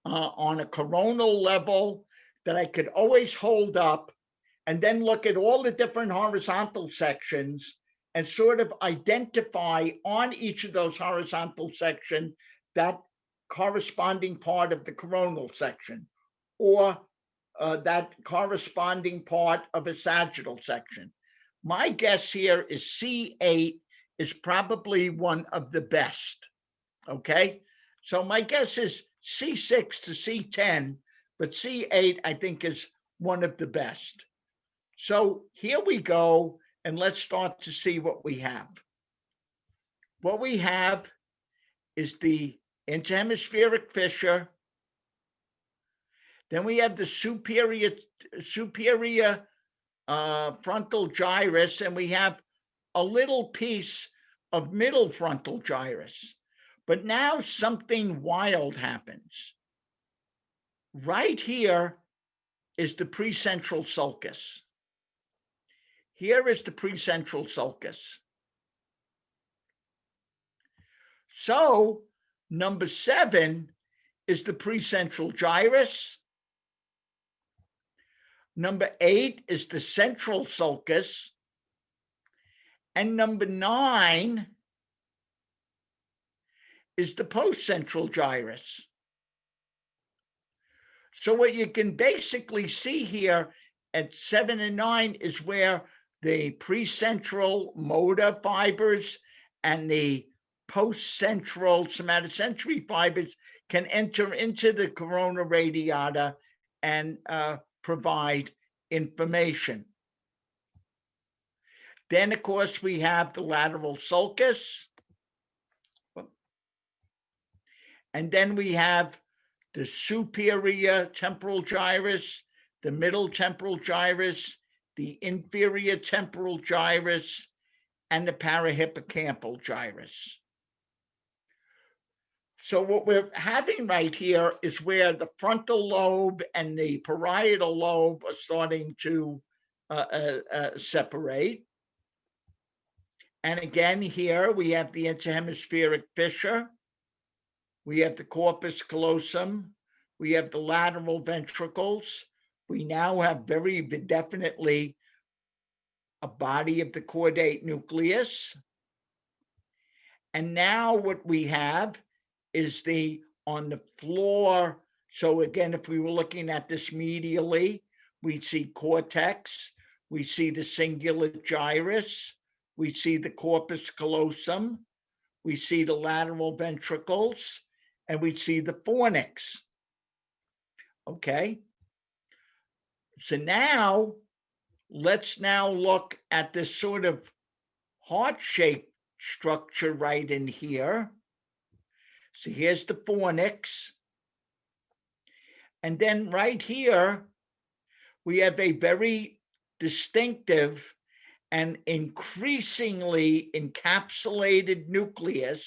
on a coronal level that I could always hold up and then look at all the different horizontal sections and sort of identify on each of those horizontal sections that corresponding part of the coronal section or that corresponding part of a sagittal section. My guess here is C8 is probably one of the best, okay? So my guess is C6 to C10, but C8 I think is one of the best. So here we go, and let's start to see what we have. What we have is the Inter-Hemispheric Fissure. Then we have the superior frontal gyrus, and we have a little piece of middle frontal gyrus. But now something wild happens. Right here is the pre-central sulcus. Here is the pre-central sulcus. So number 7 is the pre-central gyrus. Number 8 is the central sulcus. And number 9 is the post-central gyrus. So what you can basically see here at 7 and 9 is where the pre-central motor fibers and the post-central somatosensory fibers can enter into the corona radiata and provide information. Then, of course, we have the lateral sulcus. And then we have the superior temporal gyrus, the middle temporal gyrus, the inferior temporal gyrus, and the parahippocampal gyrus. So what we're having right here is where the frontal lobe and the parietal lobe are starting to separate. And again, here we have the interhemispheric fissure. We have the corpus callosum. We have the lateral ventricles. We now have very definitely a body of the chordate nucleus. And now what we have is on the floor. So again, if we were looking at this medially, we see cortex, we see the singular gyrus, we see the corpus callosum, we see the lateral ventricles, and we see the fornix. Okay. So now, let's now look at this sort of heart-shaped structure right in here. So here's the fornix. And then right here, we have a very distinctive and increasingly encapsulated nucleus,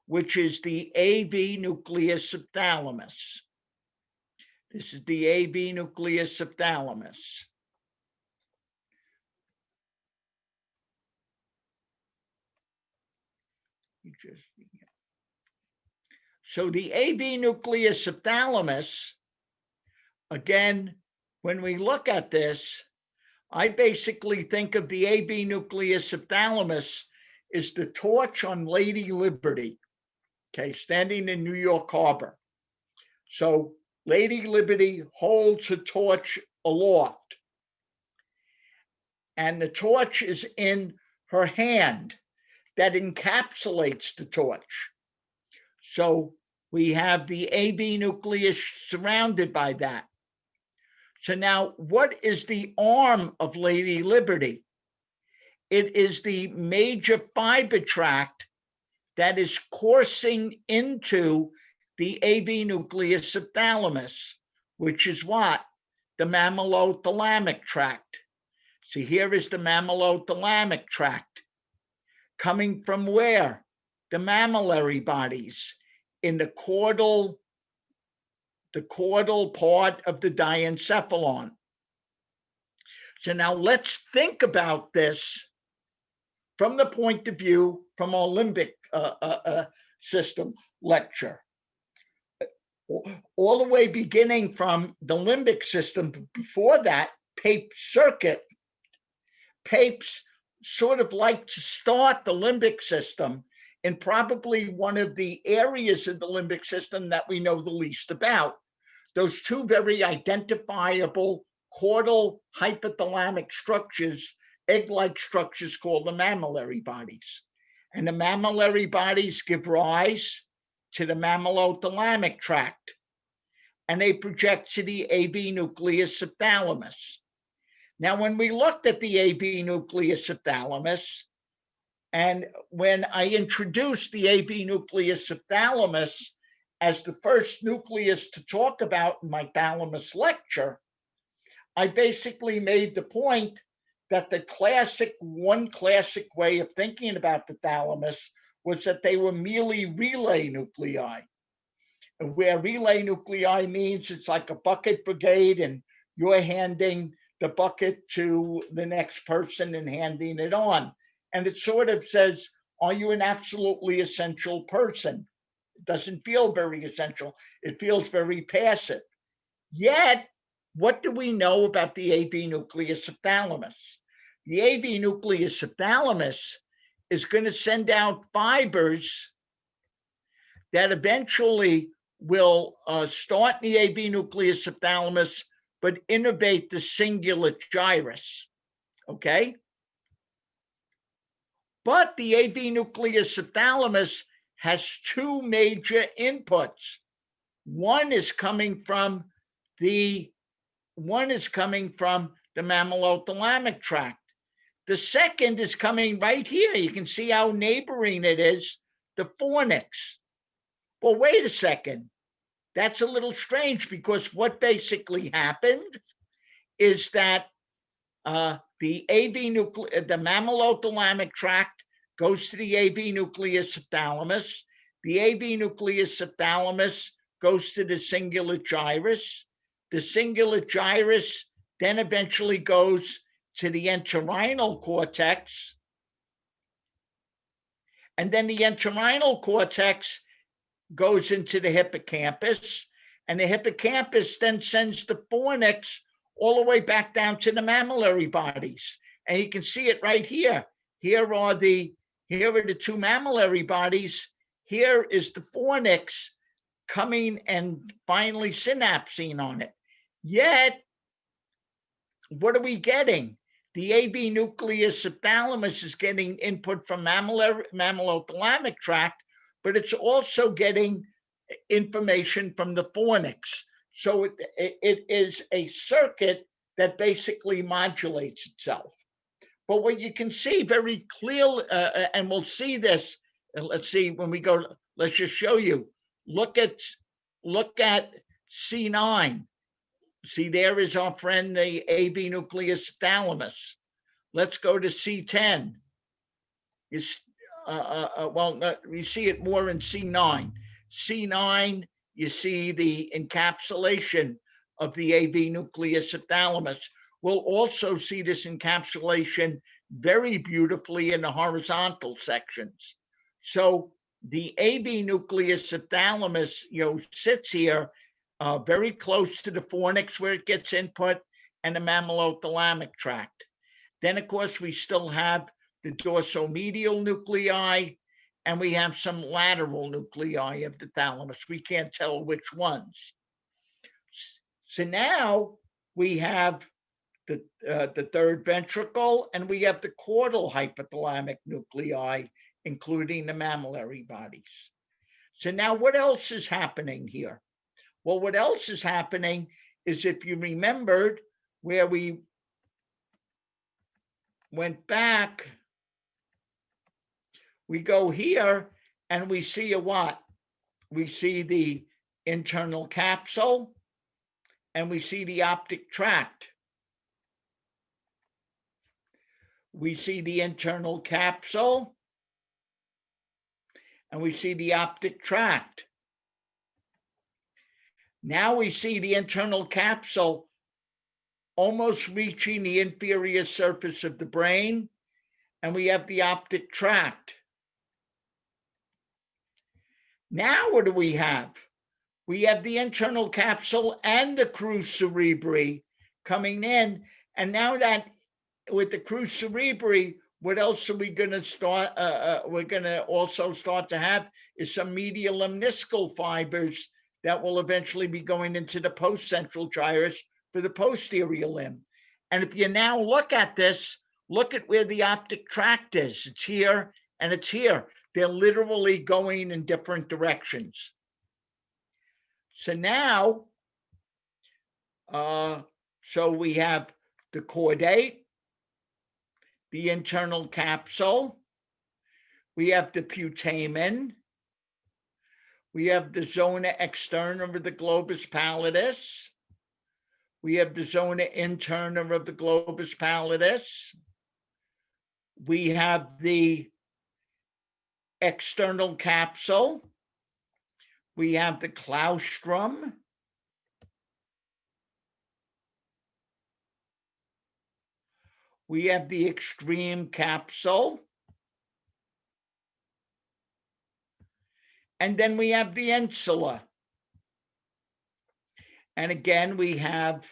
which is the AV nucleus of thalamus. This is the AV nucleus of thalamus. So the AV nucleus of thalamus, again, when we look at this, I basically think of the AV nucleus of thalamus as the torch on Lady Liberty, okay, standing in New York Harbor. So Lady Liberty holds her torch aloft, and the torch is in her hand that encapsulates the torch. So we have the AV nucleus surrounded by that. So now, what is the arm of Lady Liberty? It is the major fiber tract that is coursing into the AV nucleus of thalamus, which is what? The mammillothalamic tract. So here is the mammillothalamic tract. Coming from where? The mammillary bodies in the caudal part of the diencephalon. So now let's think about this from the point of view from our limbic system lecture. All the way beginning from the limbic system, before that, Papes circuit. Papes sort of like to start the limbic system in probably one of the areas of the limbic system that we know the least about. Those two very identifiable caudal hypothalamic structures egg-like structures called the mammillary bodies. And the mammillary bodies give rise to the mammillothalamic tract, and they project to the AV nucleus of thalamus. Now, when we looked at the AV nucleus of thalamus, and when I introduced the AV nucleus of thalamus as the first nucleus to talk about in my thalamus lecture, I basically made the point that one classic way of thinking about the thalamus was that they were merely relay nuclei, where relay nuclei means it's like a bucket brigade and you're handing the bucket to the next person and handing it on. And it sort of says, are you an absolutely essential person? It doesn't feel very essential. It feels very passive. Yet, what do we know about the AV nucleus of thalamus? The AV nucleus of thalamus is going to send out fibers that eventually will start in the AV nucleus of thalamus, but innervate the cingulate gyrus, okay? But the AV nucleus of thalamus has two major inputs. One is coming from the mammillothalamic tract. The second is coming right here. You can see how neighboring it is, the fornix. Well, wait a second. That's a little strange, because what basically happened is that the mammillothalamic tract goes to the AV nucleus of thalamus. The AV nucleus of thalamus goes to the cingulate gyrus. The cingulate gyrus then eventually goes to the entorhinal cortex. And then the entorhinal cortex goes into the hippocampus. And the hippocampus then sends the fornix all the way back down to the mammillary bodies. And you can see it right here. Here are the two mammillary bodies. Here is the fornix coming and finally synapsing on it. Yet, what are we getting? The AV nucleus of thalamus is getting input from mammillothalamic tract, but it's also getting information from the fornix. So it is a circuit that basically modulates itself. But what you can see very clearly, and we'll see this, let's see when we go, let's just show you. Look at C9. See, there is our friend, the AV nucleus thalamus. Let's go to C10. You see it more in C9. C9, you see the encapsulation of the AV nucleus of thalamus. We'll also see this encapsulation very beautifully in the horizontal sections. So the AV nucleus of thalamus, sits here very close to the fornix where it gets input and the mammillothalamic tract. Then, of course, we still have the dorsomedial nuclei, and we have some lateral nuclei of the thalamus. We can't tell which ones. So now we have the third ventricle, and we have the caudal hypothalamic nuclei, including the mammillary bodies. So now what else is happening here? Well, what else is happening is, if you remembered where we went back, we go here and we see a what? We see the internal capsule and we see the optic tract. We see the internal capsule and we see the optic tract. Now we see the internal capsule almost reaching the inferior surface of the brain, and we have the optic tract. Now what do we have? We have the internal capsule and the crus cerebri coming in, and now that with the crus cerebri, what else are we going to start? We're going to also start to have is some medial lemniscal fibers that will eventually be going into the post-central gyrus for the posterior limb. And if you now look at this, look at where the optic tract is. It's here and it's here. They're literally going in different directions. So now, so we have the chordate, the internal capsule, we have the putamen, we have the zona externa of the globus pallidus, we have the zona interna of the globus pallidus, we have the external capsule, we have the claustrum, we have the extreme capsule, and then we have the insula. And again, we have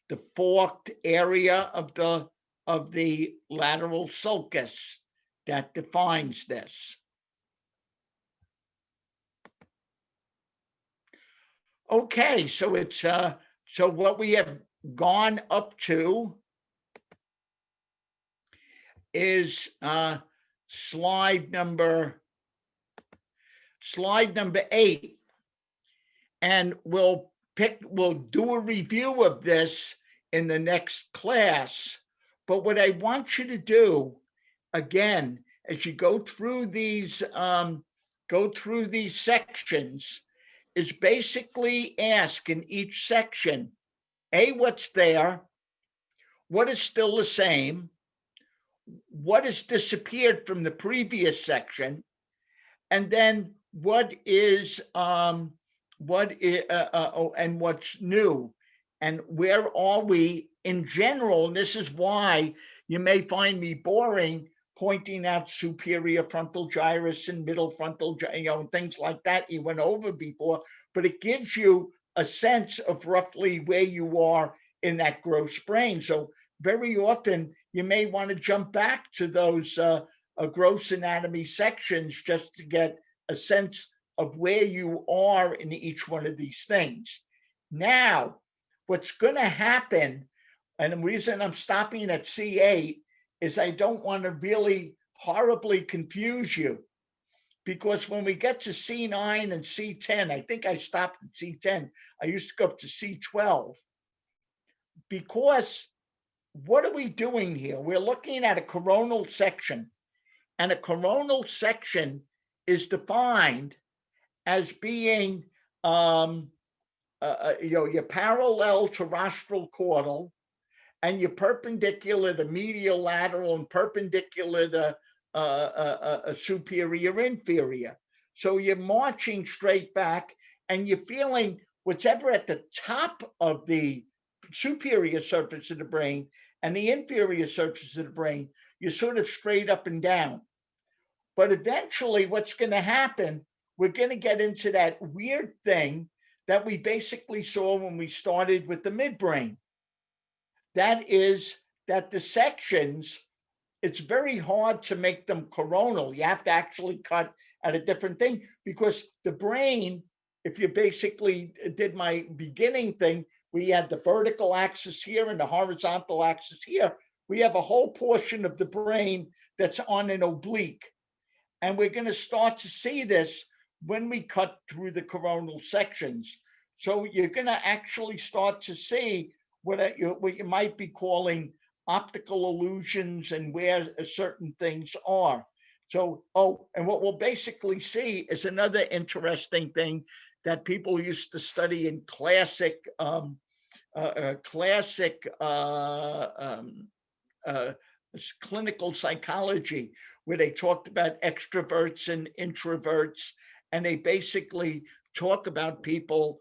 the forked area of the lateral sulcus that defines this. Okay, so it's so what we have gone up to is slide number 8, and we'll do a review of this in the next class. But what I want you to do again, as you go through these sections, is basically ask in each section, A, what's there, what is still the same, what has disappeared from the previous section, and then what is and what's new, and where are we in general. And this is why you may find me boring pointing out superior frontal gyrus and middle frontal gyrus, and things like that you went over before, but it gives you a sense of roughly where you are in that gross brain. So very often you may want to jump back to those gross anatomy sections just to get a sense of where you are in each one of these things. Now, what's going to happen, and the reason I'm stopping at C8 is I don't want to really horribly confuse you, because when we get to C9 and C10, I think I stopped at C10. I used to go up to C12, because what are we doing here? We're looking at a coronal section, and a coronal section is defined as being your parallel to rostral caudal, and you're perpendicular to medial lateral and perpendicular to superior inferior. So you're marching straight back, and you're feeling whatever at the top of the superior surface of the brain and the inferior surface of the brain, you're sort of straight up and down. But eventually what's going to happen, we're going to get into that weird thing that we basically saw when we started with the midbrain. That is that the sections, it's very hard to make them coronal. You have to actually cut at a different thing, because the brain, if you basically did my beginning thing, we had the vertical axis here and the horizontal axis here. We have a whole portion of the brain that's on an oblique. And we're going to start to see this when we cut through the coronal sections. So you're going to actually start to see what you might be calling optical illusions and where certain things are. So, and what we'll basically see is another interesting thing that people used to study in classic clinical psychology, where they talked about extroverts and introverts, and they basically talk about people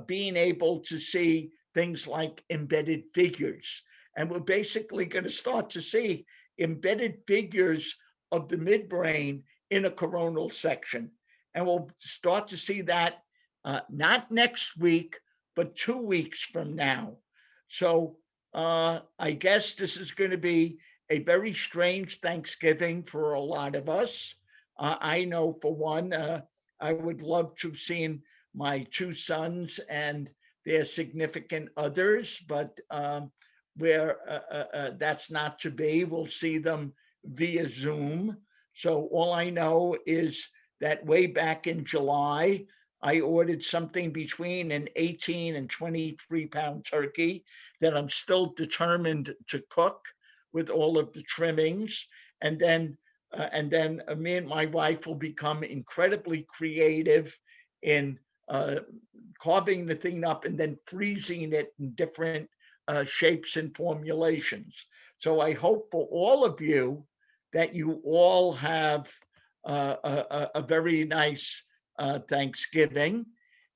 being able to see things like embedded figures. And we're basically going to start to see embedded figures of the midbrain in a coronal section. And we'll start to see that not next week, but 2 weeks from now. So I guess this is going to be a very strange Thanksgiving for a lot of us. I know for one, I would love to have seen my 2 sons and their significant others, but where that's not to be. We'll see them via Zoom. So all I know is that way back in July, I ordered something between an 18 and 23 pound turkey that I'm still determined to cook with all of the trimmings. And then me and my wife will become incredibly creative in carving the thing up and then freezing it in different shapes and formulations. So I hope for all of you that you all have a very nice Thanksgiving.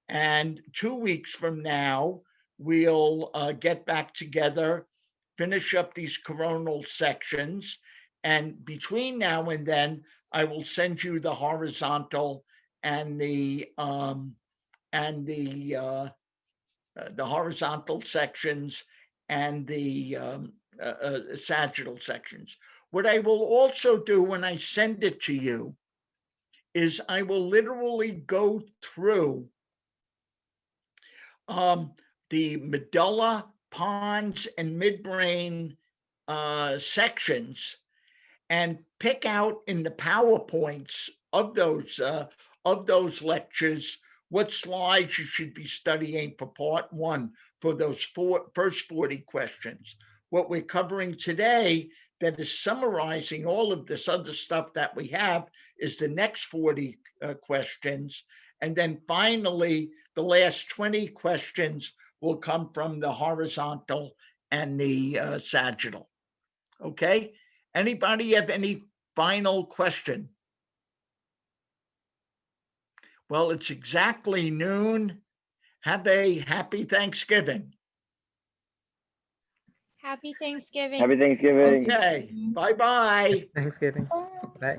And 2 weeks from now, we'll get back together, finish up these coronal sections. And between now and then, I will send you the horizontal and the horizontal sections and the sagittal sections. What I will also do when I send it to you is I will literally go through the medulla, pons, and midbrain sections and pick out in the PowerPoints of those lectures what slides you should be studying for part 1 for those first 40 questions. What we're covering today that is summarizing all of this other stuff that we have is the next 40 questions. And then finally, the last 20 questions will come from the horizontal and the sagittal. Okay? Anybody have any final question? Well, it's exactly noon. Have a happy Thanksgiving.
Happy Thanksgiving.
Happy Thanksgiving.
Okay, bye-bye.
Thanksgiving. Bye.